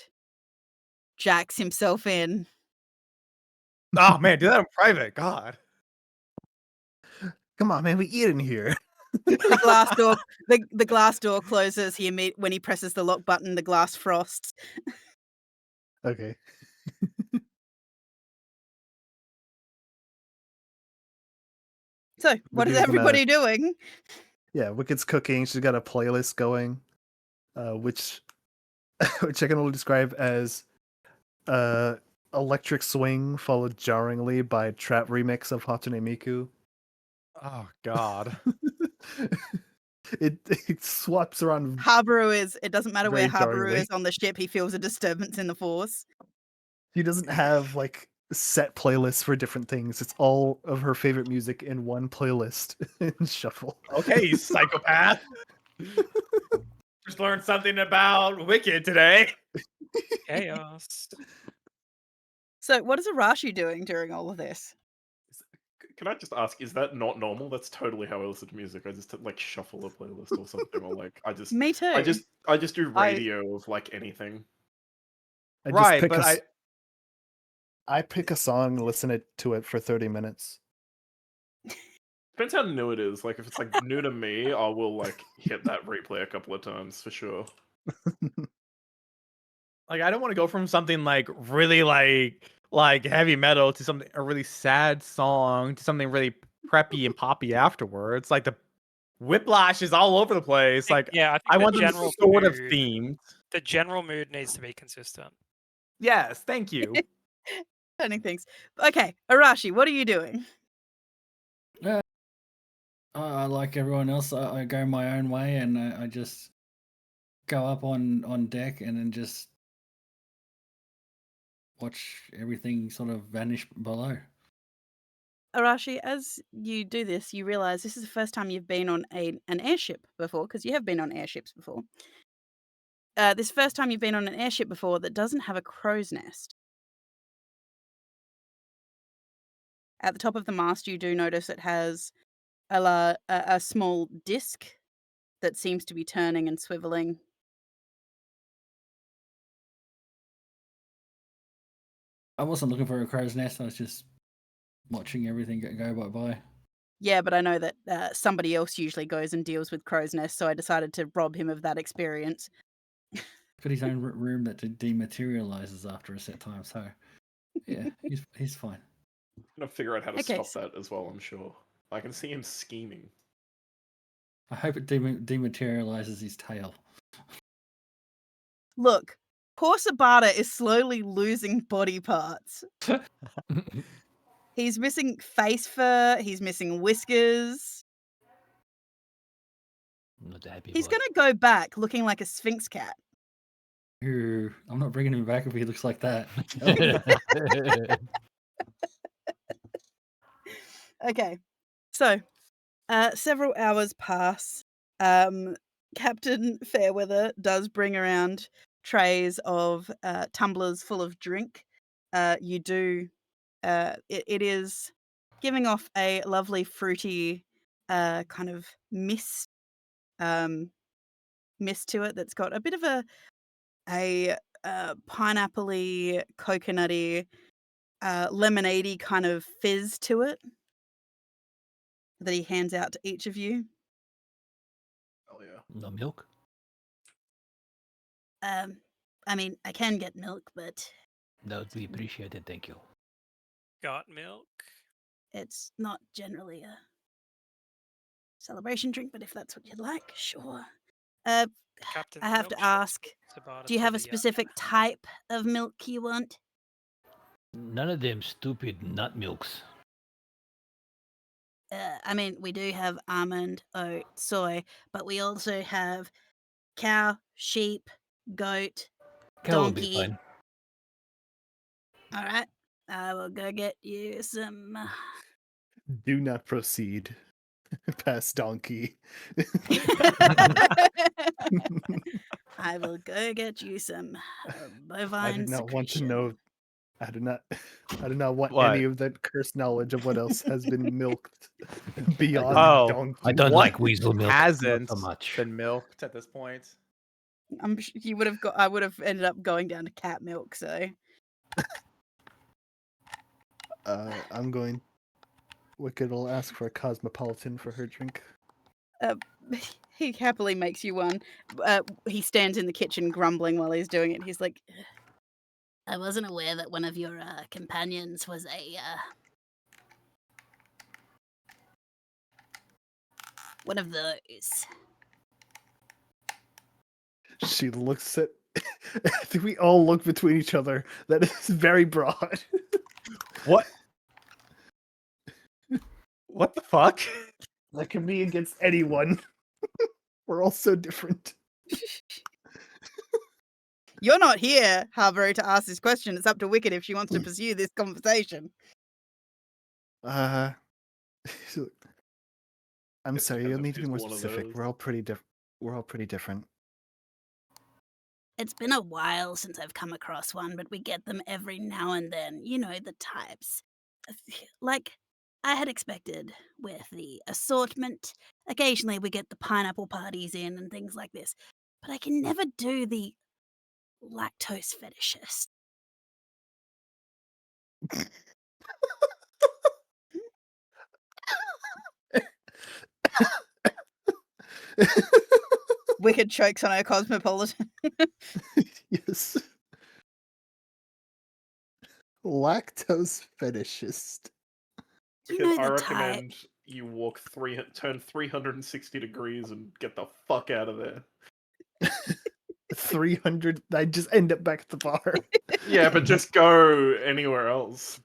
jacks himself in. Oh man, do that in private. God. Come on, man, we eat in here. The glass door, the glass door closes. When he presses the lock button, the glass frosts. Okay. So, what is Wicked's gonna- everybody doing? Yeah, Wicked's cooking. She's got a playlist going, which I can only describe as Electric Swing followed jarringly by trap remix of Hatsune Miku. Oh God. It swaps around. It doesn't matter where Very Habaru jarringly. is on the ship, he feels a disturbance in the force. She doesn't have like set playlists for different things. It's all of her favorite music in one playlist in shuffle. Okay, you psychopath. Just learned something about Wicked today. Chaos. So, what is Arashi doing during all of this? Can I just ask, is that not normal? That's totally how I listen to music. I just like shuffle a playlist or something, or like Me too. I just do radio of like anything. I just Right, pick but I pick a song and listen to it for 30 minutes. Depends how new it is. Like if it's like new to me, I will like hit that replay a couple of times for sure. like I don't want to go from something like really like heavy metal to something a really sad song to something really preppy and poppy afterwards. Like the whiplash is all over the place. Like Yeah, I think I the want them general sort of mood- themed. The general mood needs to be consistent. Yes, thank you. Turning things. Okay, Arashi, what are you doing? I like everyone else. I go my own way, and I just go up on deck and then just watch everything sort of vanish below. Arashi, as you do this, you realize this is the first time you've been on an airship before, because you have been on airships before. this first time you've been on an airship before that doesn't have a crow's nest. At the top of the mast, you do notice it has a small disc that seems to be turning and swiveling. I wasn't looking for a crow's nest. I was just watching everything go by. Yeah, but I know that somebody else usually goes and deals with crow's nests, so I decided to rob him of that experience. Got his own room that dematerializes after a set time. So yeah, he's fine. I'm gonna figure out how to Okay, stop that as well. I'm sure. I can see him scheming. I hope it dematerializes his tail. Look, poor Sabata is slowly losing body parts. He's missing face fur. He's missing whiskers. Not a happy He's boy. going to go back looking like a Sphinx cat. Ew, I'm not bringing him back if he looks like that. Okay, so several hours pass. Captain Fairweather does bring around trays of tumblers full of drink. You do. It is giving off a lovely fruity kind of mist to it that's got a bit of a pineapple-y, coconutty, lemonade-y kind of fizz to it that he hands out to each of you. Oh yeah. No milk? I mean, I can get milk, but That would be appreciated, thank you. Got milk? it's not generally a celebration drink. But if that's what you'd like, sure. Captain's I have to milk shop. ask, Sabata do you have a Tibia. specific type of milk you want? None of them stupid nut milks. I mean, we do have almond, oat, soy, but we also have cow, sheep, goat, Cow will be donkey. fine. All right, I will go get you some. Do not proceed past donkey. I will go get you some bovine I do not want to secretion. know. I do not. I do not want What? any of that cursed knowledge of what else has been milked beyond Oh, donkey. I don't What like weasel milk. Not hasn't so much. been milked at this point? You would have got. I would have ended up going down to cat milk. So I'm going. Wicked will ask for a cosmopolitan for her drink. he happily makes you one. He stands in the kitchen grumbling while he's doing it. He's like, I wasn't aware that one of your companions was a one of those. She looks at. I think we all look between each other. That is very broad. What? What the fuck? That can be against anyone. We're all so different. "You're not here, Harbury, to ask this question. It's up to Wicked if she wants to pursue this conversation." I'm It sorry. depends You'll if need to be she's more one of specific. those. We're all pretty different. We're all pretty different. It's been a while since I've come across one, but we get them every now and then. You know, the types. Like I had expected with the assortment. Occasionally we get the pineapple parties in and things like this. But I can never do the lactose fetishist. Wicked chokes on her cosmopolitan. Yes. Lactose fetishist. You Wicked, know I the type. recommend you walk turn 360 degrees and get the fuck out of there. 300. I just end up back at the bar. Yeah, but just go anywhere else.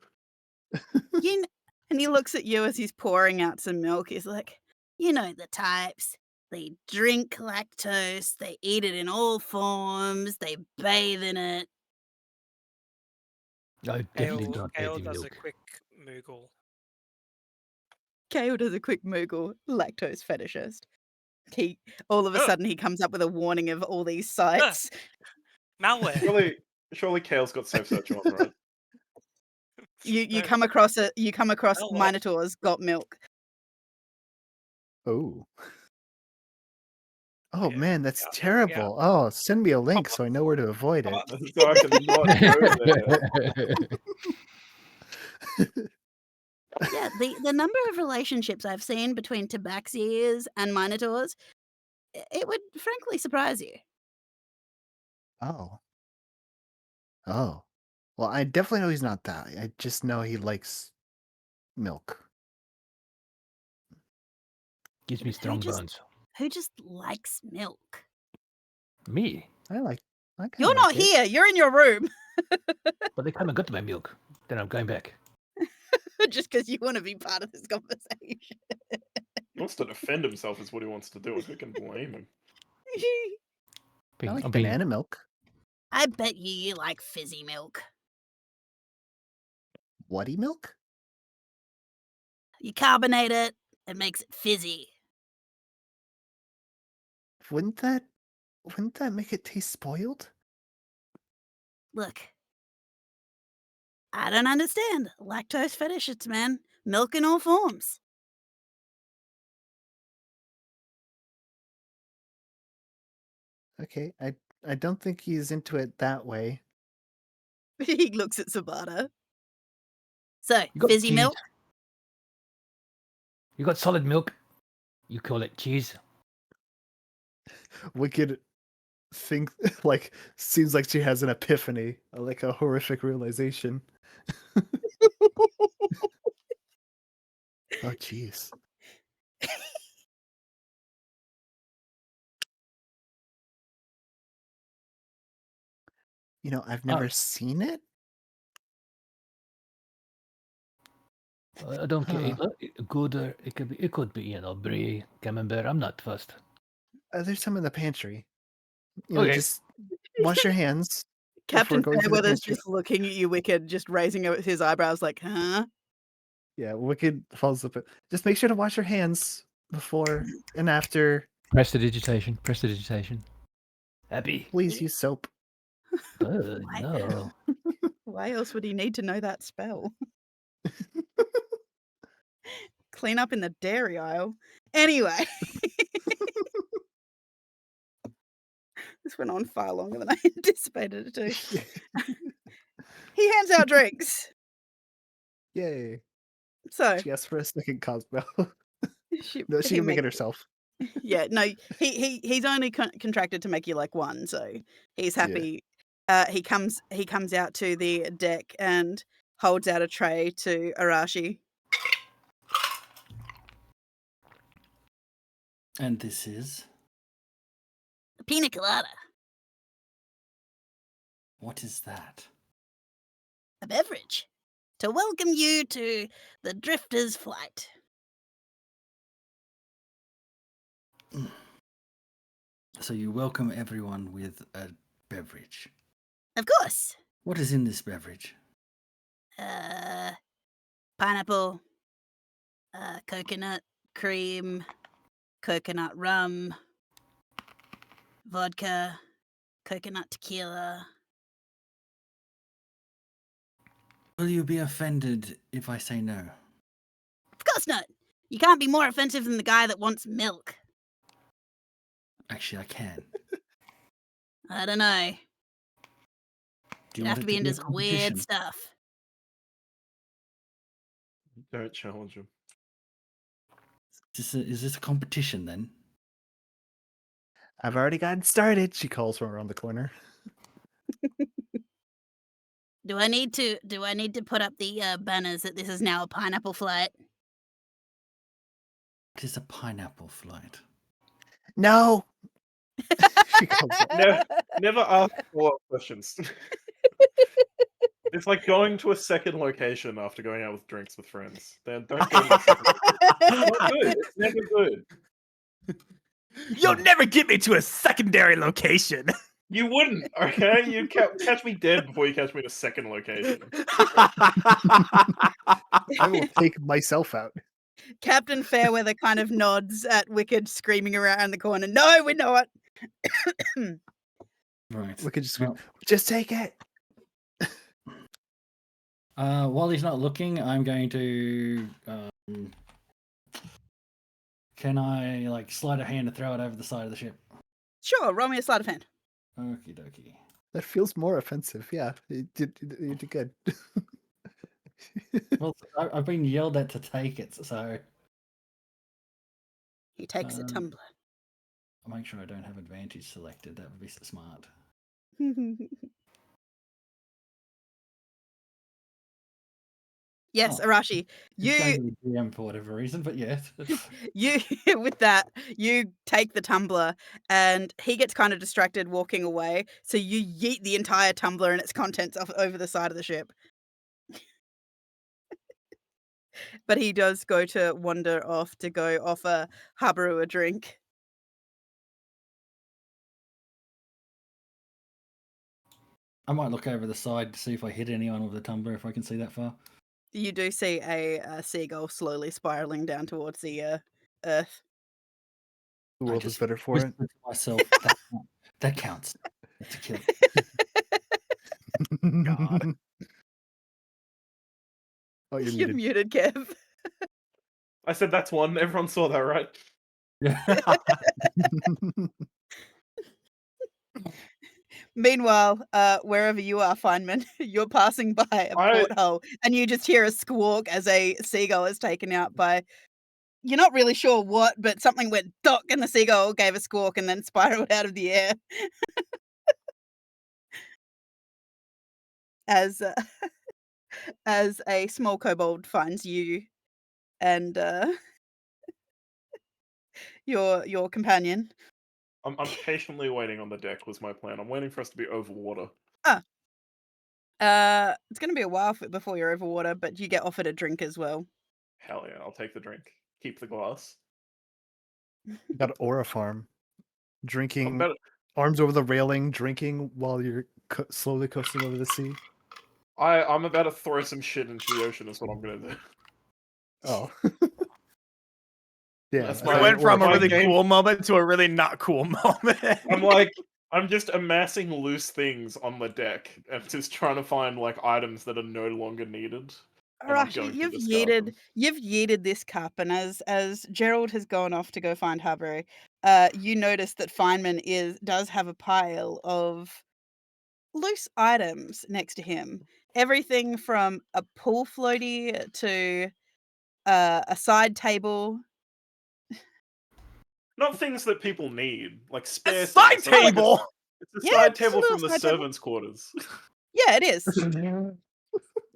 You and he looks at you as he's pouring out some milk. He's like, You know the types. They drink lactose, they eat it in all forms, they bathe in it. I definitely don't Kale hate does a milk. quick Moogle. Kale does a quick Moogle, lactose fetishist. he all of a Ugh. sudden he comes up with a warning of all these sites. Malware. Surely Kale's got safe search on, right? You No. come across Malware. Minotaurs got milk. Oh. Oh Yeah, man, that's yeah, terrible. Oh, send me a link so I know where to avoid it. So I can not go there. Yeah, the number of relationships I've seen between tabaxirs and minotaurs, it would frankly surprise you. Oh. Oh. Well, I definitely know he's not that. I just know he likes milk. Gives me strong bones. Who just likes milk? Me? I kinda You're not like it. here. You're in your room. But they come and got my milk. Then I'm going back. Just because you want to be part of this conversation. He wants to defend himself is what he wants to do, and who can blame him? I like I'm being- banana milk. I bet you like fizzy milk. Whatty milk? You carbonate it, it makes it fizzy. Wouldn't that make it taste spoiled? Look, I don't understand. Lactose fetishists, man. Milk in all forms. Okay, I don't think he's into it that way. He looks at Sabata. So, You got fizzy cheese. milk? You got solid milk. You call it cheese. Wicked think seems like she has an epiphany, like a horrific realization. Oh jeez. I've never seen it. I don't care. Huh. Good. It could be. Brie, camembert. I'm not fussed. There's some in the pantry. Okay. Just wash your hands. Captain going to the Fairweather's pantry. just looking at you, Wicked, just raising his eyebrows like, huh? Yeah, Wicked follows up. Just make sure to wash your hands before and after. Prestidigitation. Happy. Please use soap. No. Why else would he need to know that spell? Clean up in the dairy aisle. Anyway. This went on far longer than I anticipated it to. He hands out drinks. Yay. So She asked for a second Cosmo. she, No, she he can make it makes- herself. Yeah, no, he's only contracted to make you like one, so he's Yeah. happy. He comes out to the deck and holds out a tray to Arashi. And this is? Pina colada. What is that? A beverage. To welcome you to the Drifter's flight. So you welcome everyone with a beverage. Of course. What is in this beverage? Pineapple, coconut cream, coconut rum, vodka, coconut tequila. Will you be offended if I say no? Of course not. You can't be more offensive than the guy that wants milk. Actually, I can. I don't know. Do You you have want to it be to into a some weird competition? stuff. Don't challenge him. Is this a competition then? I've already gotten started, she calls from around the corner. Do I need to put up the banners that this is now a pineapple flight? It is a pineapple flight. No. She calls up. Never ask follow-up questions. It's like going to a second location after going out with drinks with friends. Then don't go to the second It's not good. It's never good. You'll never get me to a secondary location. You wouldn't, okay? You catch me dead before you catch me at a second location. I will take myself out. Captain Fairweather kind of nods at Wicked screaming around the corner. No, we're not. Right. We could just Well, just take it. while he's not looking, I'm going to. Can I like slide a hand and throw it over the side of the ship? Sure, roll me a sleight of hand. Okie dokie. That feels more offensive. Yeah, you did good. Well, I've been yelled at to take it, so He takes a Um, tumbler. I'll make sure I don't have advantage selected. That would be smart. Yes, Oh. Arashi, It's going you to the GM for whatever reason, but yes. you with that, you take the tumbler and he gets kind of distracted walking away, so you yeet the entire tumbler and its contents off over the side of the ship. But he does go to wander off to go offer Habaru a drink. I might look over the side to see if I hit anyone with the tumbler, if I can see that far. You do see a seagull slowly spiraling down towards the earth. The I world is just better for it. whisper to myself, that counts. That's a kill. God. Oh, you're You're muted. muted, Kev. I said that's one. Everyone saw that, right? Meanwhile, wherever you are, Feynman, you're passing by a porthole and you just hear a squawk as a seagull is taken out by. You're not really sure what, but something went duck and the seagull gave a squawk and then spiraled out of the air. as as a small kobold finds you and your companion. I'm patiently waiting on the deck was my plan. I'm waiting for us to be over water. It's gonna be a while before you're over water, but you get offered a drink as well. Hell yeah, I'll take the drink. Keep the glass. Got Aura Farm. I'm Drinking, better. arms over the railing, drinking while you're slowly coasting over the sea. I'm about to throw some shit into the ocean. Is what I'm gonna do. Oh. Yeah. That's I We my- thought went from a my really game- cool moment to a really not cool moment. I'm just amassing loose things on the deck and just trying to find like items that are no longer needed. And I'm Arashi, going to you've discard them. yeeted this cup, and as Gerald has gone off to go find Habaru, you notice that Feynman does have a pile of loose items next to him. Everything from a pool floaty to a side table. Not things that people need, like spare Side things. Like, table. It's a Yeah, side it's just a table little from the side table. servants' quarters. Yeah, it is. You're gonna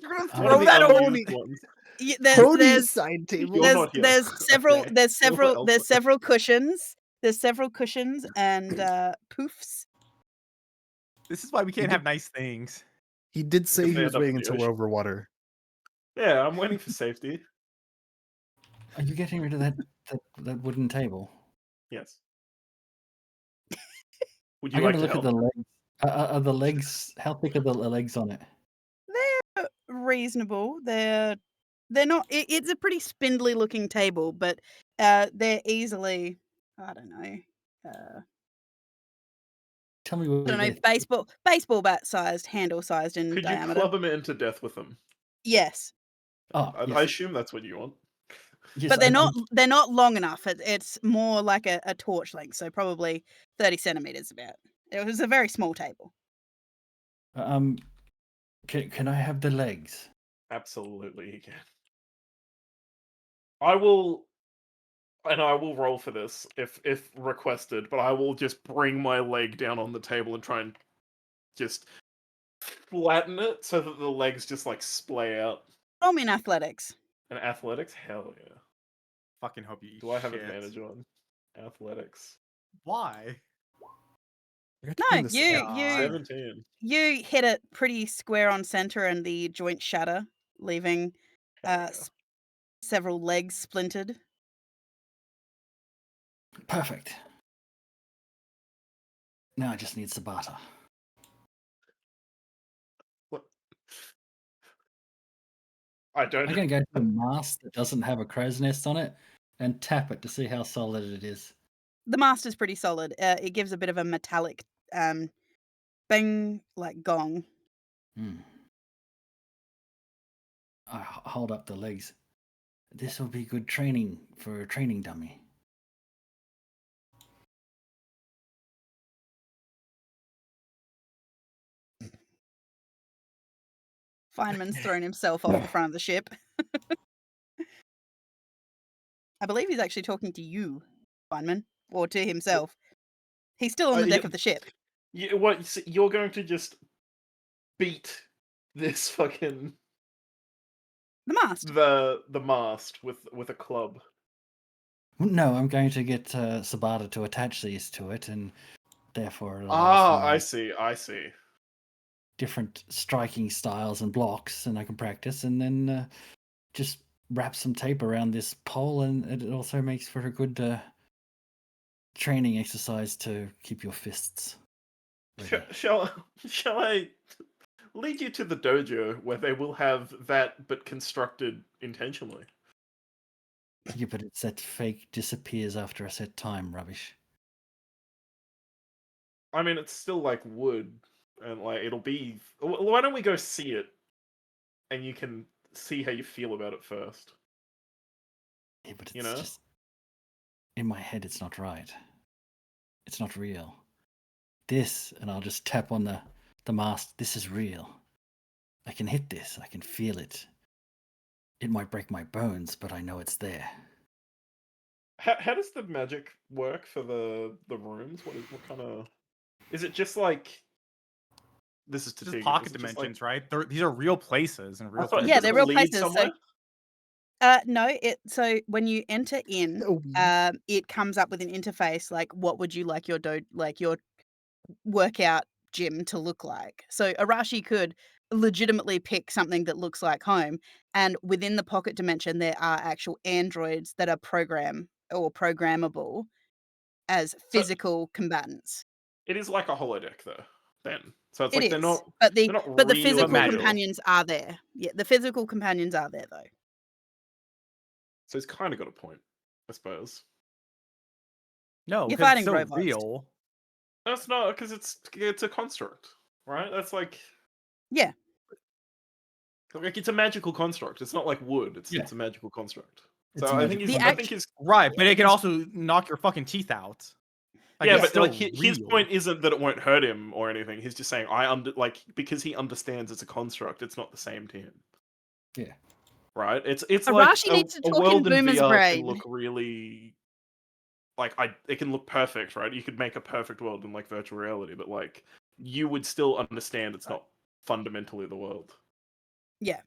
One of throw the that unused away. ones. There's side table. You're not here. there's several Okay. there's You're several elsewhere. there's several cushions. There's several cushions and poofs. This is why we can't have nice things. He did say If he they was end up waiting in the until we're ocean. over water. Yeah, I'm waiting for safety. Are you getting rid of that wooden table? Yes. Would I'm you like going to to look at help? the legs. Are the legs? How thick are the legs on it? They're reasonable. They're not. It's a pretty spindly looking table, but they're easily. I don't know. Tell me I what don't know. they're Baseball bat sized, handle sized in Could you diameter. club him into death with them? Yes, Oh, I yes. assume that's what you want. Yes, but they're I'm- not. They're not long enough. It's more like a torch length, so probably 30 centimeters. About. It was a very small table. Can I have the legs? Absolutely, he can. I will roll for this if requested, but I will just bring my leg down on the table and try and just flatten it so that the legs just like splay out. Roll me in athletics. And athletics, hell yeah. Fucking hope you eat Do I have shit. advantage on athletics? Why? I got to No, clean this you up. you 17. you hit it pretty square on center, and the joints shatter, leaving Hell yeah. several legs splintered. Perfect. Now I just need Sabata. What? I don't. I'm going to go to the mast that doesn't have a crow's nest on it and tap it to see how solid it is. The mast is pretty solid. It gives a bit of a metallic bang, like gong. Hmm. I hold up the legs. This will be good training for a training dummy. Feynman's thrown himself off the front of the ship. I believe he's actually talking to you, Feynman, or to himself. He's still on the deck of the ship. What? So you're going to just beat this fucking The mast. the mast with a club? No, I'm going to get Sabata to attach these to it, and therefore it Ah, allows me I see. different striking styles and blocks, and I can practice, and then just wrap some tape around this pole, and it also makes for a good training exercise to keep your fists ready. Shall I lead you to the dojo where they will have that, but constructed intentionally? Yeah, but it's that fake disappears after a set time rubbish. I mean, it's still like wood, and like it'll be. Why don't we go see it, and you can see how you feel about it first? Yeah, but it's You know? just in my head. It's not right. It's not real. This, and I'll just tap on the mast. This is real. I can hit this. I can feel it. It might break my bones, but I know it's there. How does the magic work for the rooms? What kind of? Is it just like? This is Just Tatiga. pocket is it just dimensions, right? These are real places and real I thought, things. Yeah, does they're it real lead places. somewhere? No, so when you enter in, So it comes up with an interface like what would you like your workout gym to look like. So Arashi could legitimately pick something that looks like home, and within the pocket dimension there are actual androids that are programmable as physical combatants. It is like a holodeck, though. Then, so it's It like they're is, not but they're not the real. physical magical. companions are there. Yeah, the physical companions are there though. So it's kind of got a point, I suppose. No, You're because it's fighting so robots. real. That's not because it's a construct, right? That's like Yeah. it's a magical construct. It's not like wood. It's Yeah. a magical construct. It's So a I think magical he's The I think he's Right, but it can also knock your fucking teeth out. Like, yeah, it's but still like his real. point isn't that it won't hurt him or anything. He's just saying because he understands it's a construct. It's not the same to him. Yeah. Right? It's like Arashi needs to a talk in world in Boomer's VR brain. can look really it can look perfect, right? You could make a perfect world in like virtual reality, but like you would still understand it's not fundamentally the world. Yeah.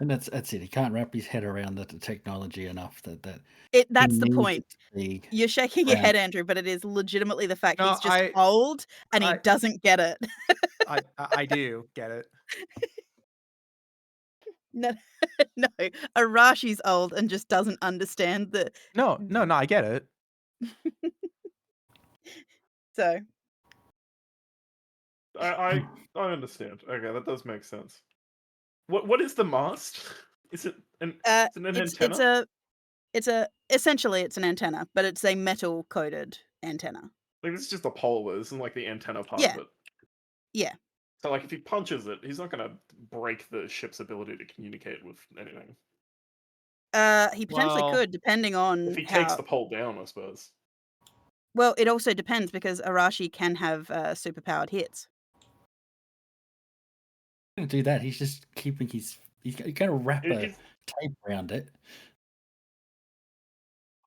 And that's it. He can't wrap his head around the technology enough that That's he the needs point. it to be You're shaking your around. head, Andrew, but it is legitimately the fact No, he's just old and he I- doesn't get it. I do get it. No, no, Arashi's old and just doesn't understand the. No, I get it. So I understand. Okay, that does make sense. What is the mast? Is it an antenna? essentially it's an antenna, but it's a metal coated antenna. Like this is just a pole, isn't like the antenna part Yeah. of it. Yeah. So like if he punches it, he's not gonna break the ship's ability to communicate with anything. He potentially Well, could, depending on If he how. takes the pole down, I suppose. Well, it also depends because Arashi can have superpowered hits. Going to do that. He's just keeping his. He's going to wrap It- a it's- tape around it.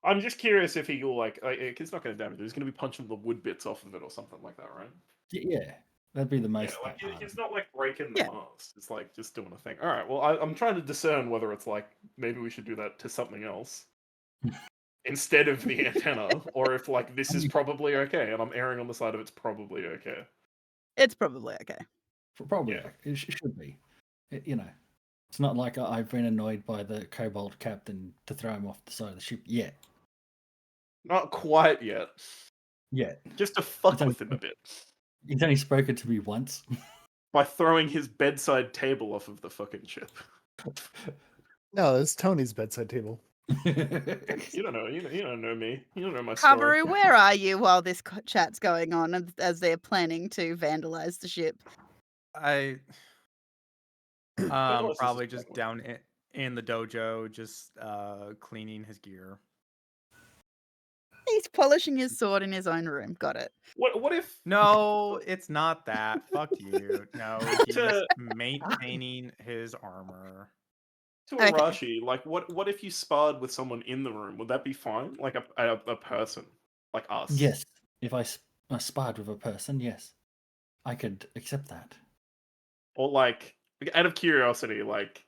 I'm just curious if he will it's not going to damage it. He's going to be punching the wood bits off of it or something like that, right? Yeah, that'd be the Yeah, most. like part of he's it. not like breaking the Yeah. mast. It's like just doing a thing. All right. Well, I'm trying to discern whether it's like maybe we should do that to something else instead of the antenna, or if like this is probably okay, and I'm erring on the side of it's probably okay. It's probably okay. Probably, Yeah. it should be. It's not like I've been annoyed by the Cobalt captain to throw him off the side of the ship yet. Not quite yet. Yet. Just to fuck It's with him a bit He's only spoken to me once. by throwing his bedside table off of the fucking ship. No, it's Tony's bedside table. You don't know. You don't know me. You don't know my story. Habaru, where are you while this chat's going on as they're planning to vandalize the ship? I Vandalize is probably just just down in the dojo, just cleaning his gear. He's polishing his sword in his own room. Got it. What if No, it's not that. Fuck you. No, he's to maintaining his armor. Okay. Arashi, like what if you sparred with someone in the room? Would that be fine? Like a person, like us? Yes, if I sparred with a person, yes, I could accept that. Or like out of curiosity, like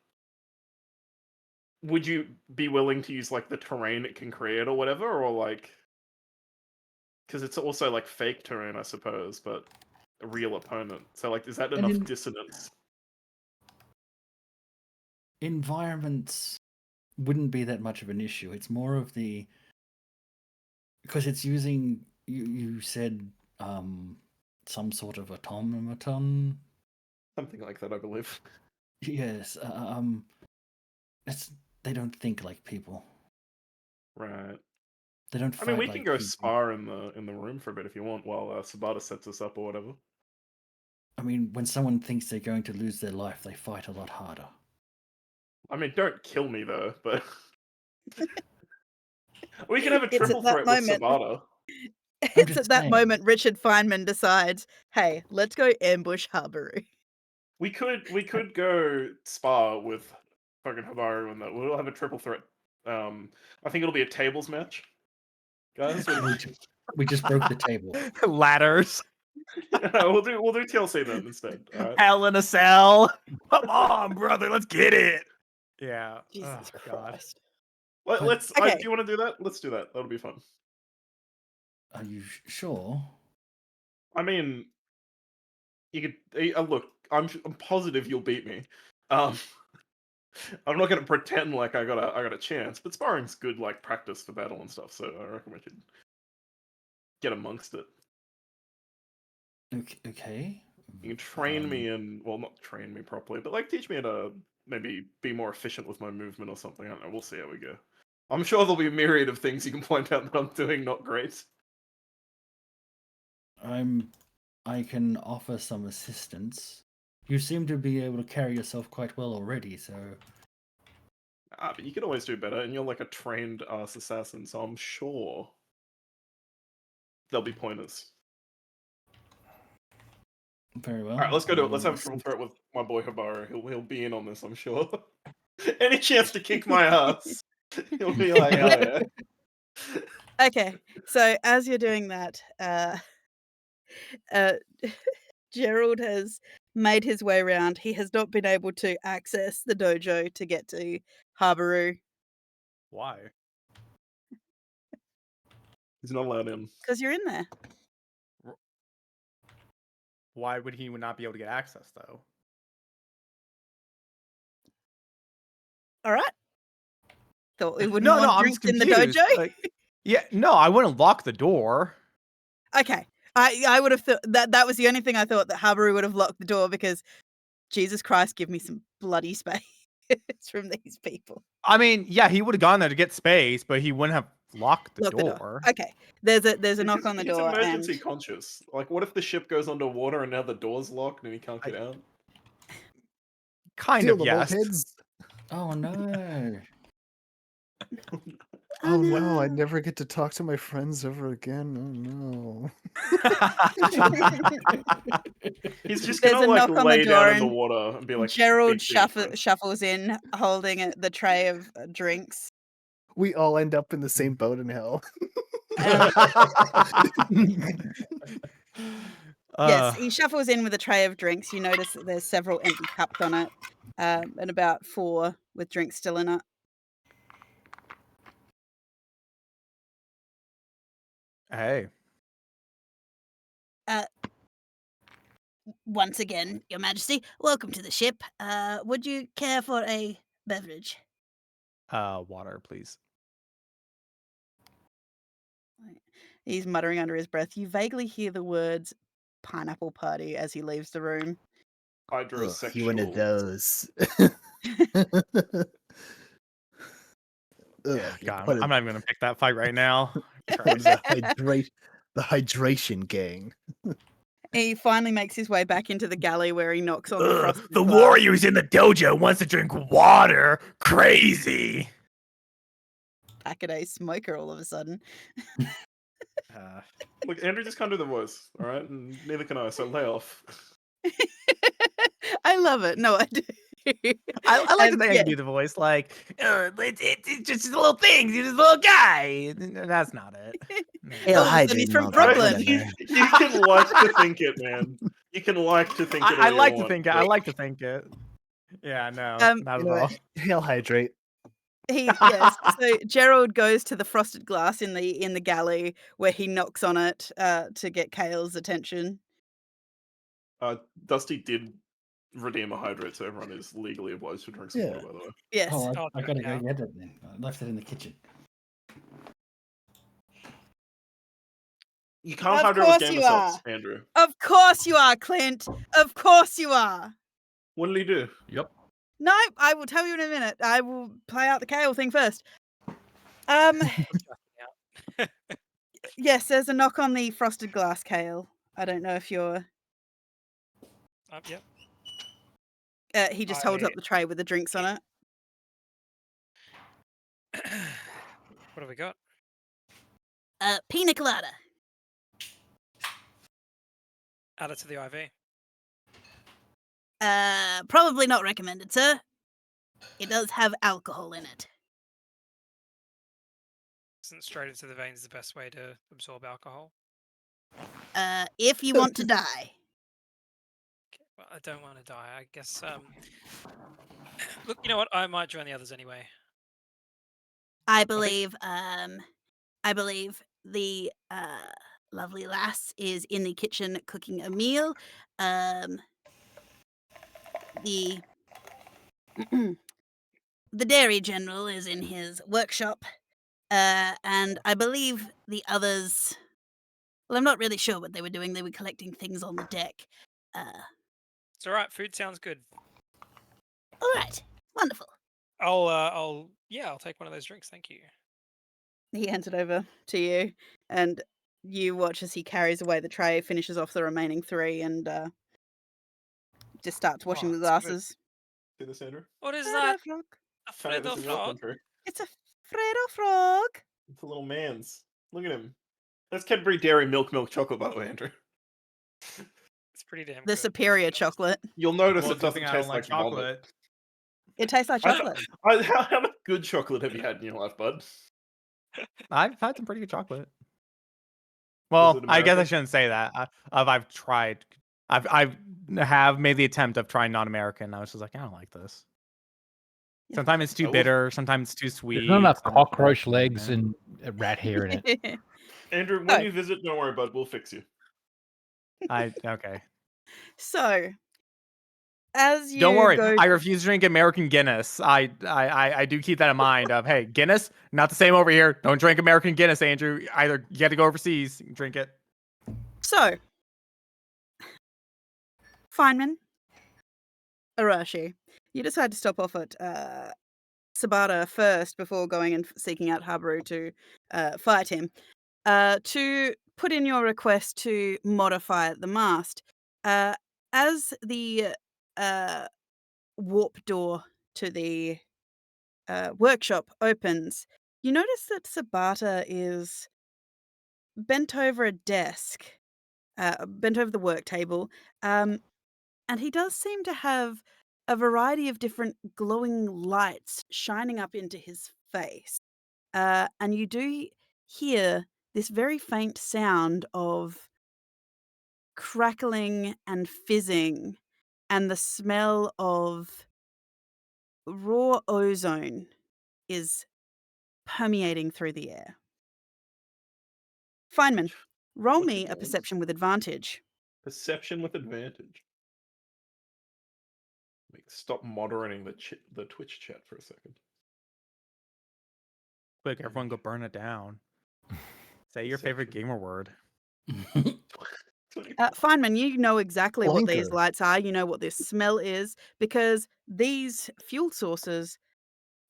would you be willing to use like the terrain it can create or whatever, or like because it's also like fake terrain, I suppose, but a real opponent. So like, is that And enough in- dissonance? Environments wouldn't be that much of an issue. It's more of the because it's using you said some sort of automaton. Something like that, I believe. Yes, it's they don't think like people. Right. They don't I fight mean, we like can go people. spar in the room for a bit if you want, while Sabata sets us up or whatever. I mean, when someone thinks they're going to lose their life, they fight a lot harder. I mean, don't kill me though, but we can have a It's at triple that threat with moment. Sabata. I'm It's just at that saying. moment Richard Feynman decides, hey, let's go ambush Habaru. We could go spar with fucking Habaru and that. We'll have a triple threat. I think it'll be a tables match, guys. We just broke the table. Ladders. we'll do TLC then instead. All right. Hell in a cell. Come on, brother. Let's get it. Yeah. Jesus Oh, God. Christ. Let's. Okay. Do you want to do that? Let's do that. That'll be fun. Are you sure? I mean, you could look. I'm positive you'll beat me. I'm not going to pretend like I got a chance, but sparring's good like practice for battle and stuff. So I reckon we could get amongst it. Okay. You can train me in, well, not train me properly, but like teach me how to maybe be more efficient with my movement or something. I don't know. We'll see how we go. I'm sure there'll be a myriad of things you can point out that I'm doing not great. I can offer some assistance. You seem to be able to carry yourself quite well already, so But you can always do better, and you're like a trained ass assassin, so I'm sure there'll be pointers. very well. All right, let's go do it. Let's have a triple threat with my boy Habaru. He'll be in on this, I'm sure. Any chance to kick my ass, he'll be like, oh yeah. Okay. So as you're doing that, Gerald has made his way around. He has not been able to access the dojo to get to Habaru Why? He's not allowed in. because you're in there. Why would he not be able to get access though? All right. Thought we wouldn't No, want I'm drinks just in the confused. dojo. Like, yeah, no, I wouldn't lock the door. Okay. I would have thought that was the only thing I thought that Habaru would have locked the door because Jesus Christ, give me some bloody space from these people. I mean, yeah, he would have gone there to get space, but he wouldn't have locked the Lock the door. door. Okay. There's a knock on the He's door emergency and conscious. Like, what if the ship goes underwater and now the door's locked and he can't get out? Kind Feel of, the yes. bulkheads. Oh no. Oh no, I no. never get to talk to my friends ever again. Oh no. He's just There's gonna a like knock on the lay down door in the and water and be like, Gerald "Speak to your friend." shuffles in holding the tray of drinks. We all end up in the same boat in hell. Yes, he shuffles in with a tray of drinks. You notice that there's several empty cups on it, and about 4 with drinks still in it. Hey. Once again, Your Majesty, welcome to the ship. Would you care for a beverage? Water, please. He's muttering under his breath. You vaguely hear the words pineapple party as he leaves the room. You one of Hydrosexual. those. Ugh, you're God, part I'm of, not even gonna pick that fight right now. part of the hydration gang. He finally makes his way back into the galley where he knocks on the frosted the glass. warrior who's in the dojo wants to drink water. Crazy. Pack-a-day smoker all of a sudden. Look, Andrew just can't do the voice, all right? And neither can I, so lay off. I love it. No, I do. I like to And think I yeah, can do the voice like it's just little things. He's just a little guy. That's not it. No. Hail all of a sudden he's hydrate and from all that, Brooklyn. whatever. You can like to think it, man. You can like to think it. I all you like to want, think it. I but- like to think it. Yeah, no, not you at know, all. Hail hydrate. yes. So Gerald goes to the frosted glass in the galley where he knocks on it to get Kale's attention. Dusty did redeem a hydrate, so everyone is legally obliged to drink some water, by the way. Yes. Oh, Oh, I gotta go yeah. get it then. I left it in the kitchen. You can't Of hydrate course with you gamer salts, are. Andrew. Of course you are, Clint. Of course you are. What did he do? Yep. No, I will tell you in a minute. I will play out the Kale thing first. Yes, there's a knock on the frosted glass, Kale. I don't know if you're. Yep. He just holds I- up the tray with the drinks on it. What have we got? Pina colada. Add it to the IV. Probably not recommended, sir. It does have alcohol in it. Isn't straight into the veins the best way to absorb alcohol? If you want to die. Okay, well, I don't want to die. I guess. Look, you know what? I might join the others anyway. I believe the lovely lass is in the kitchen cooking a meal. The the dairy general is in his workshop. And I believe the others, well, I'm not really sure what they were doing. They were collecting things on the deck. It's all right. Food sounds good. All right. Wonderful. I'll take one of those drinks. Thank you. He hands it over to you, and you watch as he carries away the tray, finishes off the remaining 3, and just starts washing the that's good. glasses. See this, Andrew? What is Fredo that? frog. A Hey, this Fredo is your frog? country. It's a Fredo frog. It's a little man's. Look at him. That's Cadbury Dairy Milk Chocolate, by the way, Andrew. It's pretty damn The good. superior chocolate. You'll notice Well, it good doesn't thing I don't taste like chocolate. It tastes like I- chocolate. How much good chocolate have you had in your life, bud? I've had some pretty good chocolate. Well, it I guess I American? shouldn't say that. I've tried. I've made the attempt of trying non-American. I was just like, I don't like this. Yeah. Sometimes it's too Oh. bitter. Sometimes it's too sweet. There's not enough sometimes- cockroach legs Yeah. and rat hair in it. Andrew, when Oh. you visit, don't worry, bud. We'll fix you. Okay. So, as you Don't worry. go, I refuse to drink American Guinness. I do keep that in mind. Of hey, Guinness, not the same over here. Don't drink American Guinness, Andrew. Either you got to go overseas, drink it. so Feynman, Arashi, you decide to stop off at Sabata first before going and seeking out Habaru to fight him. To put in your request to modify the mast. As the warp door to the workshop opens, you notice that Sabata is bent over a desk, bent over the work table, and he does seem to have a variety of different glowing lights shining up into his face. And you do hear this very faint sound of crackling and fizzing, and the smell of raw ozone is permeating through the air. Feynman, roll What's me it a called? perception with advantage. Perception with advantage. Stop moderating the Twitch chat for a second. Quick, everyone, go burn it down. Say your favorite gamer word. Feynman, you know exactly what these Blinker. lights are. You know what this smell is because these fuel sources,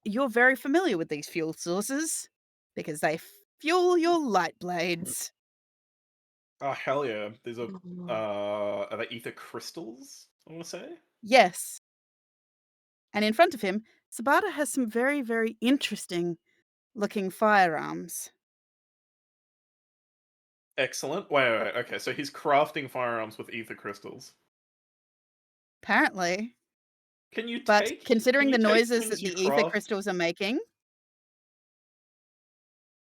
you're very familiar with these fuel sources because they fuel your light blades. Oh hell yeah! These are they ether crystals? I want to say. Yes. And in front of him, Sabata has some very, very interesting looking firearms. Excellent. Wait. Okay, so he's crafting firearms with ether crystals. Apparently. Can you But take? considering the can you take noises things that you the ether craft? crystals are making,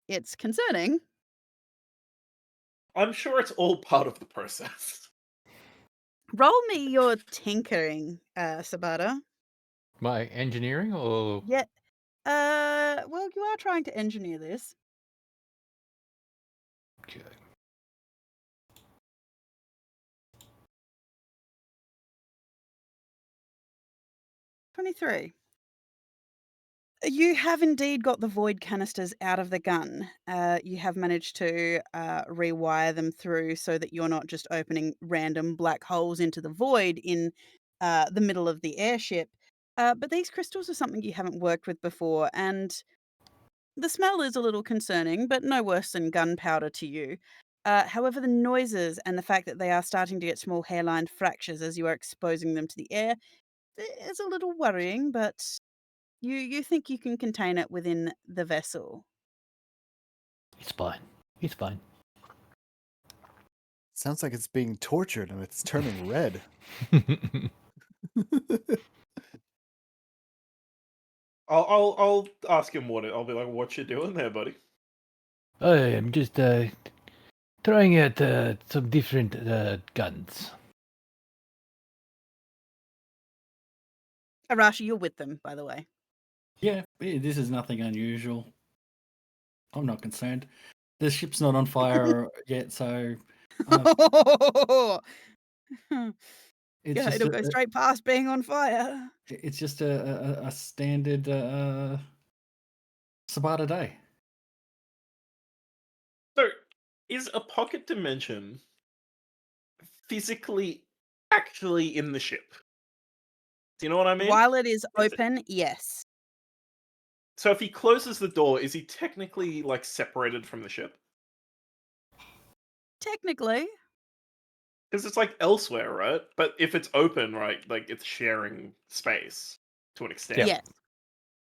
it's concerning. I'm sure it's all part of the process. Roll me your tinkering, Sabata. My engineering or Yeah. Well, you are trying to engineer this. okay. 23. You have indeed got the void canisters out of the gun. You have managed to rewire them through so that you're not just opening random black holes into the void in the middle of the airship. But these crystals are something you haven't worked with before, and the smell is a little concerning, but no worse than gunpowder to you. However, the noises and the fact that they are starting to get small hairline fractures as you are exposing them to the air is a little worrying, but you think you can contain it within the vessel. It's fine. It's fine. Sounds like it's being tortured and it's turning red. I'll ask him what I'll be like. What you doing there, buddy? I am just trying out some different guns. Arashi, you're with them, by the way. Yeah, this is nothing unusual. I'm not concerned. The ship's not on fire yet, so it's Yeah, just it'll go straight past being on fire. it's just a standard Sabata day. So, is a pocket dimension physically actually in the ship? Do you know what I mean? While it is Is it- open, yes. So if he closes the door, is he technically like separated from the ship? Technically. Because it's like elsewhere, right? But if it's open, right, like it's sharing space to an extent. Yes.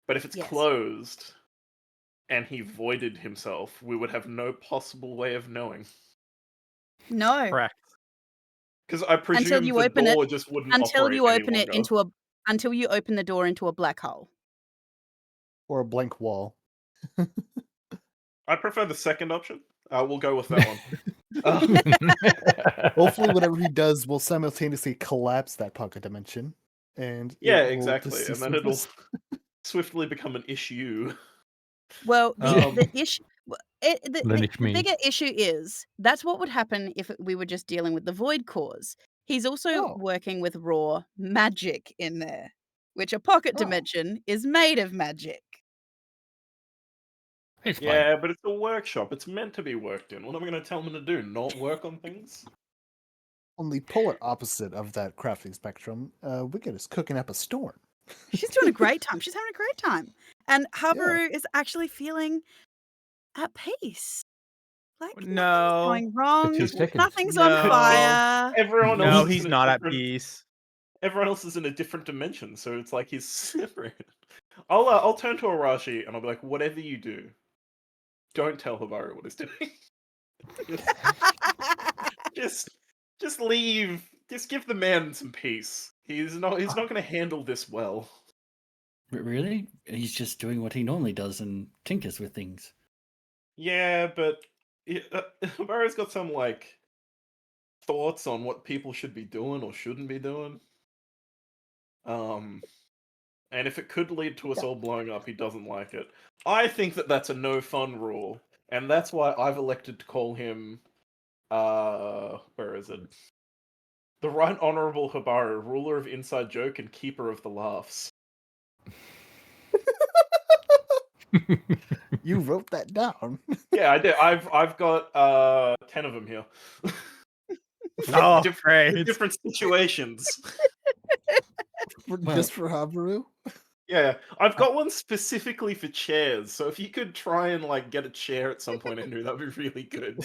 But if it's Yes. closed and he voided himself, we would have no possible way of knowing. No. Correct. Because I presume you the open it- door just wouldn't Until operate you any open it longer. into until you open the door into a black hole. Or a blank wall. I prefer the second option. We'll go with that one. Hopefully, whatever he does will simultaneously collapse that pocket dimension. And it Yeah, will exactly. just And cease then to it'll exist. swiftly become an issue. Well, the Um, issue, Then it's the me. bigger issue is that's what would happen if we were just dealing with the void cores. He's also Oh. working with raw magic in there, which a pocket Oh. dimension is made of magic. It's fine. yeah, but it's a workshop. It's meant to be worked in. What am I going to tell him to do? Not work on things? On the polar opposite of that crafting spectrum, Wicked is cooking up a storm. She's doing a great time. She's having a great time. And Habaru is actually feeling at peace. Like No. nothing's going wrong. 2 seconds. Nothing's on No. fire. Everyone else No, is he's in a not at different- peace. Everyone else is in a different dimension, so it's like he's separated. I'll turn to Arashi and I'll be like, whatever you do, don't tell Habaru what he's doing. just leave. Just give the man some peace. He's not going to handle this well. But really, he's just doing what he normally does and tinkers with things. Yeah, but Habaru's got some like thoughts on what people should be doing or shouldn't be doing. And if it could lead to us all blowing up, he doesn't like it. I think that that's a no fun rule, and that's why I've elected to call him, where is it? The Right Honourable Habaru, ruler of Inside Joke and keeper of the laughs. You wrote that down. Yeah, I did. I've got 10 of them here. Oh, Diff- great. different situations. Well- Just for Habaru? Yeah, I've got one specifically for chairs. So if you could try and like get a chair at some point, Andrew, that'd be really good.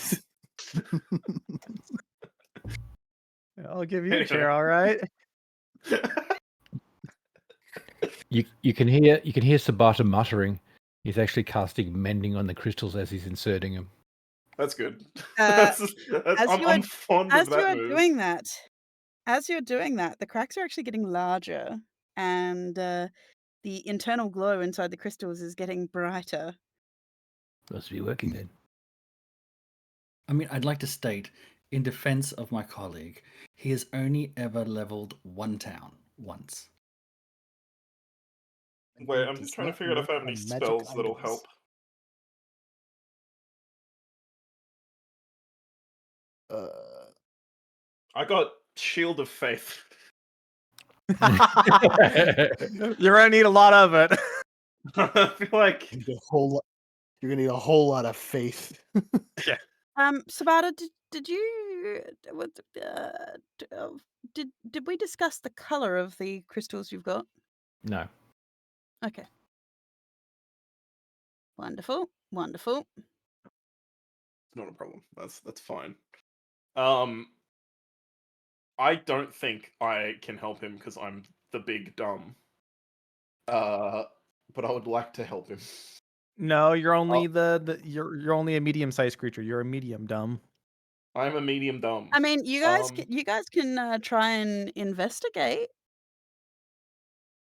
I'll give you a Anyway. chair, all right? You can hear Sabata muttering. He's actually casting mending on the crystals as he's inserting them. That's good. As I'm fond As of you that are move. doing that, the cracks are actually getting larger, and the internal glow inside the crystals is getting brighter. Must be working then. I mean, I'd like to state, in defense of my colleague, he has only ever leveled one town once. Wait, I'm just trying to figure out if I have any spells that'll help. I got Shield of Faith. You're gonna need a lot of it. I feel like You're gonna need a whole lot of faith. Sabata, did you did we discuss the color of the crystals you've got? No. Okay. Wonderful. Wonderful. not a problem. That's fine. I don't think I can help him because I'm the big dumb. But I would like to help him. No, you're only you're only a medium-sized creature. You're a medium dumb. I'm a medium dumb. I mean, you guys can try and investigate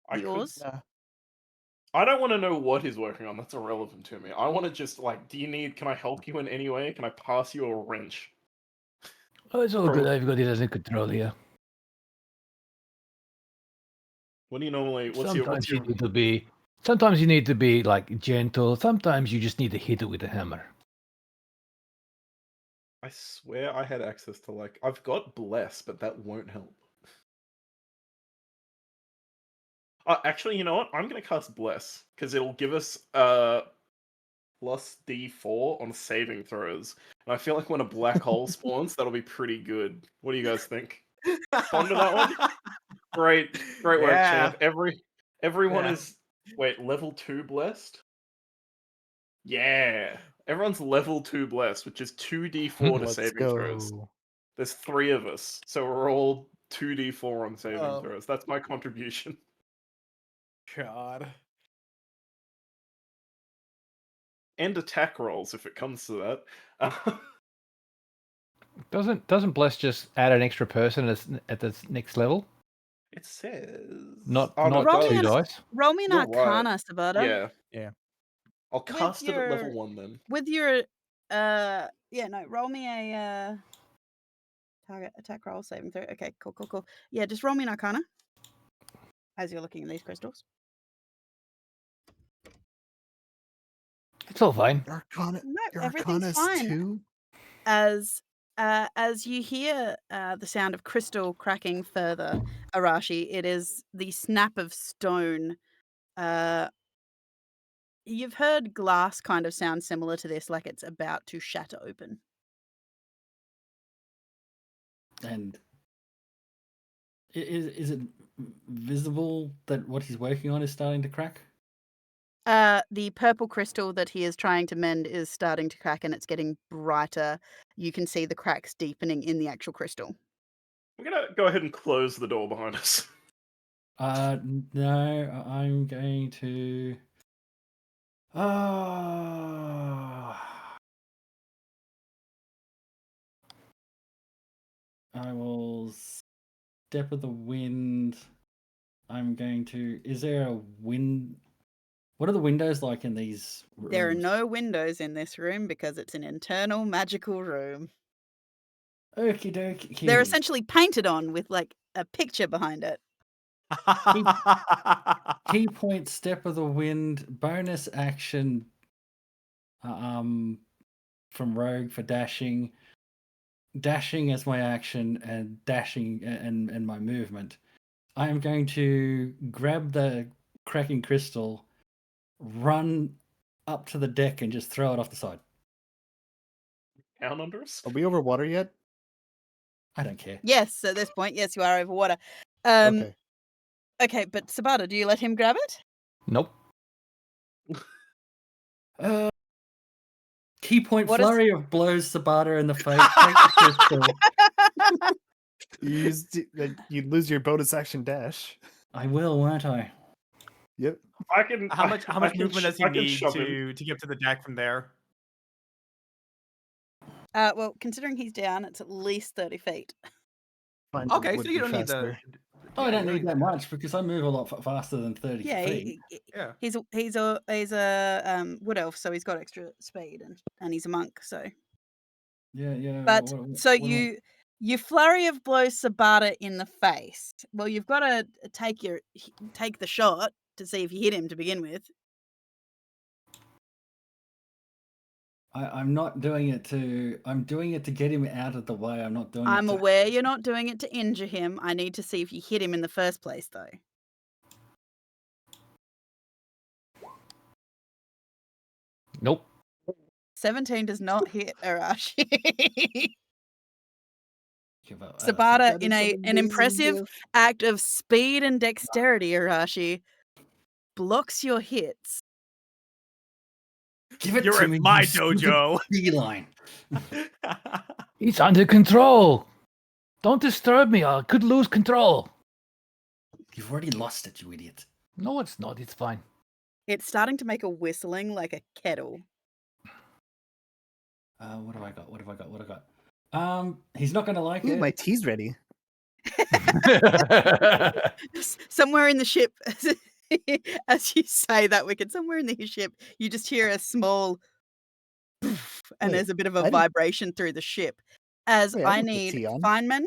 I the could- ores. I don't want to know what he's working on. That's irrelevant to me. I want to just like, can I help you in any way? Can I pass you a wrench? Oh, it's all Pro- good. I've got it under control here. What do you normally? What's Sometimes your? you need to be like gentle. Sometimes you just need to hit it with a hammer. I swear I had access to like I've got bless, but that won't help. Actually, you know what? I'm gonna cast bless because it'll give us plus D4 on saving throws, and I feel like when a black hole spawns, that'll be pretty good. What do you guys think? Fond of that one? Great work, Yeah. champ. Everyone Yeah. is level 2 blessed. Yeah, everyone's level 2 blessed, which is 2d4 to Let's saving go. throws. There's 3 of us, so we're all 2d4 on saving Oh. throws. That's my contribution. God. And attack rolls if it comes to that. Doesn't Bless just add an extra person at the next level? It says Not no, not it does. 2 dice. Roll me an You're right. Arcana, Sabata. Yeah. I'll cast it at level 1 then. With your roll me a target attack roll saving throw. Okay, cool. Yeah, just roll me an Arcana as you're looking at these crystals. It's all fine. Arcana. No, Your everything's Arcana's fine. 2? As you hear the sound of crystal cracking further, Arashi, it is the snap of stone. You've heard glass kind of sound similar to this, like it's about to shatter open. And is it visible that what he's working on is starting to crack? The purple crystal that he is trying to mend is starting to crack and it's getting brighter. You can see the cracks deepening in the actual crystal. I'm gonna go ahead and close the door behind us. No, I'm going to. I will step of the wind. I'm going to. Is there a wind? What are the windows like in these rooms? There are no windows in this room because it's an internal magical room. Okie dokie. They're essentially painted on with like a picture behind it. Key point, step of the wind, bonus action. From Rogue for dashing. Dashing as my action and dashing and my movement. I am going to grab the cracking crystal, run up to the deck, and just throw it off the side. Down under us? Are we over water yet? I don't care. Yes, at this point, yes, you are over water. Okay, but Sabata, do you let him grab it? Nope. Key point What is- flurry of blows Sabata in the face. Take the crystal. You'd lose your bonus action dash. I will, won't I? Yep. I can. How much I can movement does he I can need shove him. to get to the deck from there? Well, considering he's down, it's at least 30 feet. Fine, Okay, would so you be don't need the. faster. Oh, I yeah, don't you need that much because I move a lot faster than 30 Yeah, feet. Yeah. he's a wood elf, so he's got extra speed, and he's a monk, so. Yeah. But so you flurry of blows Sabata in the face. Well, you've got to take the shot to see if you hit him to begin with. I'm not doing it to. I'm doing it to get him out of the way. I'm not doing it. I'm aware you're not doing it to injure him. I need to see if you hit him in the first place, though. Nope. 17 does not hit Arashi. Give up. Sabata, in an impressive act of speed and dexterity, Arashi, blocks your hits. Give it You're to in me, my you stupid dojo. Beeline. It's under control. Don't disturb me. I could lose control. You've already lost it, you idiot. No, it's not. It's fine. It's starting to make a whistling like a kettle. What have I got? He's not going to like Ooh, it. my tea's ready. Somewhere in the ship, as you say that, Wicked, somewhere in the ship, you just hear a small poof, and Wait, there's a bit of I a didn't- vibration through the ship. As Wait, I I didn't put need tea on. Feynman,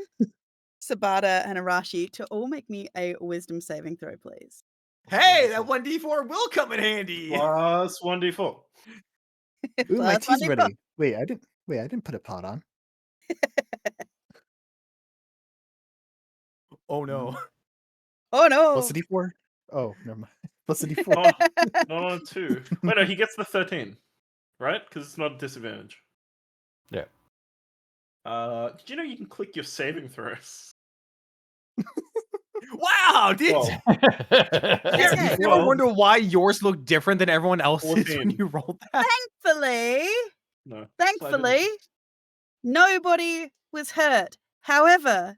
Sabata, and Arashi to all make me a wisdom saving throw, please. Hey, that 1d4 will come in handy. Plus 1d4. Ooh, my Plus tea's 1d4. ready. Wait, I didn't put a pot on. Oh no. Oh no! Plus a d4. Oh, never mind. Plus a d4. Not on a 2. Wait, no, he gets the 13. Right? Because it's not a disadvantage. Yeah. Did you know you can click your saving throws? Wow, did Well, Okay. you ever wonder why yours look different than everyone else's when 14. you rolled that? Thankfully, No. Thankfully, nobody was hurt. However,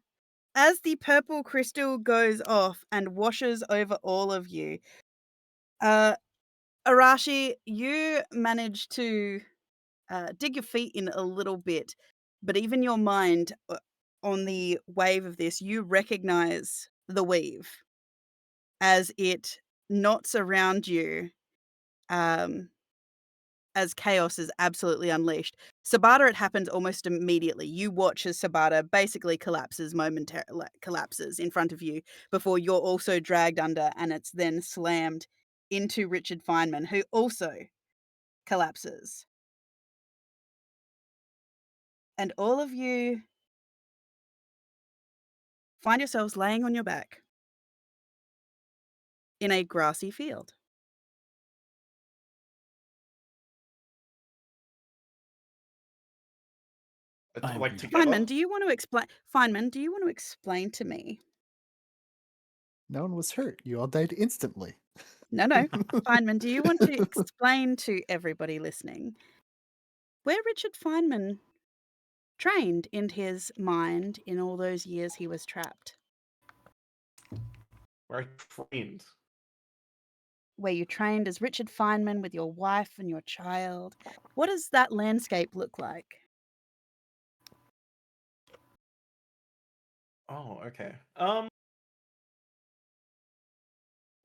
as the purple crystal goes off and washes over all of you, Arashi, you manage to dig your feet in a little bit, but even your mind on the wave of this, you recognize the weave as it knots around you. As chaos is absolutely unleashed. Sabata, it happens almost immediately. You watch as Sabata basically collapses in front of you before you're also dragged under, and it's then slammed into Richard Feynman, who also collapses. And all of you find yourselves laying on your back in a grassy field. I'm Like beautiful. together? Feynman, do you want to explain? Feynman, do you want to explain to me? No one was hurt. You all died instantly. No. Feynman, do you want to explain to everybody listening where Richard Feynman trained in his mind in all those years he was trapped? Where I trained. Where you trained as Richard Feynman with your wife and your child. What does that landscape look like? Oh, okay.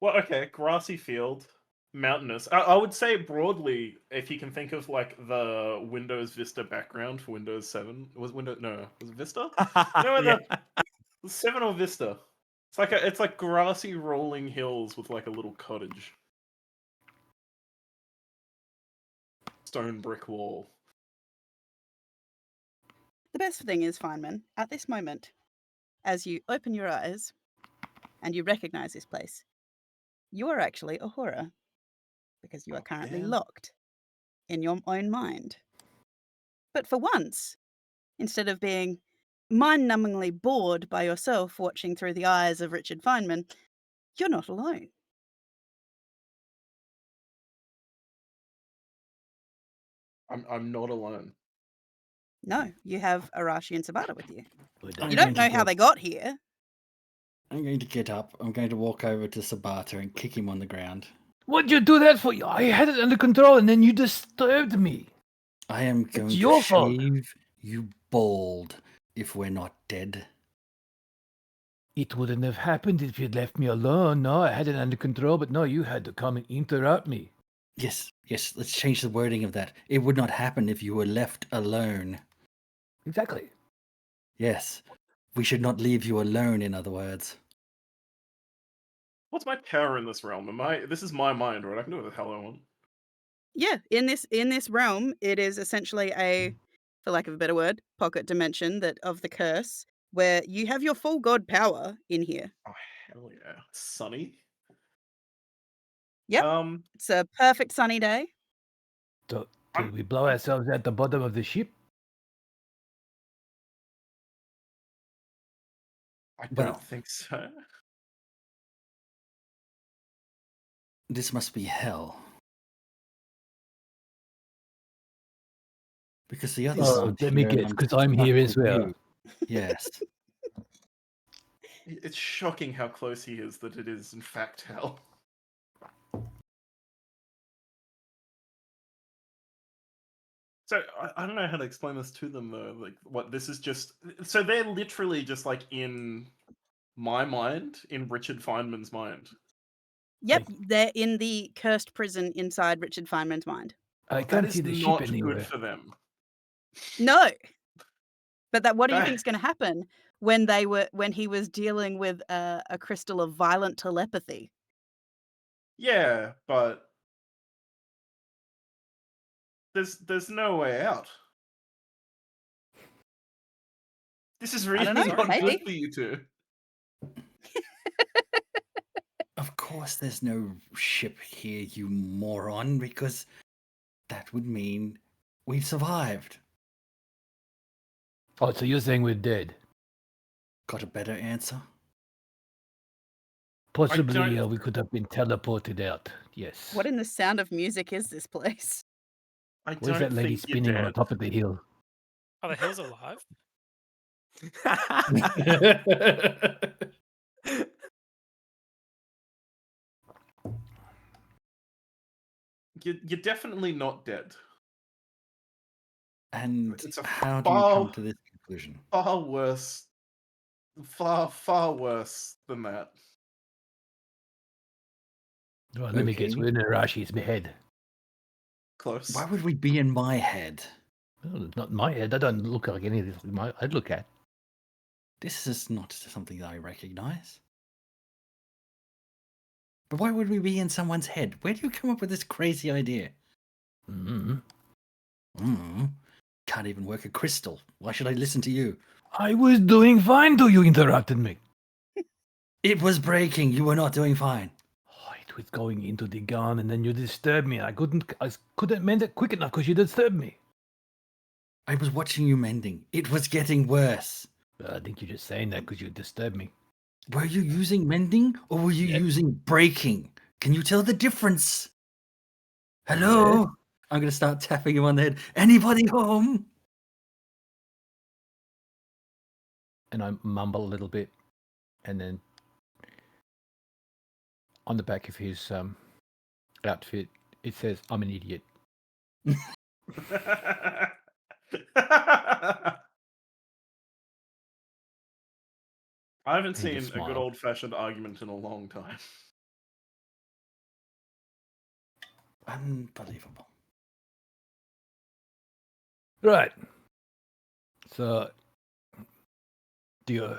Well, okay, grassy field, mountainous. I would say broadly, if you can think of like the Windows Vista background for Windows 7. Was it Vista? No, Yeah. the 7 or Vista. It's like grassy rolling hills with like a little cottage. Stone brick wall. The best thing is, Feynman, at this moment, as you open your eyes and you recognize this place, you are actually a horror because you are currently damn. locked in your own mind. But for once, instead of being mind-numbingly bored by yourself watching through the eyes of Richard Feynman, you're not alone. I'm not alone. No, you have Arashi and Sabata with you. I'm You going don't to know how get- they got here. I'm going to get up. I'm going to walk over to Sabata and kick him on the ground. What'd you do that for? I had it under control, and then you disturbed me. I am going to your fault. shave you bald if we're not dead. It wouldn't have happened if you'd left me alone. No, I had it under control, but no, you had to come and interrupt me. Yes, let's change the wording of that. It would not happen if you were left alone. Exactly. Yes, we should not leave you alone, in other words. What's my power in this realm? This is my mind, right? I can do what the hell I want. Yeah, in this realm, it is essentially a, for lack of a better word, pocket dimension that of the curse, where you have your full god power in here. Oh hell yeah, sunny. Yep. It's a perfect sunny day. So, I'm- did we blow ourselves at the bottom of the ship? I Well- don't think so. This must be hell. Because the others Oh, aren't let me here, and guess, I'm 'cause stuck I'm here as with well. you. Yes. It's shocking how close he is that it is in fact hell. So I don't know how to explain this to them though. Like, what this is just. So they're literally just like in my mind, in Richard Feynman's mind. Yep, they're in the cursed prison inside Richard Feynman's mind. I That can't is see the ship not anywhere. good for them. No. But what do you That- think's going to happen when he was dealing with a crystal of violent telepathy? Yeah, but there's no way out. This is really don't know, not maybe. good for you two. Of course there's no ship here, you moron, because that would mean we've survived. Oh, so you're saying we're dead? Got a better answer? Possibly, don't- we could have been teleported out. Yes. What in the Sound of Music is this place? I Where's don't that lady think you're spinning on dead. top of the hill? Are the hills alive? You're definitely not dead. And It's a how do you come far- to this conclusion? Far worse. Far worse than that. Well, let me guess, Okay. we're in Arashi's head. Close. Why would we be in my head? Well, it's not my head. I don't look like anything I'd look at. This is not something that I recognize. But why would we be in someone's head? Where do you come up with this crazy idea? Can't even work a crystal. Why should I listen to you? I was doing fine till you interrupted me. It was breaking. You were not doing fine. Oh, it was going into the gun, and then you disturbed me. I couldn't mend it quick enough because you disturbed me. I was watching you mending. It was getting worse. I think you're just saying that because you disturbed me. Were you using mending or were you Yes. using breaking? Can you tell the difference? Hello? Yes. I'm going to start tapping him on the head. Anybody home? And I mumble a little bit, and then on the back of his outfit, it says, "I'm an idiot." I haven't And seen just a good smile. old-fashioned argument in a long time. Unbelievable. Right. So, Mr.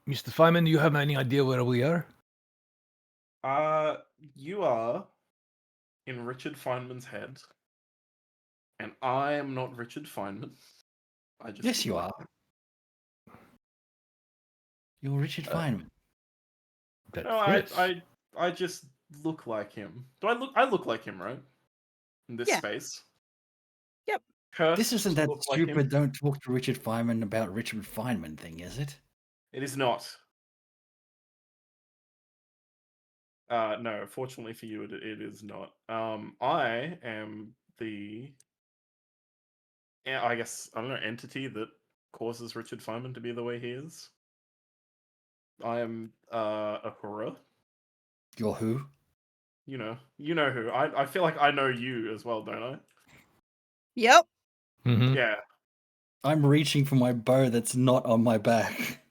Feynman, do you have any idea where we are? You are in Richard Feynman's head, and I am not Richard Feynman. I just Yes, you are. You're Richard Feynman. That's No, Chris. I just look like him. I look like him, right? In this Yeah. space. Yep. Cursed This isn't that look like him. stupid don't talk to Richard Feynman about Richard Feynman thing, is it? It is not. No, fortunately for you, it is not. I am the, I guess, I don't know, entity that causes Richard Feynman to be the way he is. I am Ahura. You're who? You know who. I feel like I know you as well, don't I? Yep. Mhm. Yeah. I'm reaching for my bow that's not on my back.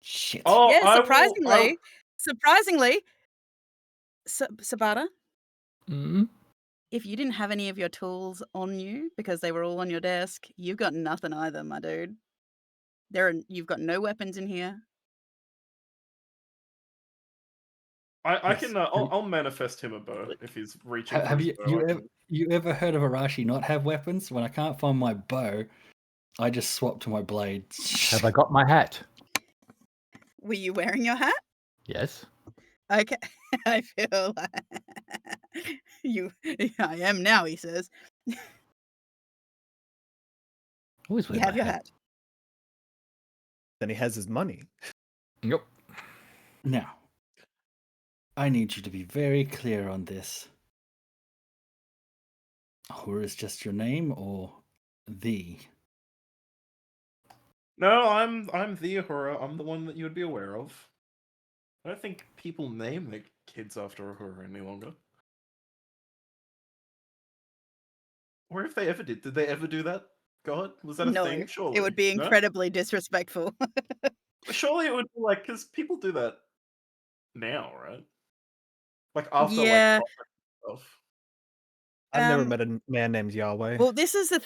Shit. Oh, Yeah, I will. surprisingly, Sabata, Mhm. if you didn't have any of your tools on you because they were all on your desk, you've got nothing either, my dude. You've got no weapons in here. I Yes. can. I'll manifest him a bow if he's reaching for Have his you bow. I can- you ever heard of Arashi not have weapons? When I can't find my bow, I just swap to my blade. Have I got my hat? Were you wearing your hat? Yes. Okay. I feel like I am now, he says. Always You wear have my your hat. hat. Then he has his money. Yep. Now, I need you to be very clear on this. Ahura is just your name, or the? No, I'm the Ahura. I'm the one that you would be aware of. I don't think people name their kids after Ahura any longer. Or if they ever did they ever do that? God, was that a No, thing? Surely it would be No? incredibly disrespectful. Surely it would be like because people do that now, right? Like after Yeah. stuff. I've never Um, met a man named Yahweh. Well, this is the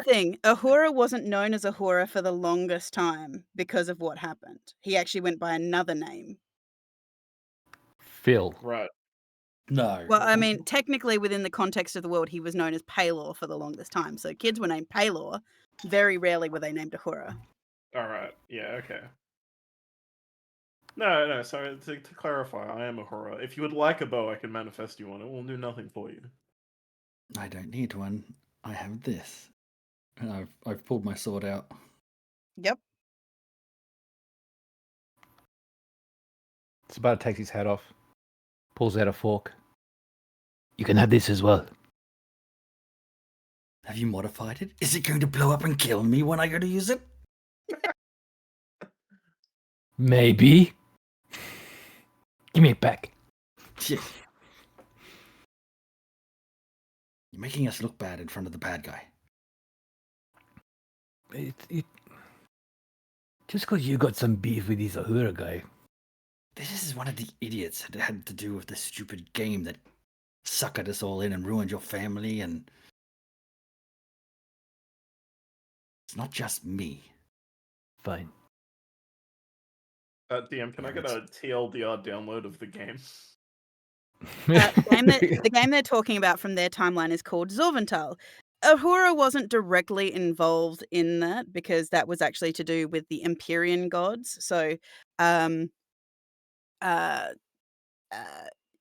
thing. Ahura wasn't known as Ahura for the longest time because of what happened. He actually went by another name. Phil. Right. No. Well, I mean, technically within the context of the world, he was known as Palor for the longest time. So kids were named Palor. Very rarely were they named Ahura. All right. Yeah. Okay. No. So to clarify, I am Ahura. If you would like a bow, I can manifest you one. It will do nothing for you. I don't need one. I have this. And I've pulled my sword out. Yep. Sabata takes his hat off, pulls out a fork. You can have this as well. Have you modified it? Is it going to blow up and kill me when I go to use it? Maybe. Give me it back. Shit. You're making us look bad in front of the bad guy. It just because you got some beef with this Ahura guy. This is one of the idiots that had to do with the stupid game that suckered us all in and ruined your family, and it's not just me. Fine. DM, can I get a TLDR download of the game? The game they're talking about from their timeline is called Zorvental. Ahura wasn't directly involved in that because that was actually to do with the Empyrean gods. So,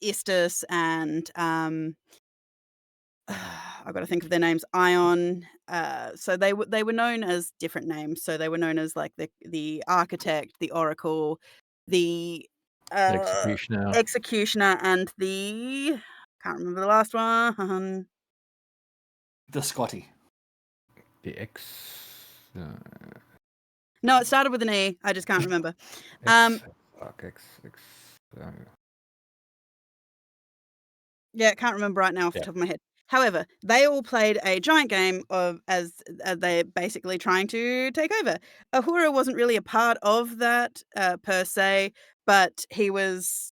Istus and I've got to think of their names. Ion. So they were known as different names. So they were known as like the architect, the oracle, the Executioner. executioner, and the can't remember the last one. The Scotty. The X. No, it started with an E. I just can't remember. Yeah, can't remember right now off the top of my head. However, they all played a giant game of as they're basically trying to take over. Ahura wasn't really a part of that per se, but he was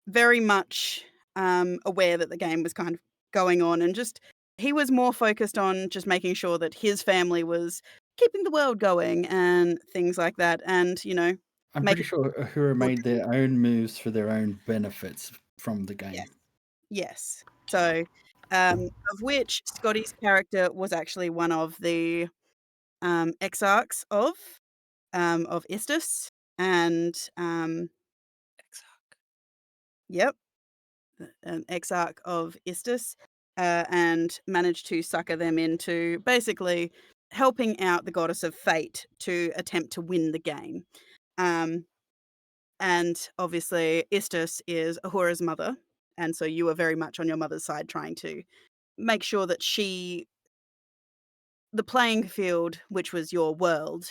very much aware that the game was kind of going on, and just he was more focused on just making sure that his family was keeping the world going and things like that. And I'm Make pretty it- sure Ahura made their own moves for their own benefits from the game. yes. So, of which Scotty's character was actually one of the exarchs of Istus, and yep, an exarch of Istus, and manage to sucker them into basically helping out the goddess of fate to attempt to win the game. And obviously, Istus is Ahura's mother, and so you are very much on your mother's side, trying to make sure that the playing field, which was your world,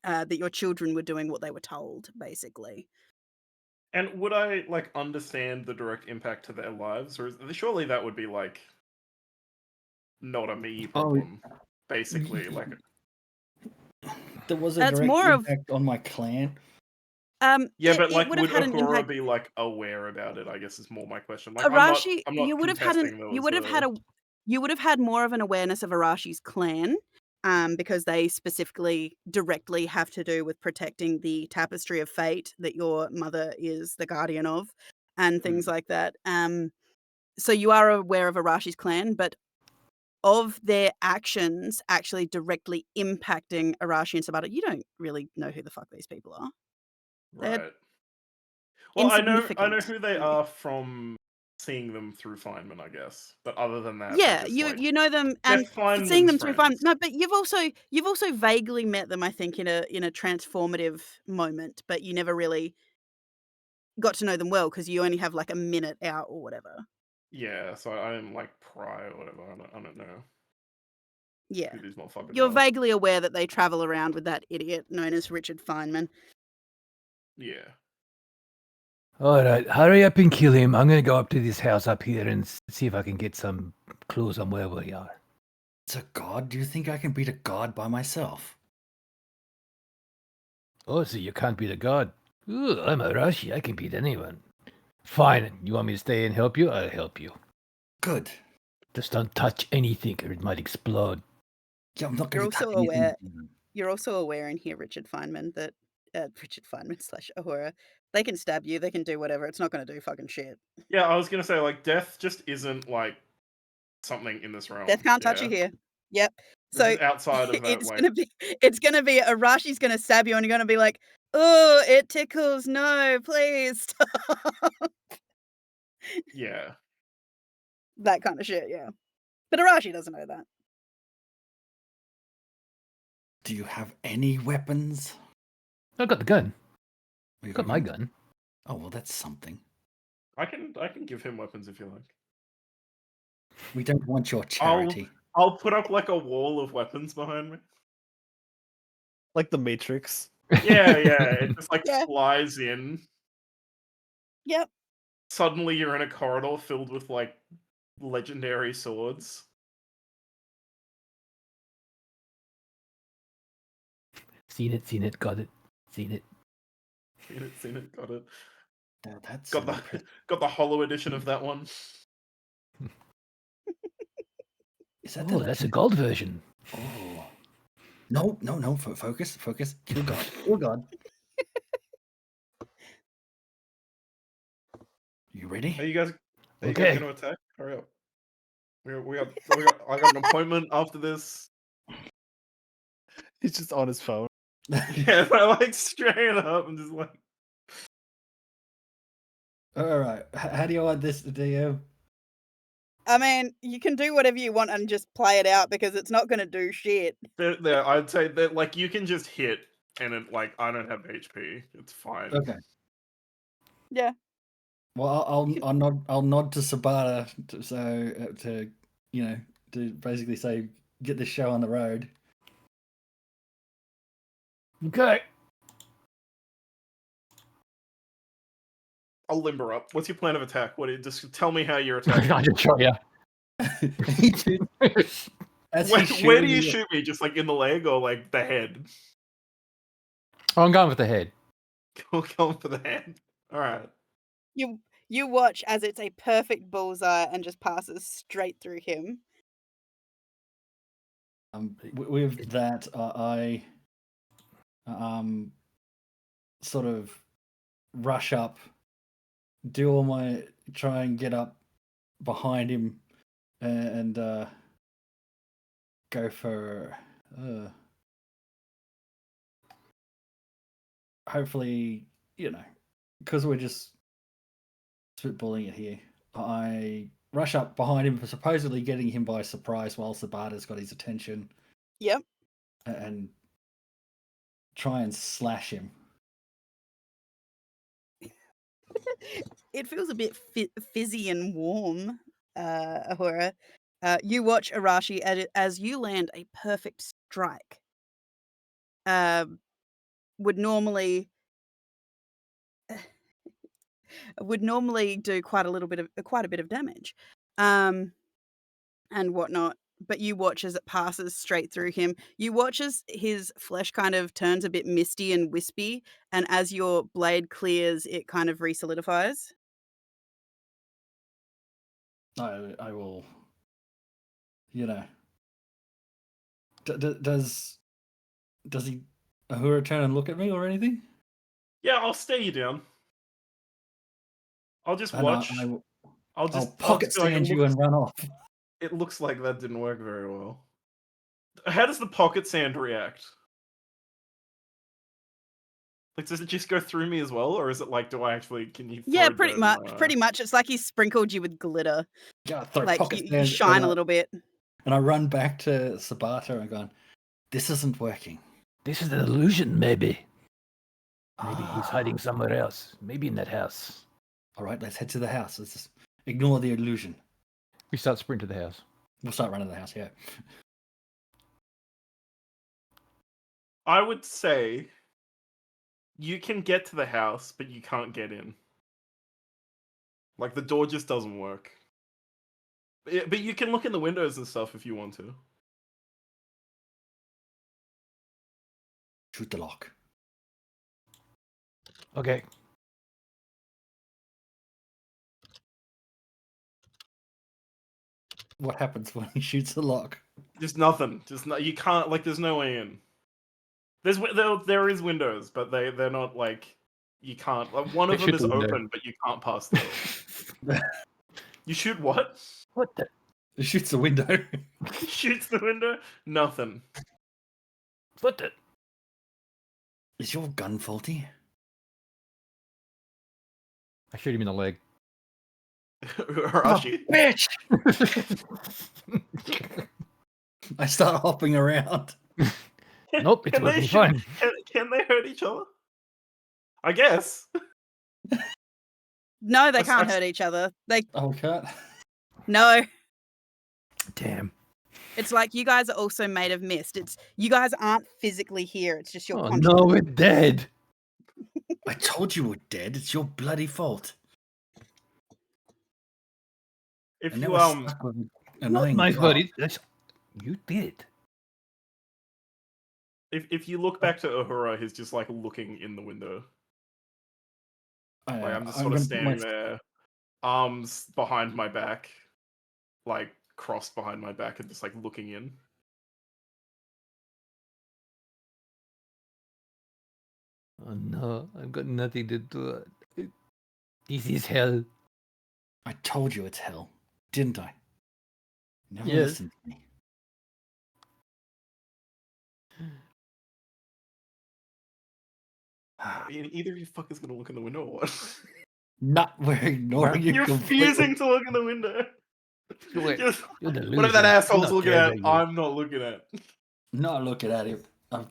that your children were doing what they were told, basically. And would I like understand the direct impact to their lives, or surely that would be like not a me problem, basically? Like, There was a That's direct more of impact on my clan. yeah, but it like, would have would had an Uhura impact. be like aware about it? I guess is more my question. Like, Arashi, I'm not contesting there was you would have had more of an awareness of Arashi's clan, because they specifically directly have to do with protecting the tapestry of fate that your mother is the guardian of, and things like that. So you are aware of Arashi's clan, but of their actions actually directly impacting Arashi and Sabata, you don't really know who the fuck these people are. They're right. Well, I know insignificant who they to you. are from seeing them through Feynman, I guess. But other than that, they're Yeah, just like you know them, they're and seeing Feynman's them through fun. friends. No, but you've also vaguely met them, I think, in a transformative moment, but you never really got to know them well because you only have like a minute out or whatever. Yeah, so I didn't like pry or whatever. I don't know Yeah. who these motherfuckers You're are. vaguely aware that they travel around with that idiot known as Richard Feynman. Yeah. All right, hurry up and kill him. I'm going to go up to this house up here and see if I can get some clues on where we are. It's a god? Do you think I can beat a god by myself? Oh, so you can't beat a god. Ooh, I'm a Rashi. I can beat anyone. Fine. You want me to stay and help you? I'll help you. Good. Just don't touch anything or it might explode. Yeah, I'm not You're going to also touch anything. aware. You're also aware in here, Richard Feynman, that Richard Feynman / Ahura, they can stab you, they can do whatever. It's not going to do fucking shit. Yeah, I was gonna say like death just isn't like something in this realm. Death can't touch Yeah. you here. Yep. This So is outside of that, it's like, gonna be Arashi's gonna stab you, and you're gonna be like, oh, it tickles. No, please stop. yeah. That kind of shit. Yeah. But Arashi doesn't know that. Do you have any weapons? I've got the gun. You Got my gun. Oh, well, that's something. I can give him weapons if you like. We don't want your charity. I'll put up like a wall of weapons behind me. Like the Matrix. Yeah, it just like Yeah. flies in. Yep. Suddenly you're in a corridor filled with like legendary swords. Seen it, got it. Seen it. Seen it, got it. That's Got the hollow edition of that one. Is that Oh, that's a gold version. Oh. No. Focus. Kill God. You ready? Are you guys Okay. gonna attack? Hurry up. I got an appointment after this. He's just on his phone. Yeah, I like straight up and just like All right. How do you want this to DM? I mean, you can do whatever you want and just play it out because it's not going to do shit. there. I'd say that like you can just hit and it like I don't have HP. It's fine. Okay. Yeah. Well, I'll nod to Sabata to basically say get this show on the road. Okay. I'll limber up. What's your plan of attack? Just tell me how you're attacking. I can show you. Where do you shoot me? Just like in the leg or like the head? Oh, I'm going with the head. Going for the head. All right. You watch as it's a perfect bullseye and just passes straight through him. With that, I sort of rush up, try and get up behind him, and go for hopefully, because we're just spitballing it here. I rush up behind him, supposedly getting him by surprise while Sabata's got his attention. Yep. And try and slash him. It feels a bit fizzy and warm, Ahura. You watch Arashi as you land a perfect strike. Would normally do quite a bit of damage, and whatnot. But you watch as it passes straight through him. You watch as his flesh kind of turns a bit misty and wispy, and as your blade clears, it kind of resolidifies. I will, does he Ahura turn and look at me or anything? Yeah, I'll stare you down. I'll just And watch. I'll just pocket be like, stand you and run off. It looks like that didn't work very well. How does the pocket sand react? Like, does it just go through me as well, or is it like, can you? Yeah, throw pretty dirt in much. my eye? Pretty much. It's like he sprinkled you with glitter. Yeah, I throw Like pocket you stand shine and a little bit. And I run back to Sabata and going, "This isn't working." This is an illusion, maybe. Maybe he's hiding somewhere else. Maybe in that house. All right, let's head to the house. Let's just ignore the illusion. We start sprinting to the house. We'll start running to the house, yeah. I would say you can get to the house, but you can't get in. Like, the door just doesn't work. But you can look in the windows and stuff if you want to. Shoot the lock. Okay. What happens when he shoots the lock? Just nothing. You can't, like, there's no way in. There is windows, but they're not, like, you can't. Like, one of them is open, but you can't pass through. You shoot what? What the? He shoots the window. Shoots the window? Nothing. What the? Is your gun faulty? I shoot him in the leg. Arashi? Bitch! I start hopping around. Nope, it's working fine. Can they hurt each other? I guess. No, they can't hurt each other. Oh, we can't? No. Damn. It's like you guys are also made of mist. You guys aren't physically here. It's just your Oh consciousness. no, we're dead. I told you we're dead. It's your bloody fault. If And you now we're stuck with an Not annoying my cop. fault. You did it. if you look back to Uhura, he's just like looking in the window. Like, I'm just sort of standing there, arms behind my back, like crossed behind my back, and just like looking in. Oh no, I've got nothing to do. This is hell. I told you it's hell, didn't I? Never Yes. listened to me. Either of you fuckers gonna look in the window or what? Not we're ignoring you. You're completely. refusing to look in the window. Wait, Just- you're whatever that delusional. asshole's I'm not looking care at, about you. I'm not looking at. Not looking at him. I'm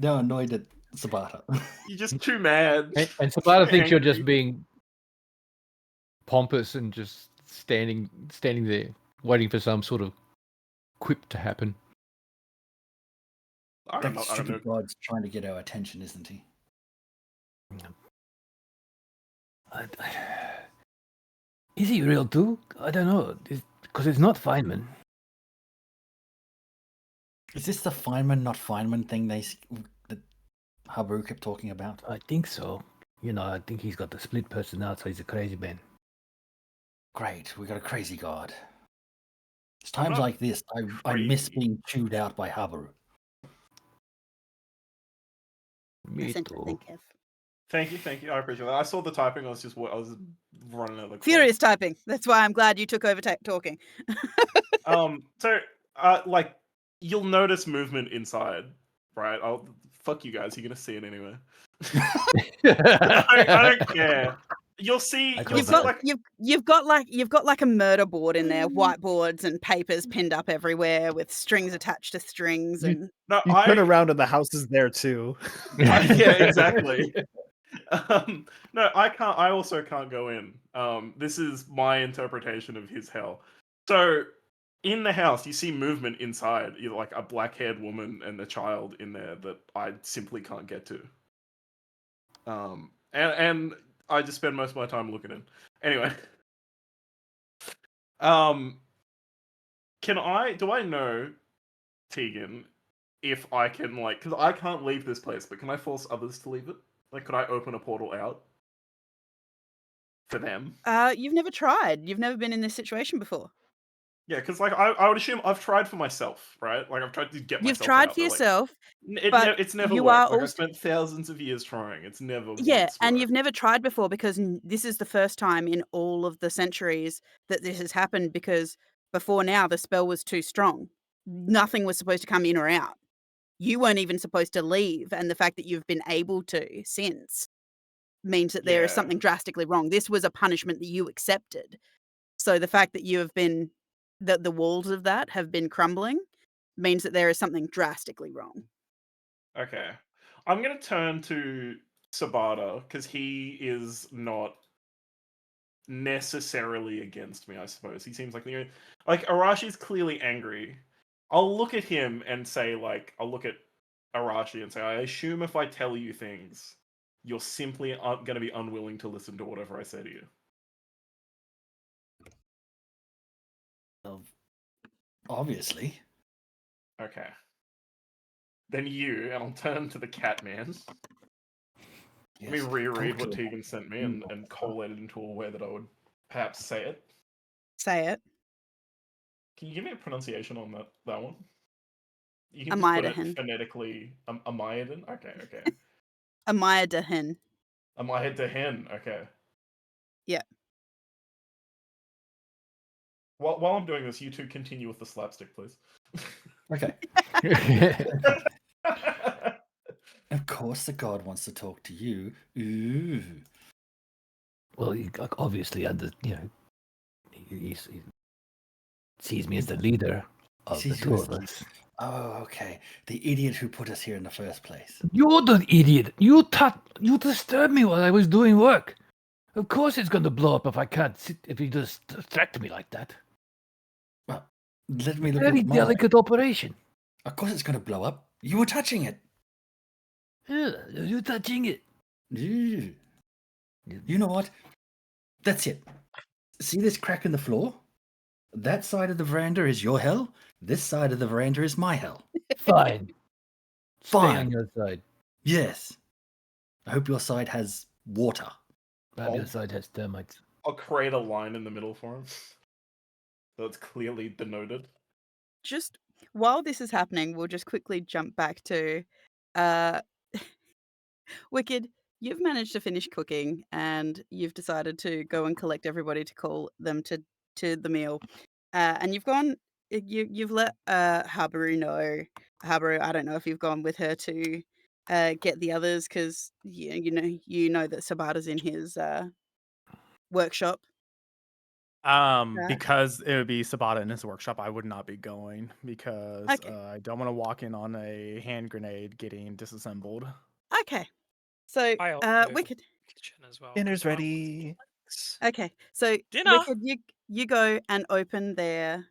now annoyed at Sabata. You're just too mad. And Sabata thinks you're just Angry. being pompous and just standing there, waiting for some sort of quip to happen. I That don't know. stupid god's trying to get our attention, isn't he? Is he real too? I don't know. Because it's not Feynman. Is this the Feynman, not Feynman thing that Habaru kept talking about? I think so. I think he's got the split personality, so he's a crazy man. Great, we got a crazy god. It's I'm times not like this I miss crazy. being chewed out by Habaru. Me Listen to too. think of. Thank you. I appreciate that. I saw the typing. I was running out of Furious typing. That's why I'm glad you took over talking. So, like, you'll notice movement inside, right? Fuck you guys. You're gonna see it anyway. I don't care. You'll see. I You'll told You've see. got Like you've got like a murder board in there, whiteboards and papers pinned up everywhere with strings attached to strings You- and no, You turn around and the house is there too. yeah, exactly. No, I can't. I also can't go in. This is my interpretation of his hell. So, in the house, you see movement inside. You're like a black-haired woman and a child in there that I simply can't get to. And I just spend most of my time looking in. Anyway, do I know, Tegan, if I can like, because I can't leave this place, but can I force others to leave it? Like, could I open a portal out for them? you've never tried. You've never been in this situation before. Yeah, because like I would assume I've tried for myself, right? Like I've tried to get You've myself tried out, for but like yourself, but it's never you are worked. Like I also spent thousands of years trying. It's never yeah, once and worked. you've never tried before because this is the first time in all of the centuries that this has happened because before now the spell was too strong. Nothing was supposed to come in or out. You weren't even supposed to leave, and the fact that you've been able to since means that there is Yeah. something drastically wrong. This was a punishment that you accepted. So the fact that you have been that the walls of that have been crumbling means that there is something drastically wrong. Okay. I'm gonna turn to Sabata because he is not necessarily against me. I suppose he seems like Arashi's clearly angry. I'll look at him and say like I'll look at Arashi and say I assume if I tell you things, you're simply going to be unwilling to listen to whatever I say to you. Well, obviously. Okay. Then you, and I'll turn to the cat man. Let me Yes, reread talk what to him. Tegan sent me and collate it into a way that I would perhaps say it. Say it. Can you give me a pronunciation on that one? You can just put it Amidahin. phonetically. Amayadin? Okay. Amidahin. Amayadahin. Okay. Yeah. While I'm doing this, you two continue with the slapstick, please. Okay. Of course the god wants to talk to you. Ooh. Well, obviously, he sees me as the leader of the sees you two as of the us. Oh, okay. The idiot who put us here in the first place. You're the idiot. You disturbed me while I was doing work. Of course it's going to blow up if I can't if you just distract me like that. Well, let me look Very at my delicate operation. Of course it's going to blow up. You were touching it. You're touching it. Ew. You know what? That's it. See this crack in the floor? That side of the veranda is your hell. This side of the veranda is my hell. Fine. Stay Fine. on your side. Yes. I hope your side has water. Perhaps your side has termites. I'll create a line in the middle for him. So it's clearly denoted. Just while this is happening, we'll just quickly jump back to uh Wicked, you've managed to finish cooking and you've decided to go and collect everybody to call them to the meal. And you've gone you've let Habaru know. Habaru, I don't know if you've gone with her to get the others because you know that Sabata's in his workshop. Because it would be Sabata in his workshop, I would not be going because Okay. I don't want to walk in on a hand grenade getting disassembled. Okay. So I also Wicked. kitchen as well. 'cause Dinner's I want ready. snacks. Okay. So Dinner. Wicked, you go and open the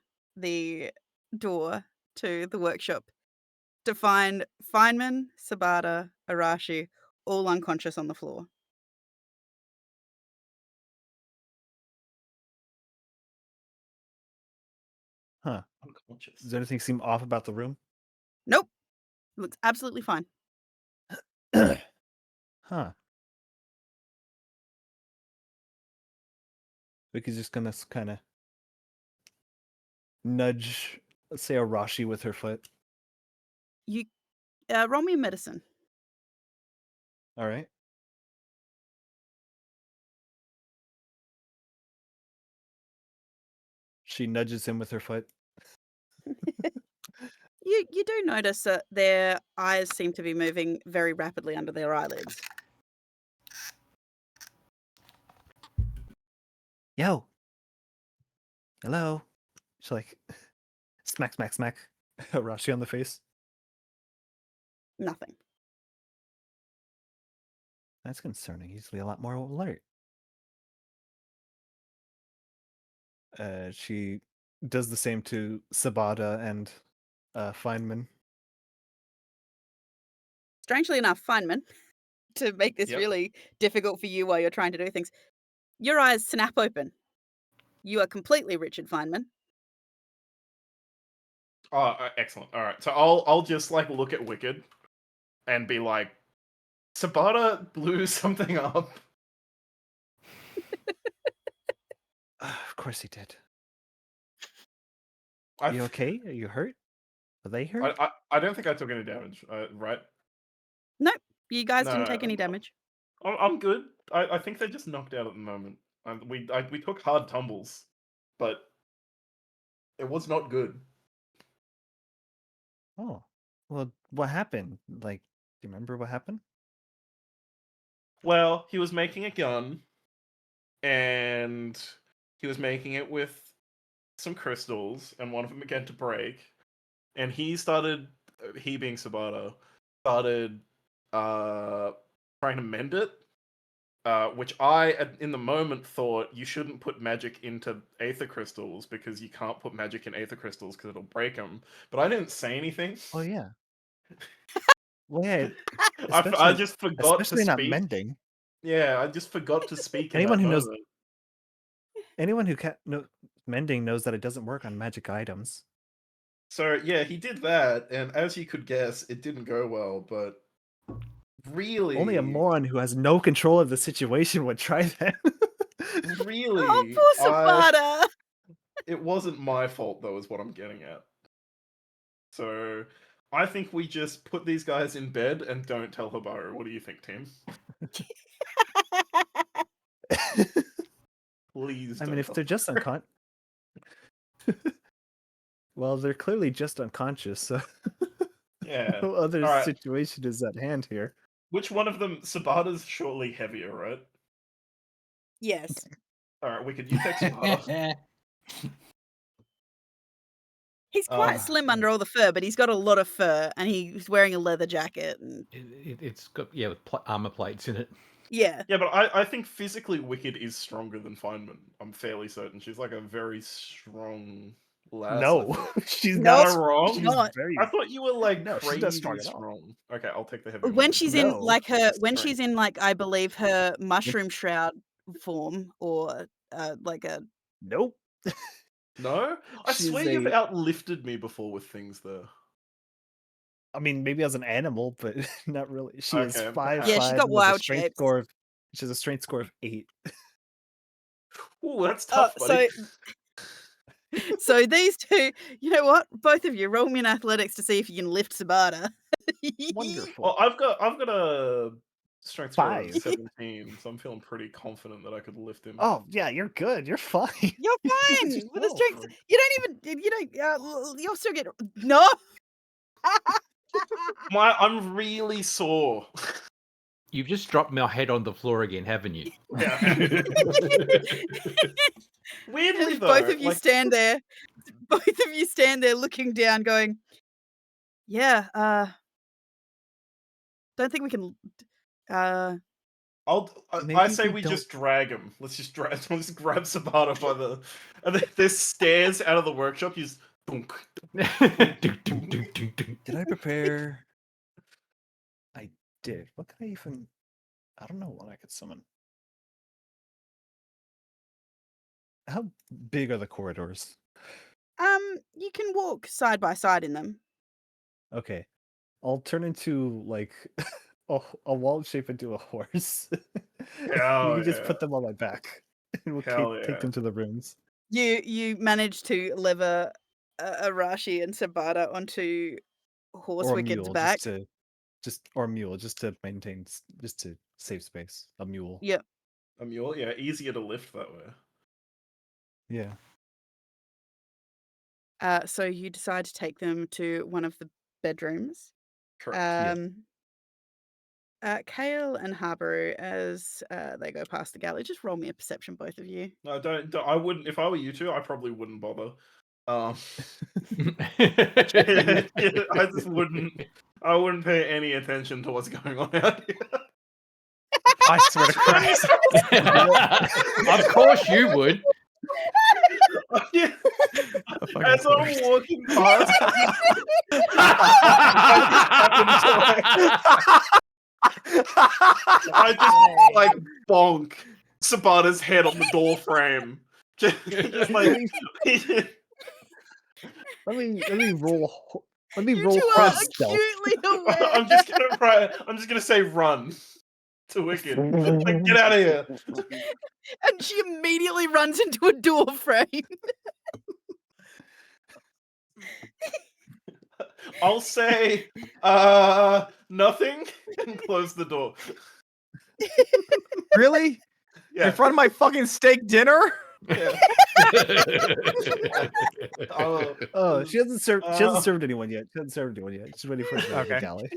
door to the workshop to find Feynman, Sabata, Arashi, all unconscious on the floor. Huh. Unconscious. Does anything seem off about the room? Nope. Looks absolutely fine. Huh. Vicky's just gonna kind of nudge, let's say, Arashi with her foot. You roll me a medicine. All right. She nudges him with her foot. You do notice that their eyes seem to be moving very rapidly under their eyelids. Yo, hello. She like smack, smack, smack Rashi on the face. Nothing. That's concerning. He's usually a lot more alert. She does the same to Sabata and Feynman. Strangely enough, Feynman, to make this Yep. really difficult for you while you're trying to do things, your eyes snap open. You are completely Richard Feynman. Oh, excellent. All right, so I'll just like look at Wicked and be like, Sabata blew something up. Of course he did. I Are you th- okay? Are you hurt? Are they hurt? I don't think I took any damage. Right? Nope, you guys No, didn't take any damage. I'm good. I think they're just knocked out at the moment. We took hard tumbles, but it was not good. Oh, well, what happened? Like, do you remember what happened? Well, he was making a gun, and he was making it with some crystals, and one of them began to break, and he being Sabata, started trying to mend it. Which I, in the moment, thought you shouldn't put magic into aether crystals because you can't put magic in aether crystals because it'll break them. But I didn't say anything. Oh yeah. Well, yeah. I just forgot to especially not speak. mending. Yeah, I just forgot to speak in Anyone that who knows- moment. Anyone who mending knows that it doesn't work on magic items. So yeah, he did that, and as you could guess, it didn't go well. But really, Only a moron who has no control of the situation would try that. really, Oh, poor Sabata! it wasn't my fault, though, is what I'm getting at. So I think we just put these guys in bed and don't tell Habaru. What do you think, Tim? Please. I mean, don't if tell they're just Habaru. well, they're clearly just unconscious, so Yeah. no other All right. situation is at hand here. Which one of them? Sabata's surely heavier, right? Yes. All right, we could. You take Sabata. He's quite Um, slim under all the fur, but he's got a lot of fur, and he's wearing a leather jacket. And It's got with armor plates in it. yeah, Yeah, but I think physically Wicked is stronger than Feynman. I'm fairly certain. She's like a very strong lass. No, I thought. she's No, not. Am I wrong? She's not. very. I thought you were like No, she's crazy not strong at all. strong. Okay, I'll take the heavy when one. she's No. in like her, when Strength. she's in like I believe her mushroom shroud form, or like a No, Nope. I She's swear you've a- outlifted me before with things though. I mean, maybe as an animal, but not really. She is Okay, 5'5" yeah, she's got and has a wild strength shapes. score of. She has a strength score of 8. Ooh, that's tough, buddy. So these two, you know what? Both of you roll me in athletics to see if you can lift Sabata. Wonderful. Well, I've got a strength score of 5. 17, so I'm feeling pretty confident that I could lift him. Oh yeah, you're good. You're fine. You're fine Just with a roll. strength. You don't even. You don't. You'll still get no. I'm really sore. You've just dropped my head on the floor again, haven't you? Weirdly And though, both of you like, stand there. Both of you stand there looking down, going, "Yeah, don't think we can." I Maybe say we we don't- just drag him. Let's just grab Sabata by the. And then there's stairs out of the workshop. He's. Dunk. Did I prepare? I did. What could I even? I don't know what I could summon. How big are the corridors? You can walk side by side in them. Okay, I'll turn into like a wall shape into a horse. Hell You can just yeah. put them on my back, and we'll Hell take yeah. them to the rooms. You manage to lever Arashi and Sabata onto Horse Or a Wicked's mule, back. just to maintain, just to save space. A mule. Yep. A mule, yeah, easier to lift that way. Yeah. So you decide to take them to one of the bedrooms. Correct. Yeah. Kale and Habaru, as they go past the galley, just roll me a perception, both of you. No, don't. I wouldn't. If I were you two, I probably wouldn't bother. I just wouldn't. I wouldn't pay any attention to what's going on out here. I swear to Christ. Of course you would. Yeah. fucking As I'm course. walking past, I just like bonk Sabata's head on the door frame. Just like Let me roll. Let me You roll two are stealth. acutely aware. I'm just gonna say run to Wicked. Like, get out of here. And she immediately runs into a door frame. I'll say nothing and close the door. Really? Yeah. In front of my fucking steak dinner? Yeah. Oh, she hasn't served. She hasn't served anyone yet. She hasn't served anyone yet. She's waiting for the Okay. galley.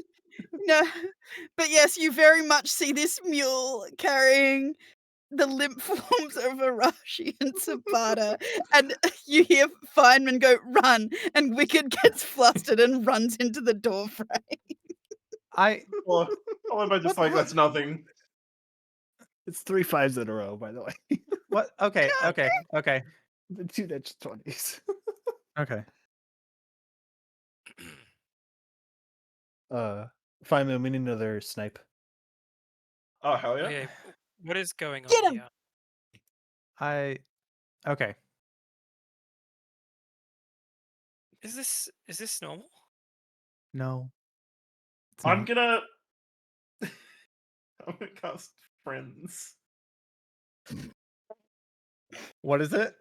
No, but yes, you very much see this mule carrying the limp forms of Arashi and Sabata, and you hear Feynman go, "Run!" and Wicked gets flustered and runs into the door frame. Or am I just like, that's nothing? It's 3 5s in a row, by the way. What? Okay. The 2 natural 20s. Okay. Feynman, we need another snipe. Oh hell yeah! Okay, what is going Get on him! here? Okay. Is this normal? No. It's I'm not. gonna cast Friends. What is it?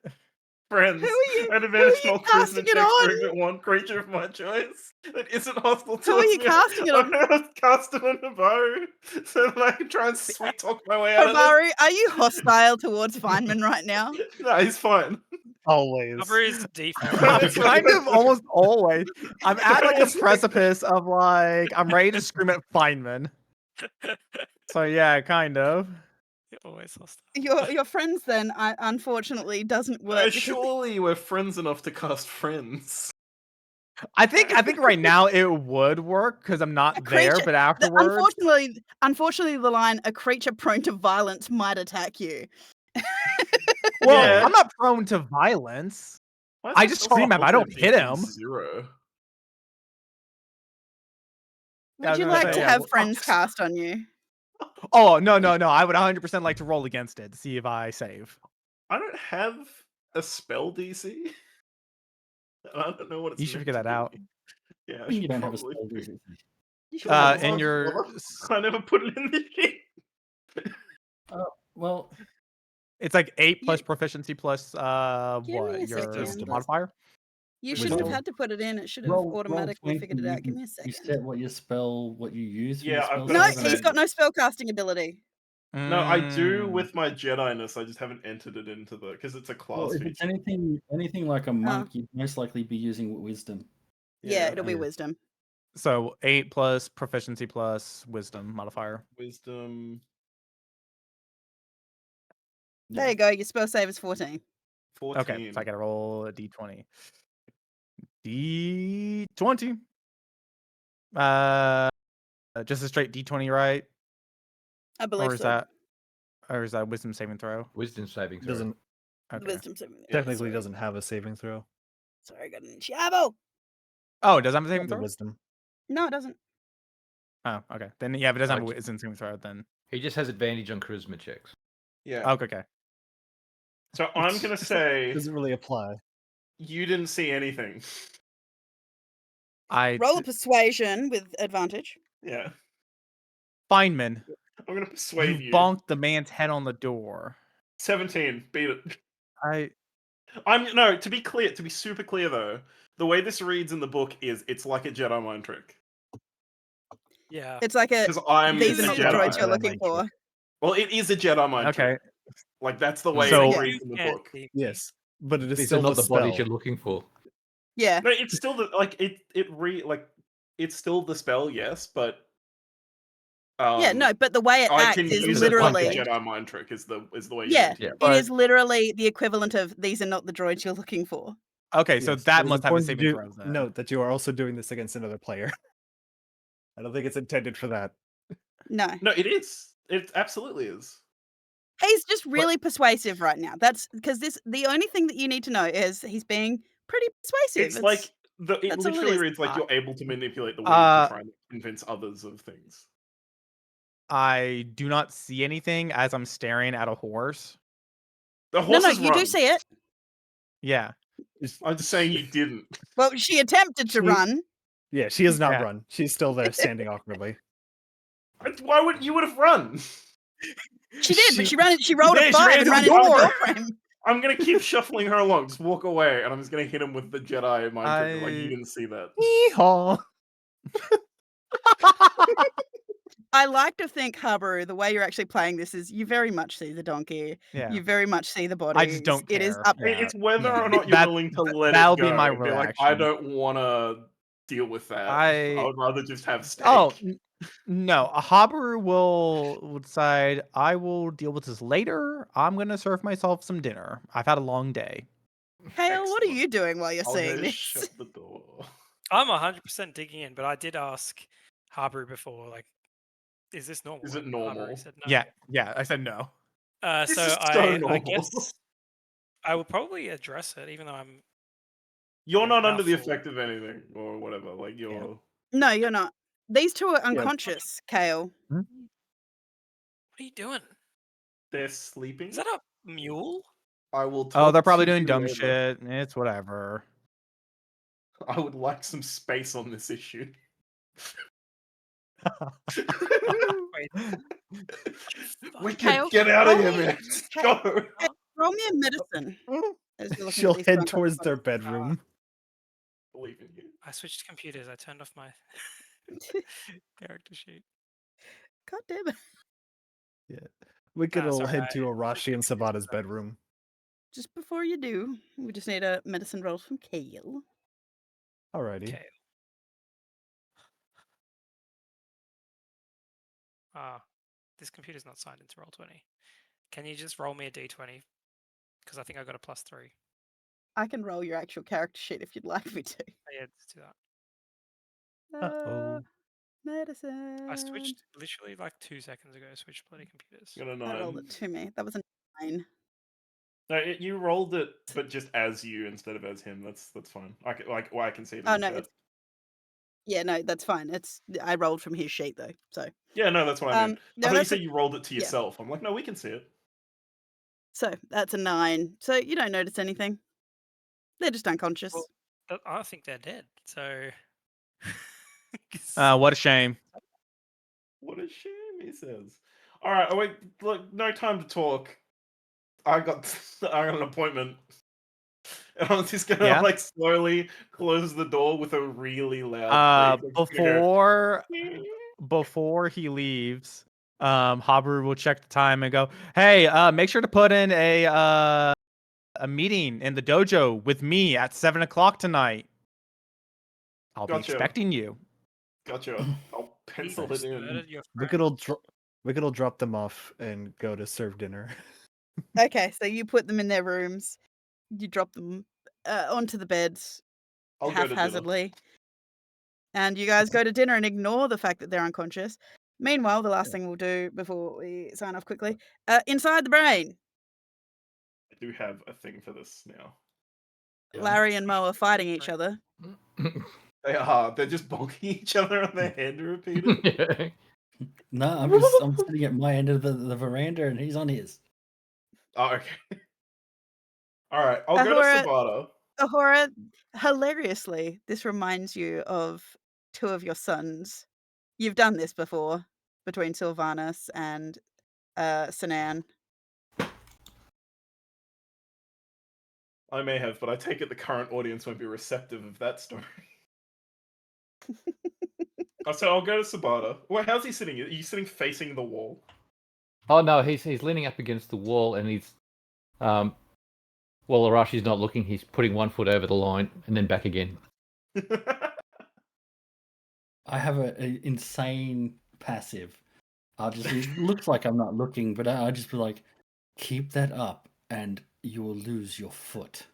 Friends. Who are you? An Who are advantage you small casting charisma it check on? for every one creature of my choice that isn't hostile Who are towards you me. casting it I'm on? gonna cast it on Habaru so that I can try and sweet talk my way out of Habaru, are you hostile towards Feynman right now? this. No, he's fine. Always. Cover is default. I'm kind of almost always. I'm at like the precipice of like I'm ready to scream at Feynman. So yeah, kind of. You're always hostile. Your friends then, unfortunately, doesn't work. because Surely we're friends enough to cast Friends. I think right now it would work because I'm not A there, creature- but afterwards. Unfortunately, the line "a creature prone to violence might attack you." Well, Yeah. I'm not prone to violence. Why is I my just spell scream at him, I don't ability hit him. 0? Yeah, I Would was you gonna like say, to yeah, have well, friends cast on you? Oh no. I would 100% like to roll against it to see if I save. I don't have a spell DC. I don't know what it's You should meant figure to that out. be. Yeah, I You should don't have a probably spell figure- DC. You should Oh, have In well, your well, I never put it in the sheet. Well, it's like 8 plus You- proficiency plus Give me what a your second. modifier? You shouldn't have Wisdom. had to put it in. It should have roll automatically 20, figured it out. Give me a You second. set what your spell, what you use for Yeah, your I've spell. got No, a save, and he's set. got no spellcasting ability. No, I do Mm. with my Jedi-ness. I just haven't entered it into the because it's a class Well, if it's feature. anything like a monk, you'd most likely be using wisdom. Yeah, it'll be Yeah. wisdom. So 8 plus proficiency plus wisdom modifier. Wisdom There you go. Your spell save is 14. 14. Okay, so I gotta roll a d20. D20. Just a straight d20, right? I believe Or is so. that wisdom saving throw? Wisdom saving throw. Doesn't Okay. Wisdom saving. technically sorry. doesn't have a saving throw. Sorry, I got an Chiabo. Oh, it does have a saving Probably throw? wisdom. No, it doesn't. Oh, okay. Then yeah, if it doesn't have a Like- wisdom saving throw, then He just has advantage on charisma checks. Yeah. okay. So I'm gonna say Doesn't really apply. you didn't see anything. Roll a persuasion with advantage. Yeah. Feynman, I'm gonna persuade you you. bonked the man's head on the door. 17. Beat it. I To be clear, to be super clear though, the way this reads in the book is it's like a Jedi mind trick. Yeah. It's like a. Because I'm These a are not the Jedi. droids you're Jedi looking mind for. trick. Well, it is a Jedi mind okay. trick. Like that's the way So- it reads in the Can't book. see me. Yes, but it is These still are not the the bodies spell. you're looking for. Yeah. No, it's still the it's still the spell, yes, but Yeah, no, but the way it I acts can is use it like the literally. Jedi mind trick. Is the way Yeah, you it is literally the equivalent of these are not the droids you're looking for. Okay, so Yes, that it is must have a important to saving throw then. note that you are also doing this against another player. I don't think it's intended for that. No. No, it is. It absolutely is. He's just really persuasive right now. That's because the only thing that you need to know is he's being pretty persuasive. It's like it that's all it literally is. reads like you're able to manipulate the wind to try and convince others of things. I do not see anything as I'm staring at a horse. The No, horses you do run. see it. Yeah. I'm just saying you didn't. Well, she attempted to She- run. Yeah, she has not Yeah. run. She's still there standing awkwardly. Why would you would have run? She did, but she rolled Yeah, a she 5 ran and into ran the into the door. door frame. I'm gonna keep shuffling her along. Just walk away, and I'm just gonna hit him with the Jedi mind trick. Like you didn't see that. Yeehaw! I like to think, Habaru, the way you're actually playing this is you very much see the donkey. Yeah. You very much see the body. I just don't It is care. up. Yeah. It's whether Yeah. or not you're That- willing to let that'll it go. be my and be like, I reaction. don't want to deal with that. I would rather just have steak. Oh no, a Habaru will decide I will deal with this later. I'm gonna serve myself some dinner. I've had a long day. Hale, what are Excellent. you doing while you're I'll seeing go this? shut the door. I'm 100% digging in, but I did ask Habaru before, like, is this normal? Is it And normal? Habaru said no. Yeah, I said no. This So is so I normal. guess I will probably address it, even though I'm. You're not under the Doubtful. effect of anything or whatever. Like you're. No, you're not. These two are unconscious, Kale. What are you doing? They're sleeping. Is that a mule? I will. Oh, talk they're probably to doing you dumb later. shit. It's whatever. I would like some space on this issue. Wait, We can Kale, get out of roll here, me- man. Just go. Roll me a medicine. as you're looking at She'll these head two towards their unconscious bedroom. Believe in you. I switched computers. I turned off my character sheet. God damn it. Wicked will sorry, head to I Arashi and Sabata's bedroom. Just before you do, we just need a medicine roll from Kale. Alrighty. Okay. This computer's not signed into Roll20. Can you just roll me a d20? Because I think I got a +3. I can roll your actual character sheet if you'd like me to. Oh, yeah, let's do that. Uh-oh. Medicine. I switched literally like 2 seconds ago. Switched bloody computers. Got a I rolled 9. it to me. That was a 9. No, you rolled it, but just as you instead of as him. That's fine. I can see it. Oh in no, chat. yeah, no, that's fine. I rolled from his sheet though, so Yeah, no, that's what I meant. no, I thought you that's said you rolled it to yeah. yourself. I'm like, no, we can see it. so that's a 9. So you don't notice anything. They're just unconscious. Well, I think they're dead. So. What a shame. What a shame, he says. All right, wait, look, no time to talk. I got an appointment. And I'm just gonna Yeah? like slowly close the door with a really loud click. It's gonna go, Before he leaves, Habaru will check the time and go, "Hey, make sure to put in a meeting in the dojo with me at 7 o'clock tonight. I'll be Gotcha. expecting you." Gotcha. I'll pencil it in. Murdered your Wicked friend. will drop them off and go to serve dinner. Okay, so you put them in their rooms. You drop them onto the beds I'll go to dinner. haphazardly. And you guys go to dinner and ignore the fact that they're unconscious. Meanwhile, the last thing we'll do before we sign off quickly, inside the brain, I do have a thing for this now. Yeah. Larry and Mo are fighting each other. They are. They're just bonking each other on their head repeatedly. No, I'm sitting at my end of the veranda and he's on his. Oh, okay. All right. I'll go to Ahura- Sabata. Ahura, hilariously, this reminds you of two of your sons. You've done this before between Sylvanas and Sinan. I may have, but I take it the current audience won't be receptive of that story. So I'll go to Sabata. Wait, how's he sitting? Are you sitting facing the wall? Oh no, he's leaning up against the wall and he's while Arashi's not looking, he's putting one foot over the line and then back again. I have an insane passive It looks like I'm not looking, but I'll just be like, keep that up and you will lose your foot.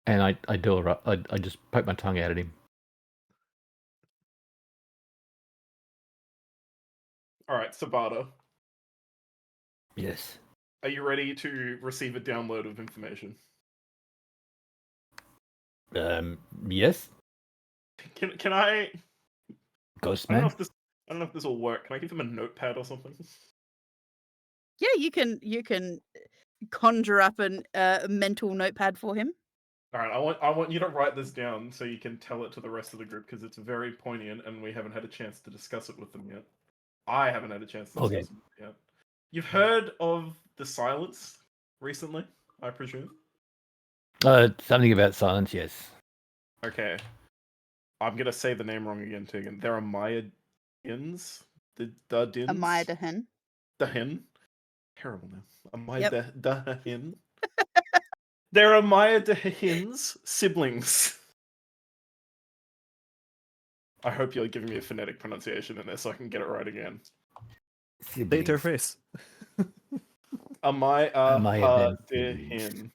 And I just poke my tongue out at him. All right, Sabata, Yes. are you ready to receive a download of information? Yes. Can I? Ghost I don't know man. if this. I don't know if this will work. Can I give him a notepad or something? Yeah, you can conjure up a mental notepad for him. All right, I want you to write this down so you can tell it to the rest of the group because it's very poignant and we haven't had a chance to discuss it with them yet. I haven't had a chance to Okay. discuss it yet. You've heard of the silence recently, I presume. Something about silence. Yes. Okay, I'm gonna say the name wrong again, Tegan. There are Mayans, the Dins, Amaya Dahin. Dahin. Terrible name. Amaya Yep. Dahin. There are Maya Dahin's siblings. I hope you're giving me a phonetic pronunciation in there so I can get it right again. Say it to her Siblings. face. Amaya Amaya Dahin.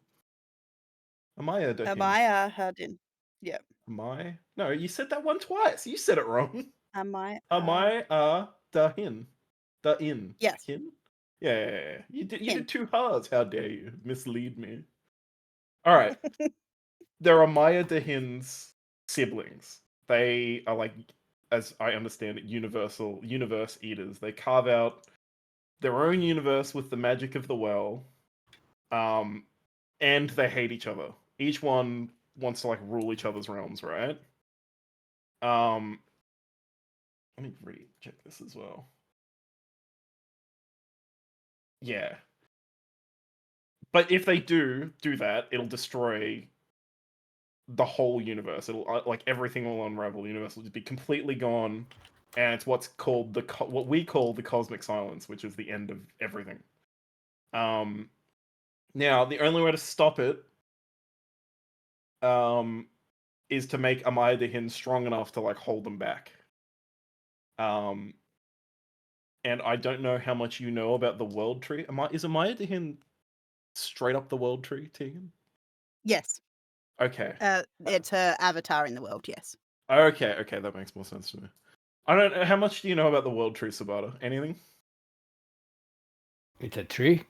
Amaya Dahin. Amaya Hadin. Yep. Amaya? No, you said that one twice. You said it wrong. Amaya. Amaya Dahin. Dahin. Yes. Hin? Yeah. You Hin. did two halves. How dare you mislead me? All right. There are Maya Dahin's siblings. They are like, as I understand it, universe eaters. They carve out their own universe with the magic of the well, and they hate each other. Each one wants to like rule each other's realms, right? Let me check this as well. Yeah, but if they do that, it'll destroy the whole universe. It'll like everything will unravel. The universe will just be completely gone, and it's what's called what we call the cosmic silence, which is the end of everything. Now the only way to stop it, is to make Amaya Dahin strong enough to like hold them back. And I don't know how much you know about the World Tree. Is Amaya Dahin straight up the World Tree, Tegan? Yes. Okay. It's her avatar in the world. Yes. Okay, that makes more sense to me. I don't know. How much do you know about the World Tree, Sabata? Anything? It's a tree.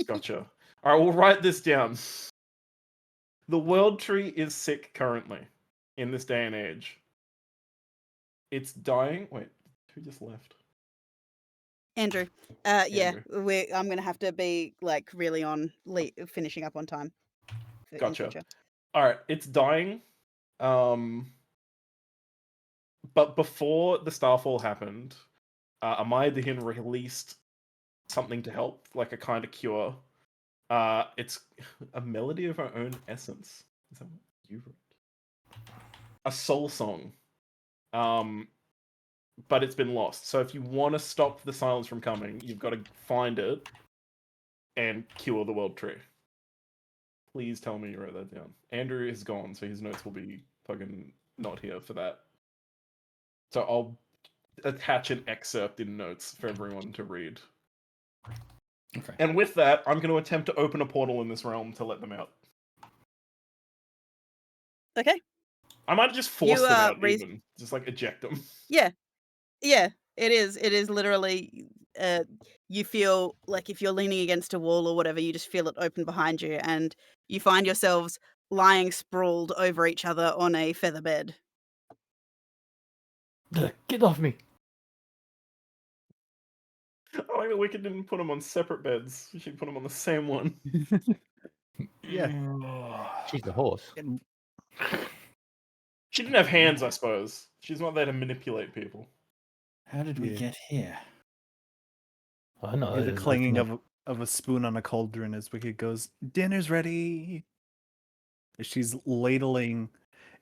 Gotcha. All right, we'll write this down. The World Tree is sick currently, in this day and age. It's dying. Wait, who just left? Andrew. Yeah. Andrew. I'm gonna have to be like really on finishing up on time. In Gotcha. future. All right, it's dying. But before the Starfall happened, Amaya Dahin released something to help, like a kind of cure. It's a melody of our own essence. Is that what you wrote? A soul song. But it's been lost. So if you want to stop the silence from coming, you've got to find it and cure the World Tree. Please tell me you wrote that down. Andrew is gone, so his notes will be fucking not here for that. So I'll attach an excerpt in notes for everyone to read. Okay. And with that, I'm going to attempt to open a portal in this realm to let them out. Okay. I might just force You them are out, even. Just like eject them. Yeah. Yeah. It is literally. You feel like if you're leaning against a wall or whatever, you just feel it open behind you, and you find yourselves lying sprawled over each other on a feather bed. Get off me. I like that Wicked didn't put them on separate beds. We should put them on the same one. Yeah. She's the horse. She didn't have hands, I suppose. She's not there to manipulate people. How did we Yeah. get here? I know. Hear the clanging of a spoon on a cauldron as Wicked goes, "Dinner's ready." She's ladling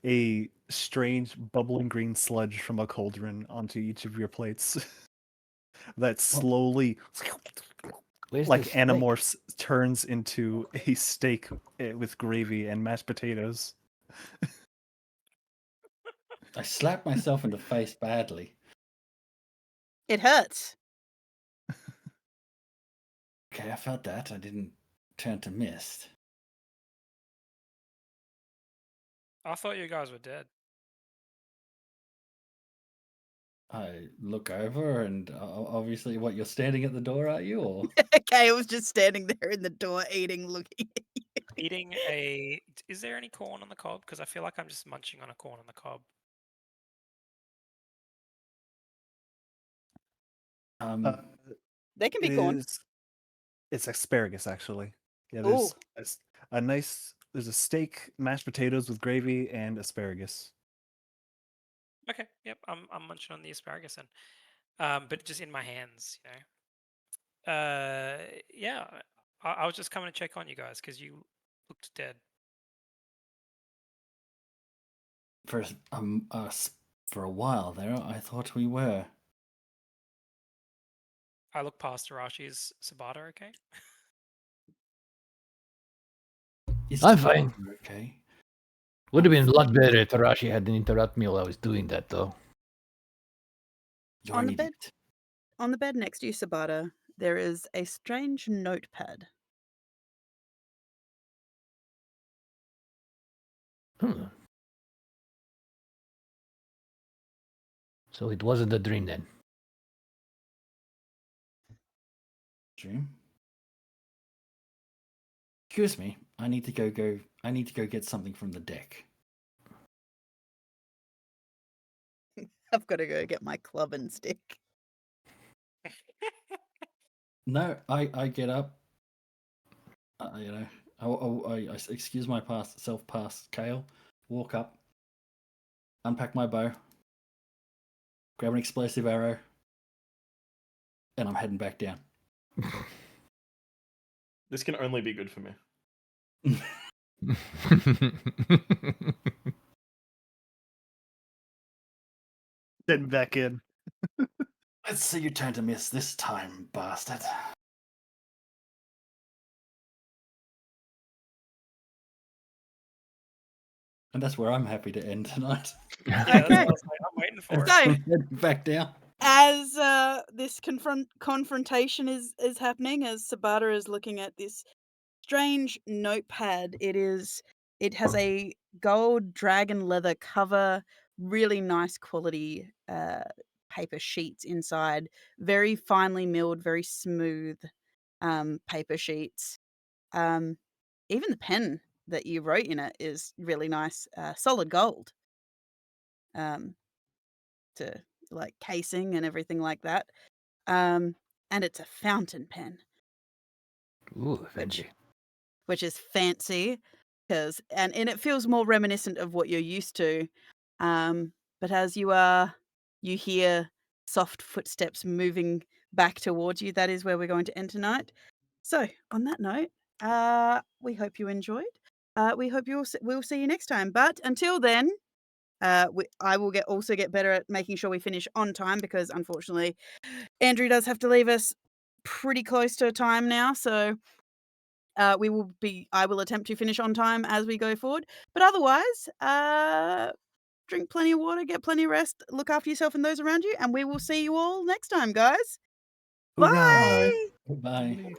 a strange bubbling green sludge from a cauldron onto each of your plates. That slowly, Where's like the steak? Animorphs, turns into a steak with gravy and mashed potatoes. I slapped myself in the face badly. It hurts. Okay, I felt that. I didn't turn to mist. I thought you guys were dead. I look over and obviously, what, you're standing at the door, are you? Or Okay, I was just standing there in the door eating, looking. Eating a. Is there any corn on the cob? Because I feel like I'm just munching on a corn on the cob. Uh, They can be it corn. is. It's asparagus, actually. Yeah, Ooh. there's a nice. There's a steak, mashed potatoes with gravy, and asparagus. Okay, yep, I'm munching on the asparagus then. But just in my hands, you know. Yeah, I was just coming to check on you guys because you looked dead. for us for a while there, I thought we were. I look past Arashi's Sabata, okay? Is I'm Tabata fine. okay? Would have been a lot better if Tarashi hadn't interrupted me while I was doing that, though. You're On an the bed. idiot. On the bed next to you, Sabata, there is a strange notepad. Hmm. So it wasn't a dream then. Dream. Excuse me. I need to go. I need to go get something from the deck. I've got to go get my club and stick. No, I get up. You know, I excuse my self past Kale. Walk up. Unpack my bow. Grab an explosive arrow. And I'm heading back down. This can only be good for me. Getting back in. Let's see you turn to miss this time, bastard. And that's where I'm happy to end tonight. Yeah, that's Okay. what I was like, I'm waiting for it. So, I'm heading back down. as this confrontation is happening, as Sabata is looking at this strange notepad, it has a gold dragon leather cover, really nice quality paper sheets inside, very finely milled, very smooth paper sheets. Even the pen that you wrote in it is really nice, solid gold. To like casing and everything like that. And it's a fountain pen, Ooh, fancy. which is fancy because and it feels more reminiscent of what you're used to. But as you hear soft footsteps moving back towards you, that is where we're going to end tonight. So on that note, we hope you enjoyed. We hope we'll see you next time. But until then, I will also get better at making sure we finish on time because unfortunately, Andrew does have to leave us pretty close to time now. So I will attempt to finish on time as we go forward. But otherwise, drink plenty of water, get plenty of rest, look after yourself and those around you, and we will see you all next time, guys. Ooga. Bye. Goodbye.